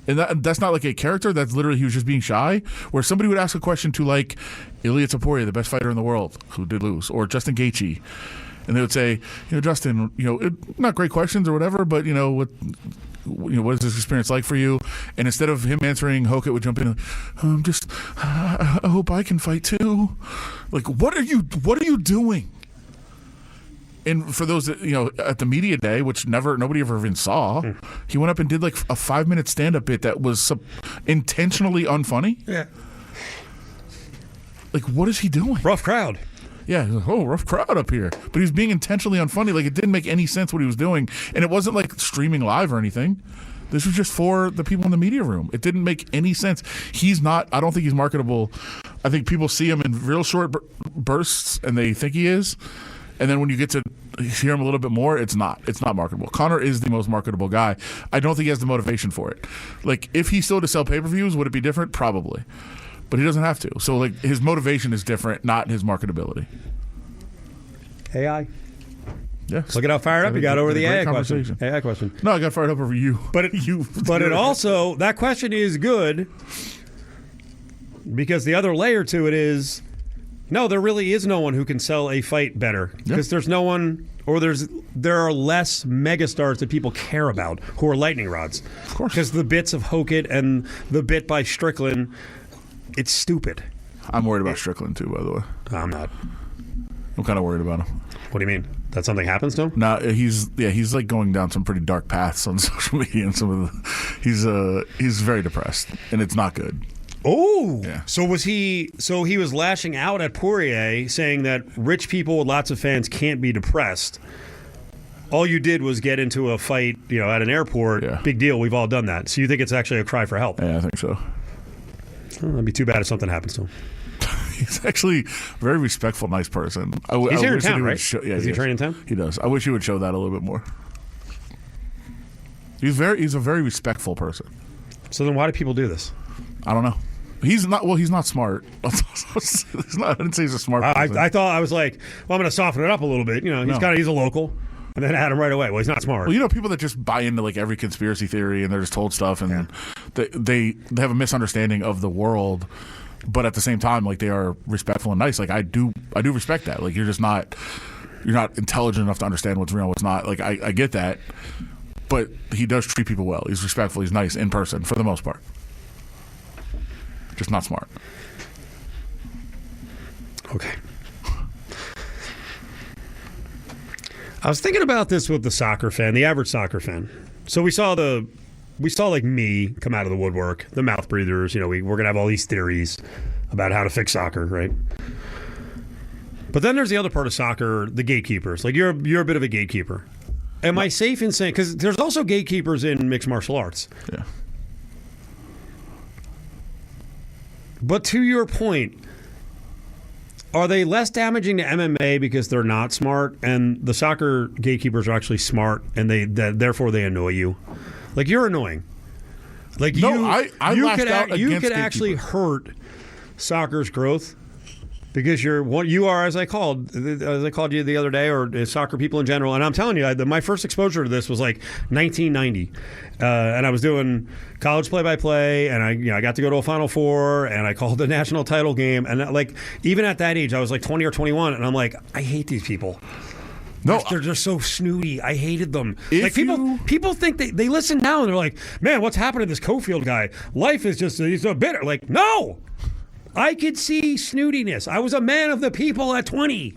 And that's not like a character. That's literally he was just being shy. Where somebody would ask a question to like Ilia Topuria, the best fighter in the world, who did lose, or Justin Gaethje, and they would say, Justin, not great questions or whatever, but what is this experience like for you? And instead of him answering, Hokett would jump in. I hope I can fight too. Like, what are you doing? And for those that, at the media day, which nobody ever even saw, he went up and did like a 5-minute stand-up bit that was intentionally unfunny. Yeah. Like, what is he doing? Rough crowd. Yeah, rough crowd up here. But he was being intentionally unfunny. Like, it didn't make any sense what he was doing. And it wasn't like streaming live or anything. This was just for the people in the media room. It didn't make any sense. I don't think he's marketable. I think people see him in real short bursts and they think he is. And then when you get to hear him a little bit more, it's not marketable. Conor is the most marketable guy. I don't think he has the motivation for it. Like, if he still to sell pay-per-views, would it be different? Probably. But he doesn't have to. So, like, his motivation is different, not his marketability. AI. Yes. Look at how fired up you got over the AI question. AI question. No, I got fired up over you. But it also, that question is good because the other layer to it is, no, there really is no one who can sell a fight better because there's no one, or there are less megastars that people care about who are lightning rods. Of course. Because the bits of Hokett and the bit by Strickland, it's stupid. I'm worried about Strickland too, by the way. I'm not. I'm kind of worried about him. What do you mean? That something happens to him? No, he's like going down some pretty dark paths on social media, and some of the he's very depressed, and it's not good. Oh, Yeah. So he was lashing out at Poirier, saying that rich people with lots of fans can't be depressed. All you did was get into a fight, at an airport. Yeah. Big deal. We've all done that. So you think it's actually a cry for help? Yeah, I think so. Well, it'd be too bad if something happens to him. He's actually a very respectful, nice person. He's here in wish that town, would right? Yeah, Is he training in town? He does. I wish he would show that a little bit more. He's a very respectful person. So then why do people do this? I don't know. He's not smart. I didn't say he's a smart person. I thought, I was like, well, I'm going to soften it up a little bit. He's a local. And then add him right away. Well, he's not smart. Well, people that just buy into like every conspiracy theory and they're just told stuff, and they have a misunderstanding of the world, but at the same time, like, they are respectful and nice. Like, I do respect that. Like, you're not intelligent enough to understand what's real and what's not. Like, I get that, but he does treat people well. He's respectful. He's nice in person for the most part. Just not smart. Okay. I was thinking about this with the soccer fan, the average soccer fan. So we saw like me come out of the woodwork, the mouth breathers. We're going to have all these theories about how to fix soccer, right? But then there's the other part of soccer, the gatekeepers. Like, you're a bit of a gatekeeper. Am I safe in saying, because there's also gatekeepers in mixed martial arts. Yeah. But to your point, are they less damaging to MMA because they're not smart, and the soccer gatekeepers are actually smart, and therefore they annoy you? Like, you're annoying. Like, No, you against could actually gatekeepers. hurt soccer's growth because you are, as I called you the other day, or soccer people in general. And I'm telling you, my first exposure to this was like 1990, and I was doing college play-by-play, and I got to go to a Final Four, and I called the national title game, and like, even at that age, I was like 20 or 21, and I'm like, I hate these people. No, They're just so snooty. I hated them. If Like, people think they listen now and they're like, man, what's happened to this Cofield guy? Life is just, he's so bitter. Like, no, I could see snootiness. I was a man of the people at 20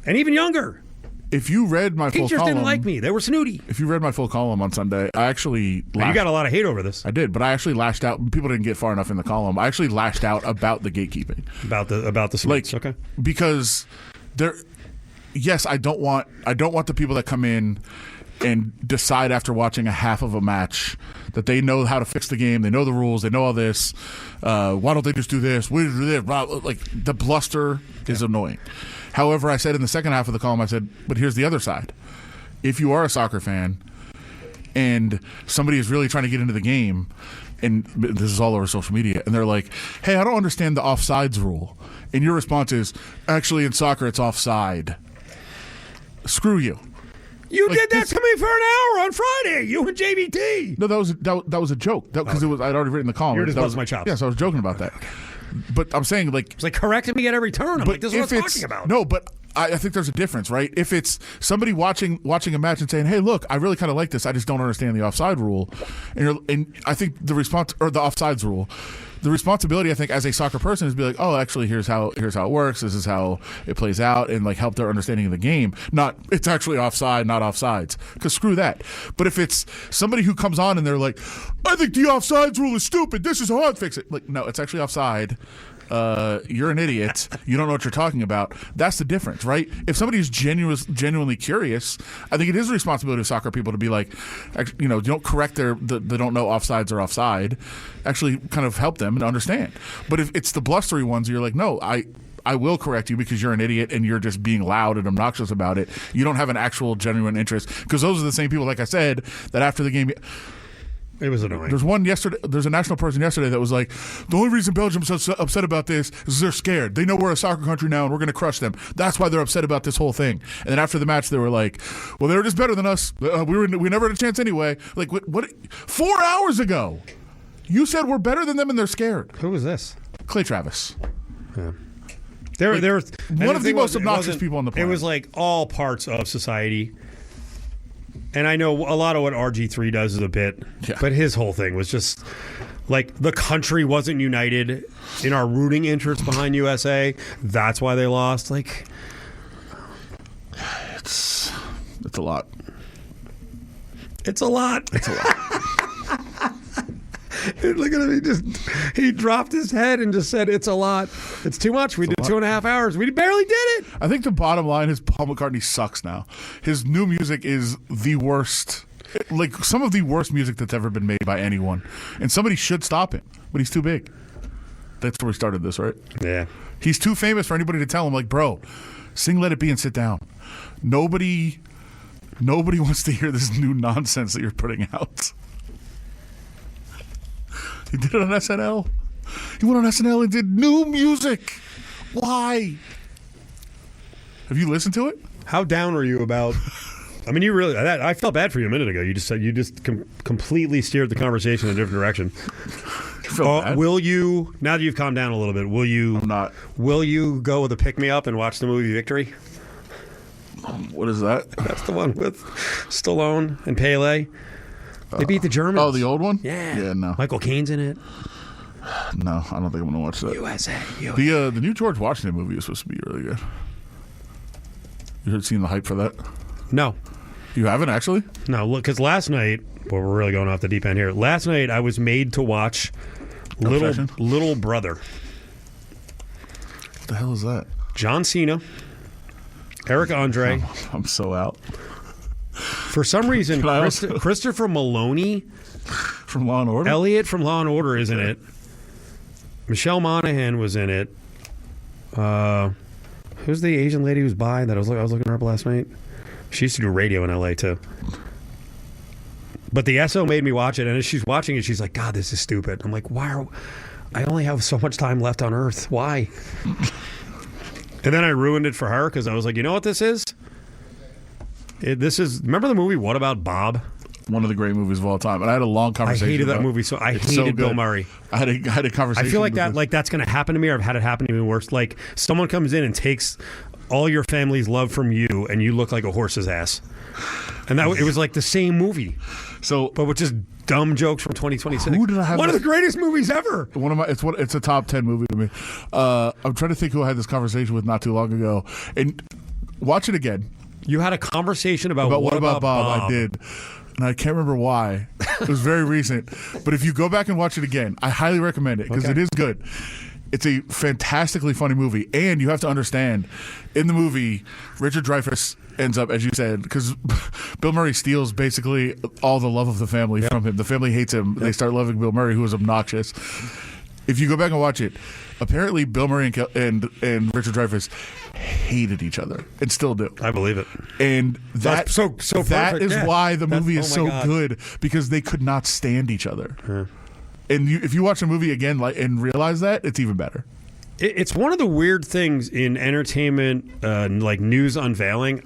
and even younger. if you read my full Teachers column, didn't like me. They were snooty. If you read my full column on Sunday, I actually You got a lot of hate over this. I did, but I actually lashed out. People didn't get far enough in the column. I actually lashed out about the gatekeeping. About the Smiths, okay. Because yes, I don't want the people that come in and decide after watching a half of a match that they know how to fix the game, they know the rules, they know all this. Why don't they just do this? We do this. Like, the bluster is annoying. However, I said in the second half of the column, I said, but here's the other side. If you are a soccer fan and somebody is really trying to get into the game, and this is all over social media, and they're like, hey, I don't understand the offsides rule. And your response is, actually, in soccer, it's offside. Screw you. You did that to me for an hour on Friday. You and JBT. No, that was a joke. Because I'd already written the column. You're just busting my chops. Yes, I was joking about that. But I'm saying, like, It's like correcting me at every turn. I'm like, this is what I'm talking about. No, but I think there's a difference, right? If it's somebody watching a match and saying, hey, look, I really kind of like this, I just don't understand the offside rule. And I think the response, or the offsides rule, the responsibility, I think, as a soccer person is to be like, oh, actually, here's how it works. This is how it plays out, and like help their understanding of the game. Not, it's actually offside, not offsides. Because screw that. But if it's somebody who comes on and they're like, I think the offsides rule is stupid. This is how I'd fix it. Like, no, it's actually offside. You're an idiot. You don't know what you're talking about. That's the difference, right? If somebody is genuinely curious, I think it is a responsibility of soccer people to be like, you don't correct they don't know offsides or offside. Actually, kind of help them and understand. But if it's the blustery ones, you're like, no, I will correct you because you're an idiot and you're just being loud and obnoxious about it. You don't have an actual genuine interest, because those are the same people, like I said, that after the game. It was annoying. There's one yesterday. There's a national person yesterday that was like, the only reason Belgium's so upset about this is they're scared. They know we're a soccer country now and we're going to crush them. That's why they're upset about this whole thing. And then after the match, they were like, well, they were just better than us. We never had a chance anyway. Like, what? 4 hours ago, you said we're better than them and they're scared. Who was this? Clay Travis. Yeah. There was one of the most obnoxious people on the planet. It was like all parts of society. And I know a lot of what RG3 does is a bit, but his whole thing was just like the country wasn't united in our rooting interest behind USA. That's why they lost. Like, It's a lot. It's a lot. It's a lot. Look at him. He dropped his head and just said, it's a lot. It's too much. We did 2.5 hours. We barely did it. I think the bottom line is Paul McCartney sucks now. His new music is the worst. Like some of the worst music that's ever been made by anyone. And somebody should stop him. But he's too big. That's where we started this, right? Yeah. He's too famous for anybody to tell him, like, bro, sing Let It Be and sit down. Nobody wants to hear this new nonsense that you're putting out. He did it on SNL. He went on SNL and did new music. Why? Have you listened to it? How down were you about? I mean, I felt bad for you a minute ago. You just said completely steered the conversation in a different direction. Will you, now that you've calmed down a little bit, I'm not. Will you go with a pick-me-up and watch the movie Victory? What is that? That's the one with Stallone and Pele. They beat the Germans. Oh, the old one? Yeah. Yeah, no. Michael Caine's in it. No, I don't think I'm going to watch that. USA. The new George Washington movie is supposed to be really good. You heard seen the hype for that? No. You haven't, actually? No, look, because last night, well, we're really going off the deep end here. Last night, I was made to watch Little Brother. What the hell is that? John Cena, Eric Andre. I'm so out. For some reason, Christopher Maloney from Law and Order. Elliot from Law and Order is in it. Michelle Monaghan was in it. Who's the Asian lady who's by that I was looking her up last night? She used to do radio in LA too. But the SO made me watch it, and as she's watching it, she's like, "God, this is stupid." I'm like, I only have so much time left on Earth. Why? And then I ruined it for her because I was like, you know what this is? Remember the movie What About Bob? One of the great movies of all time. And I had a long conversation. I hated that movie. I hated Bill Murray. I had a conversation. I feel like that's going to happen to me, or I've had it happen to me worse. Like someone comes in and takes all your family's love from you, and you look like a horse's ass. And it was like the same movie. But with just dumb jokes from 2026. Who did I have? One of the greatest movies ever. It's a top 10 movie to me. I'm trying to think who I had this conversation with not too long ago. And watch it again. You had a conversation about What About Bob? I did. And I can't remember why. It was very recent. But if you go back and watch it again, I highly recommend it because it is good. It's a fantastically funny movie. And you have to understand, in the movie, Richard Dreyfuss ends up, as you said, because Bill Murray steals basically all the love of the family from him. The family hates him. They start loving Bill Murray, who is obnoxious. If you go back and watch it, apparently Bill Murray and Richard Dreyfuss hated each other and still do. I believe it. And that that is why the movie is so good, because they could not stand each other. Yeah. And if you watch the movie again and realize that, it's even better. It's one of the weird things in entertainment, like news unveiling.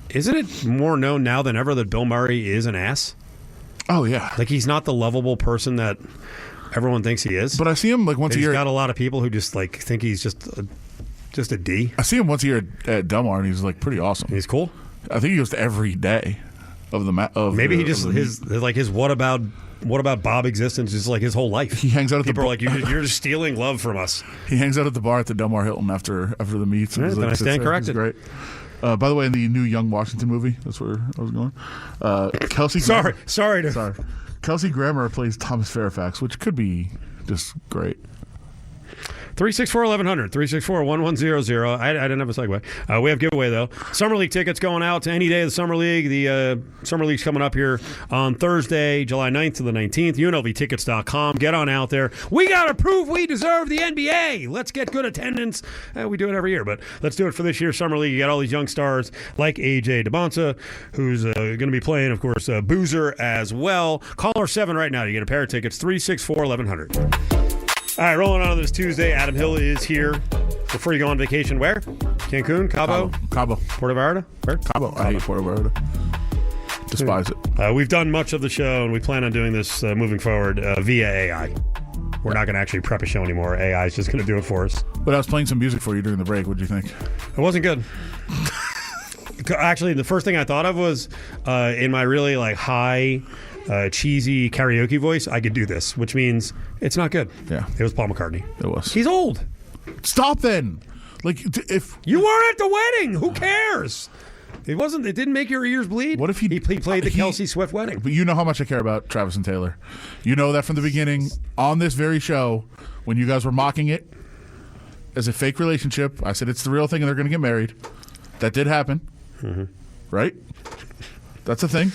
Isn't it more known now than ever that Bill Murray is an ass? Oh yeah, like he's not the lovable person that everyone thinks he is. But I see him like once a year. He's got a lot of people who just like think he's just a D. I see him once a year at Delmar, and he's like pretty awesome. He's cool. I think he goes to every day of the maybe he just his what about Bob existence is like his whole life. He hangs out at people are like you're just stealing love from us. He hangs out at the bar at the Delmar Hilton after the meets. Right, then I stand corrected. Great. By the way, in the new Young Washington movie, that's where I was going. Kelsey. Sorry. Kelsey Grammer plays Thomas Fairfax, which could be just great. 364-1100, 364-1100. I didn't have a segue. We have giveaway, though. Summer League tickets going out to any day of the Summer League. The Summer League's coming up here on Thursday, July 9th to the 19th. UNLVtickets.com. Get on out there. We got to prove we deserve the NBA. Let's get good attendance. We do it every year, but let's do it for this year's Summer League. You got all these young stars like A.J. DeBonsa, who's going to be playing, of course, Boozer as well. Caller 7 right now. You get a pair of tickets, 364-1100. All right, rolling on this Tuesday. Adam Hill is here. Before you go on vacation, where? Cancun? Cabo? Puerto Vallarta? Where? Cabo. I hate Puerto Vallarta. Despise it. We've done much of the show, and we plan on doing this moving forward via AI. We're not going to actually prep a show anymore. AI is just going to do it for us. But I was playing some music for you during the break. What did you think? It wasn't good. Actually, the first thing I thought of was in my really high... cheesy karaoke voice, I could do this, which means it's not good. Yeah. It was Paul McCartney. It was. He's old. Stop then. Like, if you weren't at the wedding, who cares? It wasn't. It didn't make your ears bleed. What if he played the Kelsey Swift wedding? But you know how much I care about Travis and Taylor. You know that from the beginning on this very show when you guys were mocking it as a fake relationship. I said it's the real thing and they're going to get married. That did happen, right? That's a thing.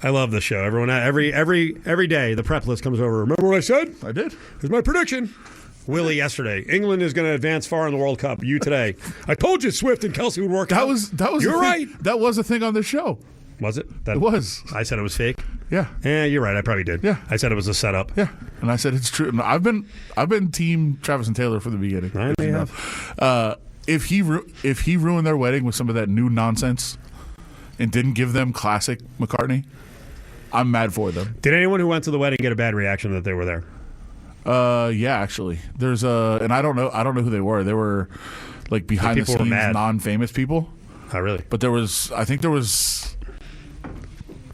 I love this show. Everyone, every day, the prep list comes over. Remember what I said? I did. Here's my prediction. Willie yesterday. England is going to advance far in the World Cup. You today. I told you Swift and Kelsey would work out. That was. You're right. That was a thing on this show. Was it? It was. I said it was fake. Yeah. Yeah, you're right. I probably did. Yeah. I said it was a setup. Yeah, and I said it's true. And I've been team Travis and Taylor from the beginning. I know you have. If he ruined their wedding with some of that new nonsense and didn't give them classic McCartney, I'm mad for them. Did anyone who went to the wedding get a bad reaction that they were there? Yeah, actually, there's and I don't know who they were. They were like behind the scenes, non-famous people. Oh, really? But I think there was.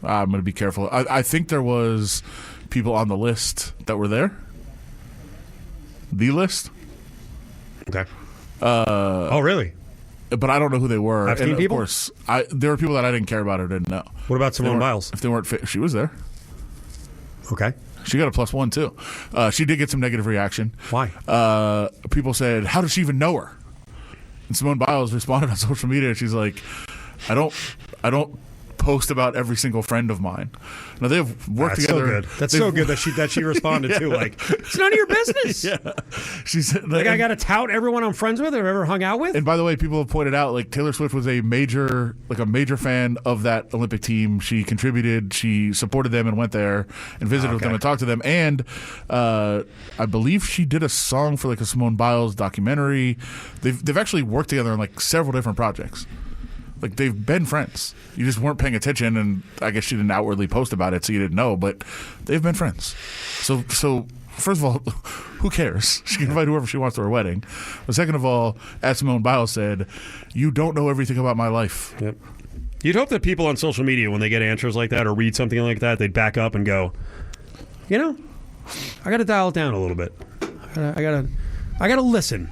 I'm going to be careful. I think there was people on the list that were there. The list. Okay. Oh, really? But I don't know who they were. I've seen people? Of course, there were people that I didn't care about or didn't know. What about Simone Biles? If they weren't fit, she was there. Okay. She got a +1 too. She did get some negative reaction. Why? People said, "How does she even know her?" And Simone Biles responded on social media. She's like, "I don't post about every single friend of mine." Now they've worked together. So good. That's so good that she responded too. Like, it's none of your business. Yeah, she said, like I got to tout everyone I'm friends with or ever hung out with. And by the way, people have pointed out like Taylor Swift was a major fan of that Olympic team. She contributed, she supported them, and went there and visited with them and talked to them. And I believe she did a song for like a Simone Biles documentary. They've actually worked together on like several different projects. Like, they've been friends. You just weren't paying attention, and I guess she didn't outwardly post about it, so you didn't know, but they've been friends. So first of all, who cares? She can invite whoever she wants to her wedding. But second of all, as Simone Biles said, you don't know everything about my life. Yep. You'd hope that people on social media, when they get answers like that or read something like that, they'd back up and go, I got to dial it down a little bit. I got to listen.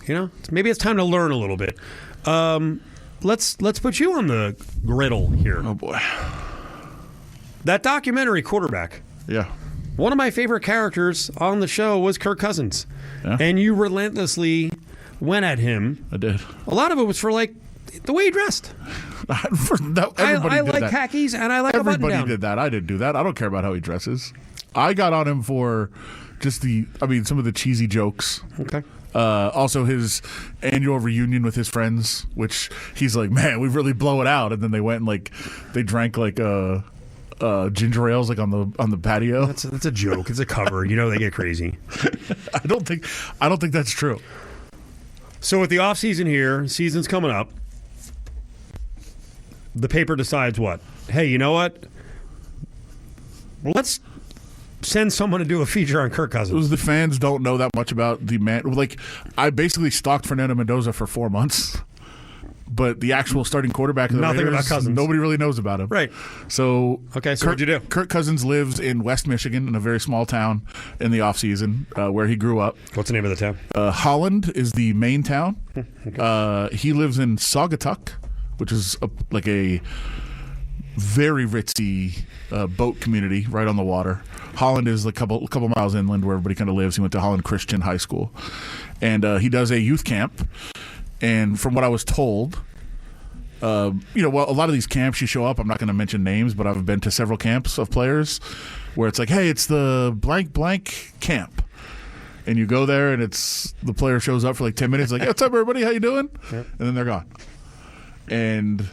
Yeah. Maybe it's time to learn a little bit. Let's put you on the griddle here. Oh, boy. That documentary, Quarterback. Yeah. One of my favorite characters on the show was Kirk Cousins. Yeah. And you relentlessly went at him. I did. A lot of it was for, like, the way he dressed. I like khakis, and I like a button down. Everybody did that. I didn't do that. I don't care about how he dresses. I got on him for just some of the cheesy jokes. Okay. Also, his annual reunion with his friends, which he's like, man, we really blow it out. And then they went and they drank ginger ales on the patio. That's a joke. It's a cover. They get crazy. I don't think that's true. So with the off season here, season's coming up. The paper decides what? Hey, you know what? Let's send someone to do a feature on Kirk Cousins. The fans don't know that much about the man. Like, I basically stalked Fernando Mendoza for 4 months, but the actual starting quarterback of the Nothing Raiders, about Cousins. Nobody really knows about him. Right. So what'd you do? Kirk Cousins lives in West Michigan in a very small town in the offseason where he grew up. What's the name of the town? Holland is the main town. Okay. He lives in Saugatuck, which is a very ritzy boat community right on the water. Holland is a couple miles inland where everybody kind of lives. He went to Holland Christian High School, and he does a youth camp. And from what I was told, a lot of these camps you show up. I'm not going to mention names, but I've been to several camps of players where it's like, hey, it's the blank camp. And you go there, and the player shows up for like 10 minutes, like, hey, what's up, everybody? How you doing? Yep. And then they're gone. And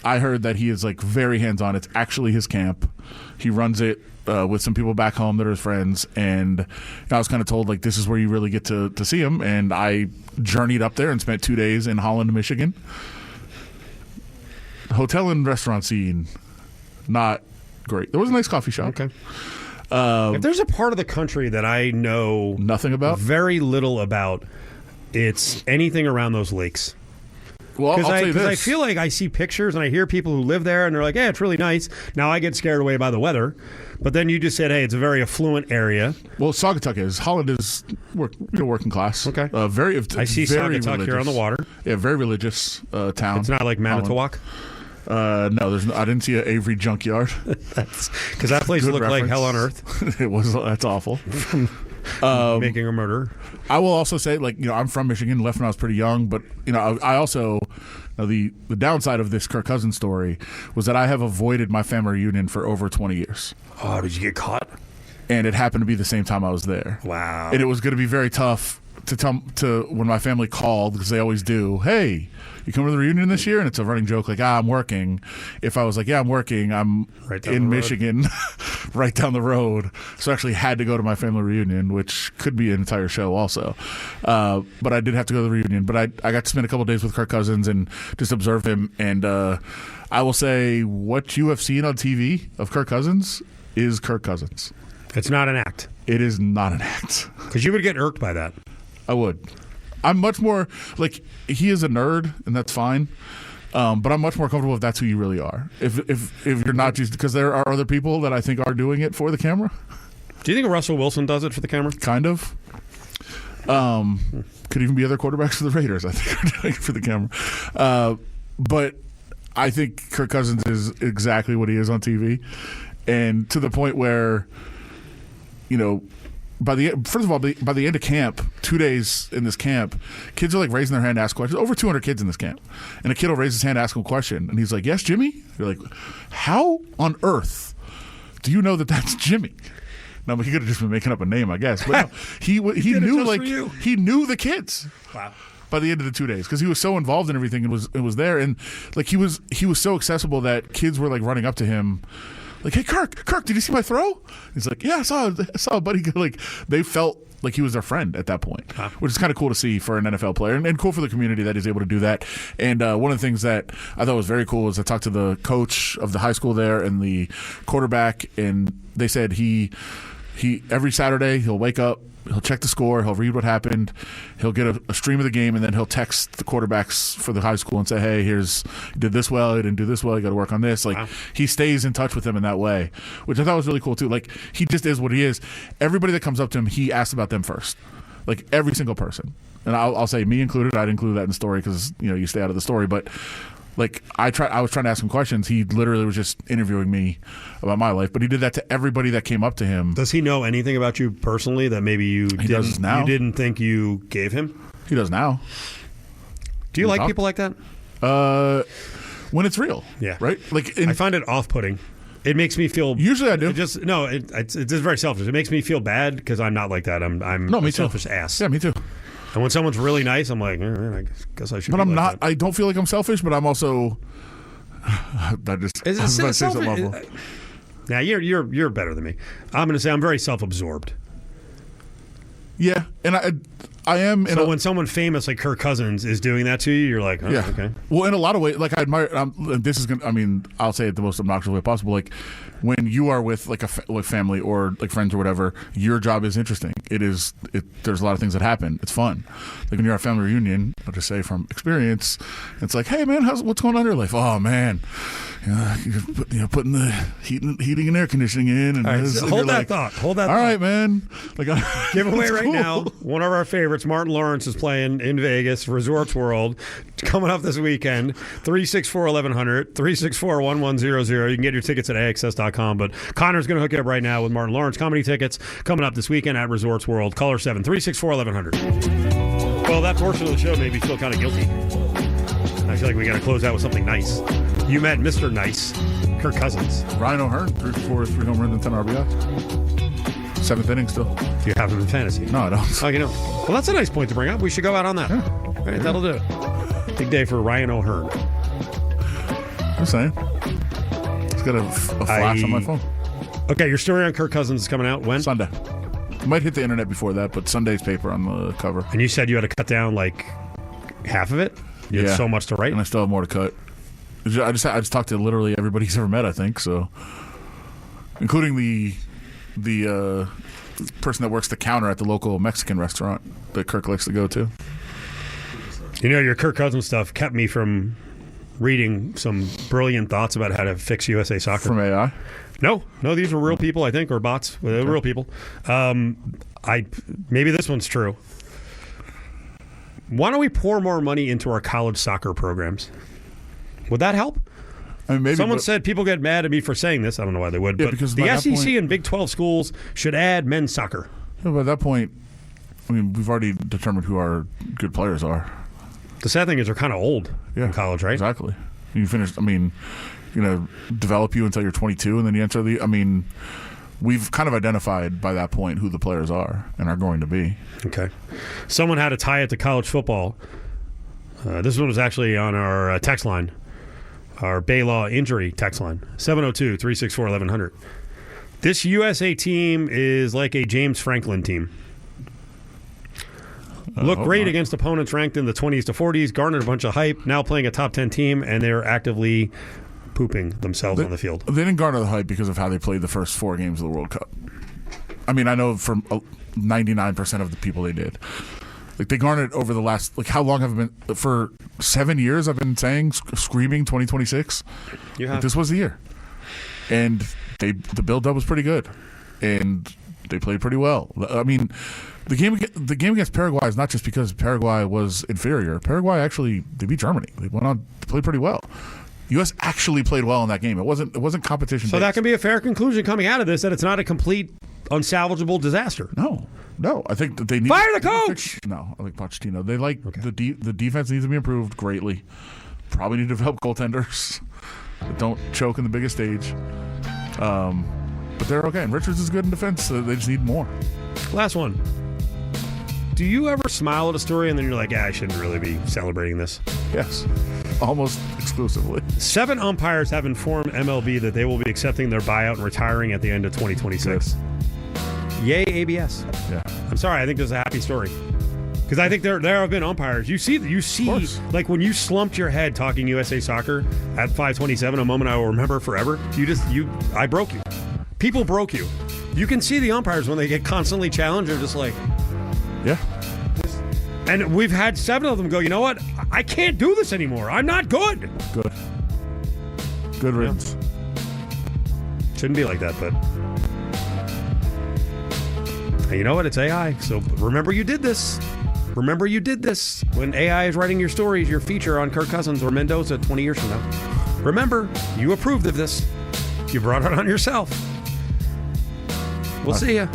I heard that he is very hands-on. It's actually his camp. He runs it with some people back home that are his friends. And I was kind of told, this is where you really get to see him. And I journeyed up there and spent 2 days in Holland, Michigan. Hotel and restaurant scene, not great. There was a nice coffee shop. Okay. If there's a part of the country that I know nothing about, very little about, it's anything around those lakes. Well, I'll tell you this. I feel like I see pictures and I hear people who live there and they're like, "Yeah, it's really nice." Now I get scared away by the weather, but then you just said, "Hey, it's a very affluent area." Well, Saugatuck is. Holland is working class. Okay. I see very Saugatuck religious. here on the water. Yeah, very religious town. It's not like Manitowoc. No, I didn't see an Avery junkyard. That's because that place Good looked like reference. hell on earth. It was. That's awful. Making a murderer. I will also say, I'm from Michigan, left when I was pretty young, but I also the downside of this Kirk Cousins story was that I have avoided my family reunion for over 20 years. Oh, did you get caught? And it happened to be the same time I was there. Wow. And it was going to be very tough to when my family called, because they always do, "Hey, you coming to the reunion this year?" And it's a running joke, like, I'm working. If I was like, "Yeah, I'm working," I'm in Michigan, right down the road. So I actually had to go to my family reunion, which could be an entire show also. But I did have to go to the reunion. But I got to spend a couple of days with Kirk Cousins and just observe him. And I will say, what you have seen on TV of Kirk Cousins is Kirk Cousins. It's not an act. It is not an act. Because you would get irked by that. I would. I'm much more he is a nerd, and that's fine. But I'm much more comfortable if that's who you really are. If you're not just, because there are other people that I think are doing it for the camera. Do you think Russell Wilson does it for the camera? Kind of. Could even be other quarterbacks for the Raiders, I think, are doing it for the camera. But I think Kirk Cousins is exactly what he is on TV, and to the point where, by the end of camp, 2 days in this camp, kids are raising their hand to ask questions. Over 200 kids in this camp, and a kid will raise his hand to ask him a question, and he's like, "Yes, Jimmy." You're like, "How on earth do you know that that's Jimmy?" No, but he could have just been making up a name, I guess. But no, he knew he knew the kids. Wow. By the end of the 2 days, because he was so involved in everything and was there, and he was so accessible that kids were running up to him. Like, "Hey, Kirk, did you see my throw?" He's like, "Yeah, I saw it, buddy." They felt like he was their friend at that point, which is kind of cool to see for an NFL player, and cool for the community that he's able to do that. And one of the things that I thought was very cool is I talked to the coach of the high school there and the quarterback, and they said he every Saturday he'll wake up, he'll check the score, he'll read what happened, he'll get a stream of the game, and then he'll text the quarterbacks for the high school and say, "Hey, you did this well, you didn't do this well, you got to work on this." He stays in touch with them in that way, which I thought was really cool too. He just is what he is. Everybody that comes up to him, he asks about them first. Every single person. And I'll say me included. I'd include that in the story because you stay out of the story, but I was trying to ask him questions. He literally was just interviewing me about my life, but he did that to everybody that came up to him. Does he know anything about you personally that maybe you didn't think you gave him? He does now. Do you like people like that? When it's real, yeah, right. I find it off-putting. It makes me feel. Usually, I do. It's just very selfish. It makes me feel bad because I'm not like that. I'm a selfish ass. Yeah, me too. And when someone's really nice, I'm like, I guess I should. But be I'm like not. that. I don't feel like I'm selfish, but I'm also. Is it selfish? Yeah, you're better than me. I'm going to say I'm very self-absorbed. Yeah, and I am. So when someone famous like Kirk Cousins is doing that to you, you're like, yeah, okay. Well, in a lot of ways, I admire. This is gonna. I mean, I'll say it the most obnoxious way possible. When you are with a family or friends or whatever, your job is interesting. There's a lot of things that happen. It's fun. When you're at a family reunion, I'll just say from experience, it's like, "Hey man, what's going on in your life?" "Oh man, you're putting the heating and air conditioning in." And right, so hold that thought. All right, man. Giveaway right now. One of our favorites, Martin Lawrence, is playing in Vegas, Resorts World, coming up this weekend. 364-1100, 364-1100. You can get your tickets at AXS.com. But Connor's going to hook you up right now with Martin Lawrence comedy tickets coming up this weekend at Resorts World. Caller 7 364-1100. Well, that portion of the show made me feel kind of guilty. I feel like we got to close out with something nice. You met Mr. Nice, Kirk Cousins. Ryan O'Hearn, 3 home runs and 10 RBI. 7th inning still. Do you have him in fantasy? No, I don't. Oh, well, that's a nice point to bring up. We should go out on that. Yeah. All right, that'll do it. Big day for Ryan O'Hearn. I'm saying. Got a flash on my phone. Okay, your story on Kirk Cousins is coming out when? Sunday. Might hit the internet before that, but Sunday's paper on the cover. And you said you had to cut down half of it? You had so much to write? And I still have more to cut. I just talked to literally everybody he's ever met, I think, so including the person that works the counter at the local Mexican restaurant that Kirk likes to go to. You know, your Kirk Cousins stuff kept me from reading some brilliant thoughts about how to fix USA Soccer. From AI? No, these were real people, I think, or bots. They're real people. Maybe this one's true. Why don't we pour more money into our college soccer programs? Would that help? I mean, maybe, Someone said people get mad at me for saying this. I don't know why they would. Yeah, but because the by that SEC point- and Big 12 schools should add men's soccer. Yeah, but at that point, I mean, we've already determined who our good players are. The sad thing is they're kind of old in college, right? Exactly. You finish, I mean, develop you until you're 22, and then you enter the, I mean, we've kind of identified by that point who the players are and are going to be. Okay. Someone had to tie it to college football. This one was actually on our text line, our Baylaw injury text line, 702-364-1100. This USA team is like a James Franklin team. Look great against opponents ranked in the 20s to 40s, garnered a bunch of hype, now playing a top 10 team, and they're actively pooping themselves on the field. They didn't garner the hype because of how they played the first 4 games of the World Cup. I mean, I know from 99% of the people they did. Like, they garnered over the last, like, how long have I been, for 7 years I've been saying, screaming 2026. You have. Like, this was the year. And the build-up was pretty good. And they played pretty well. I mean, the game against Paraguay is not just because Paraguay was inferior. Paraguay actually, they beat Germany. They went on to play pretty well. U.S. actually played well in that game. It wasn't competition. So that can be a fair conclusion coming out of this, that it's not a complete unsalvageable disaster. No. I think that they need fire the coach. No, I like Pochettino. They like the defense needs to be improved greatly. Probably need to develop goaltenders that don't choke in the biggest stage. But they're okay. And Richards is good in defense. So they just need more. Last one. Do you ever smile at a story and then you're like, I shouldn't really be celebrating this? Yes, almost exclusively. 7 umpires have informed MLB that they will be accepting their buyout and retiring at the end of 2026. Yay, ABS. Yeah. I'm sorry. I think this is a happy story. Because I think there have been umpires. You see, like when you slumped your head talking USA Soccer at 527, a moment I will remember forever. I broke you. People broke you. You can see the umpires when they get constantly challenged. They're just like, yeah. And we've had 7 of them go, you know what? I can't do this anymore. I'm not good. Good riddance. Shouldn't be like that, but hey, you know what? It's AI. So remember you did this. Remember you did this. When AI is writing your stories, your feature on Kirk Cousins or Mendoza 20 years from now. Remember, you approved of this. You brought it on yourself. We'll see ya.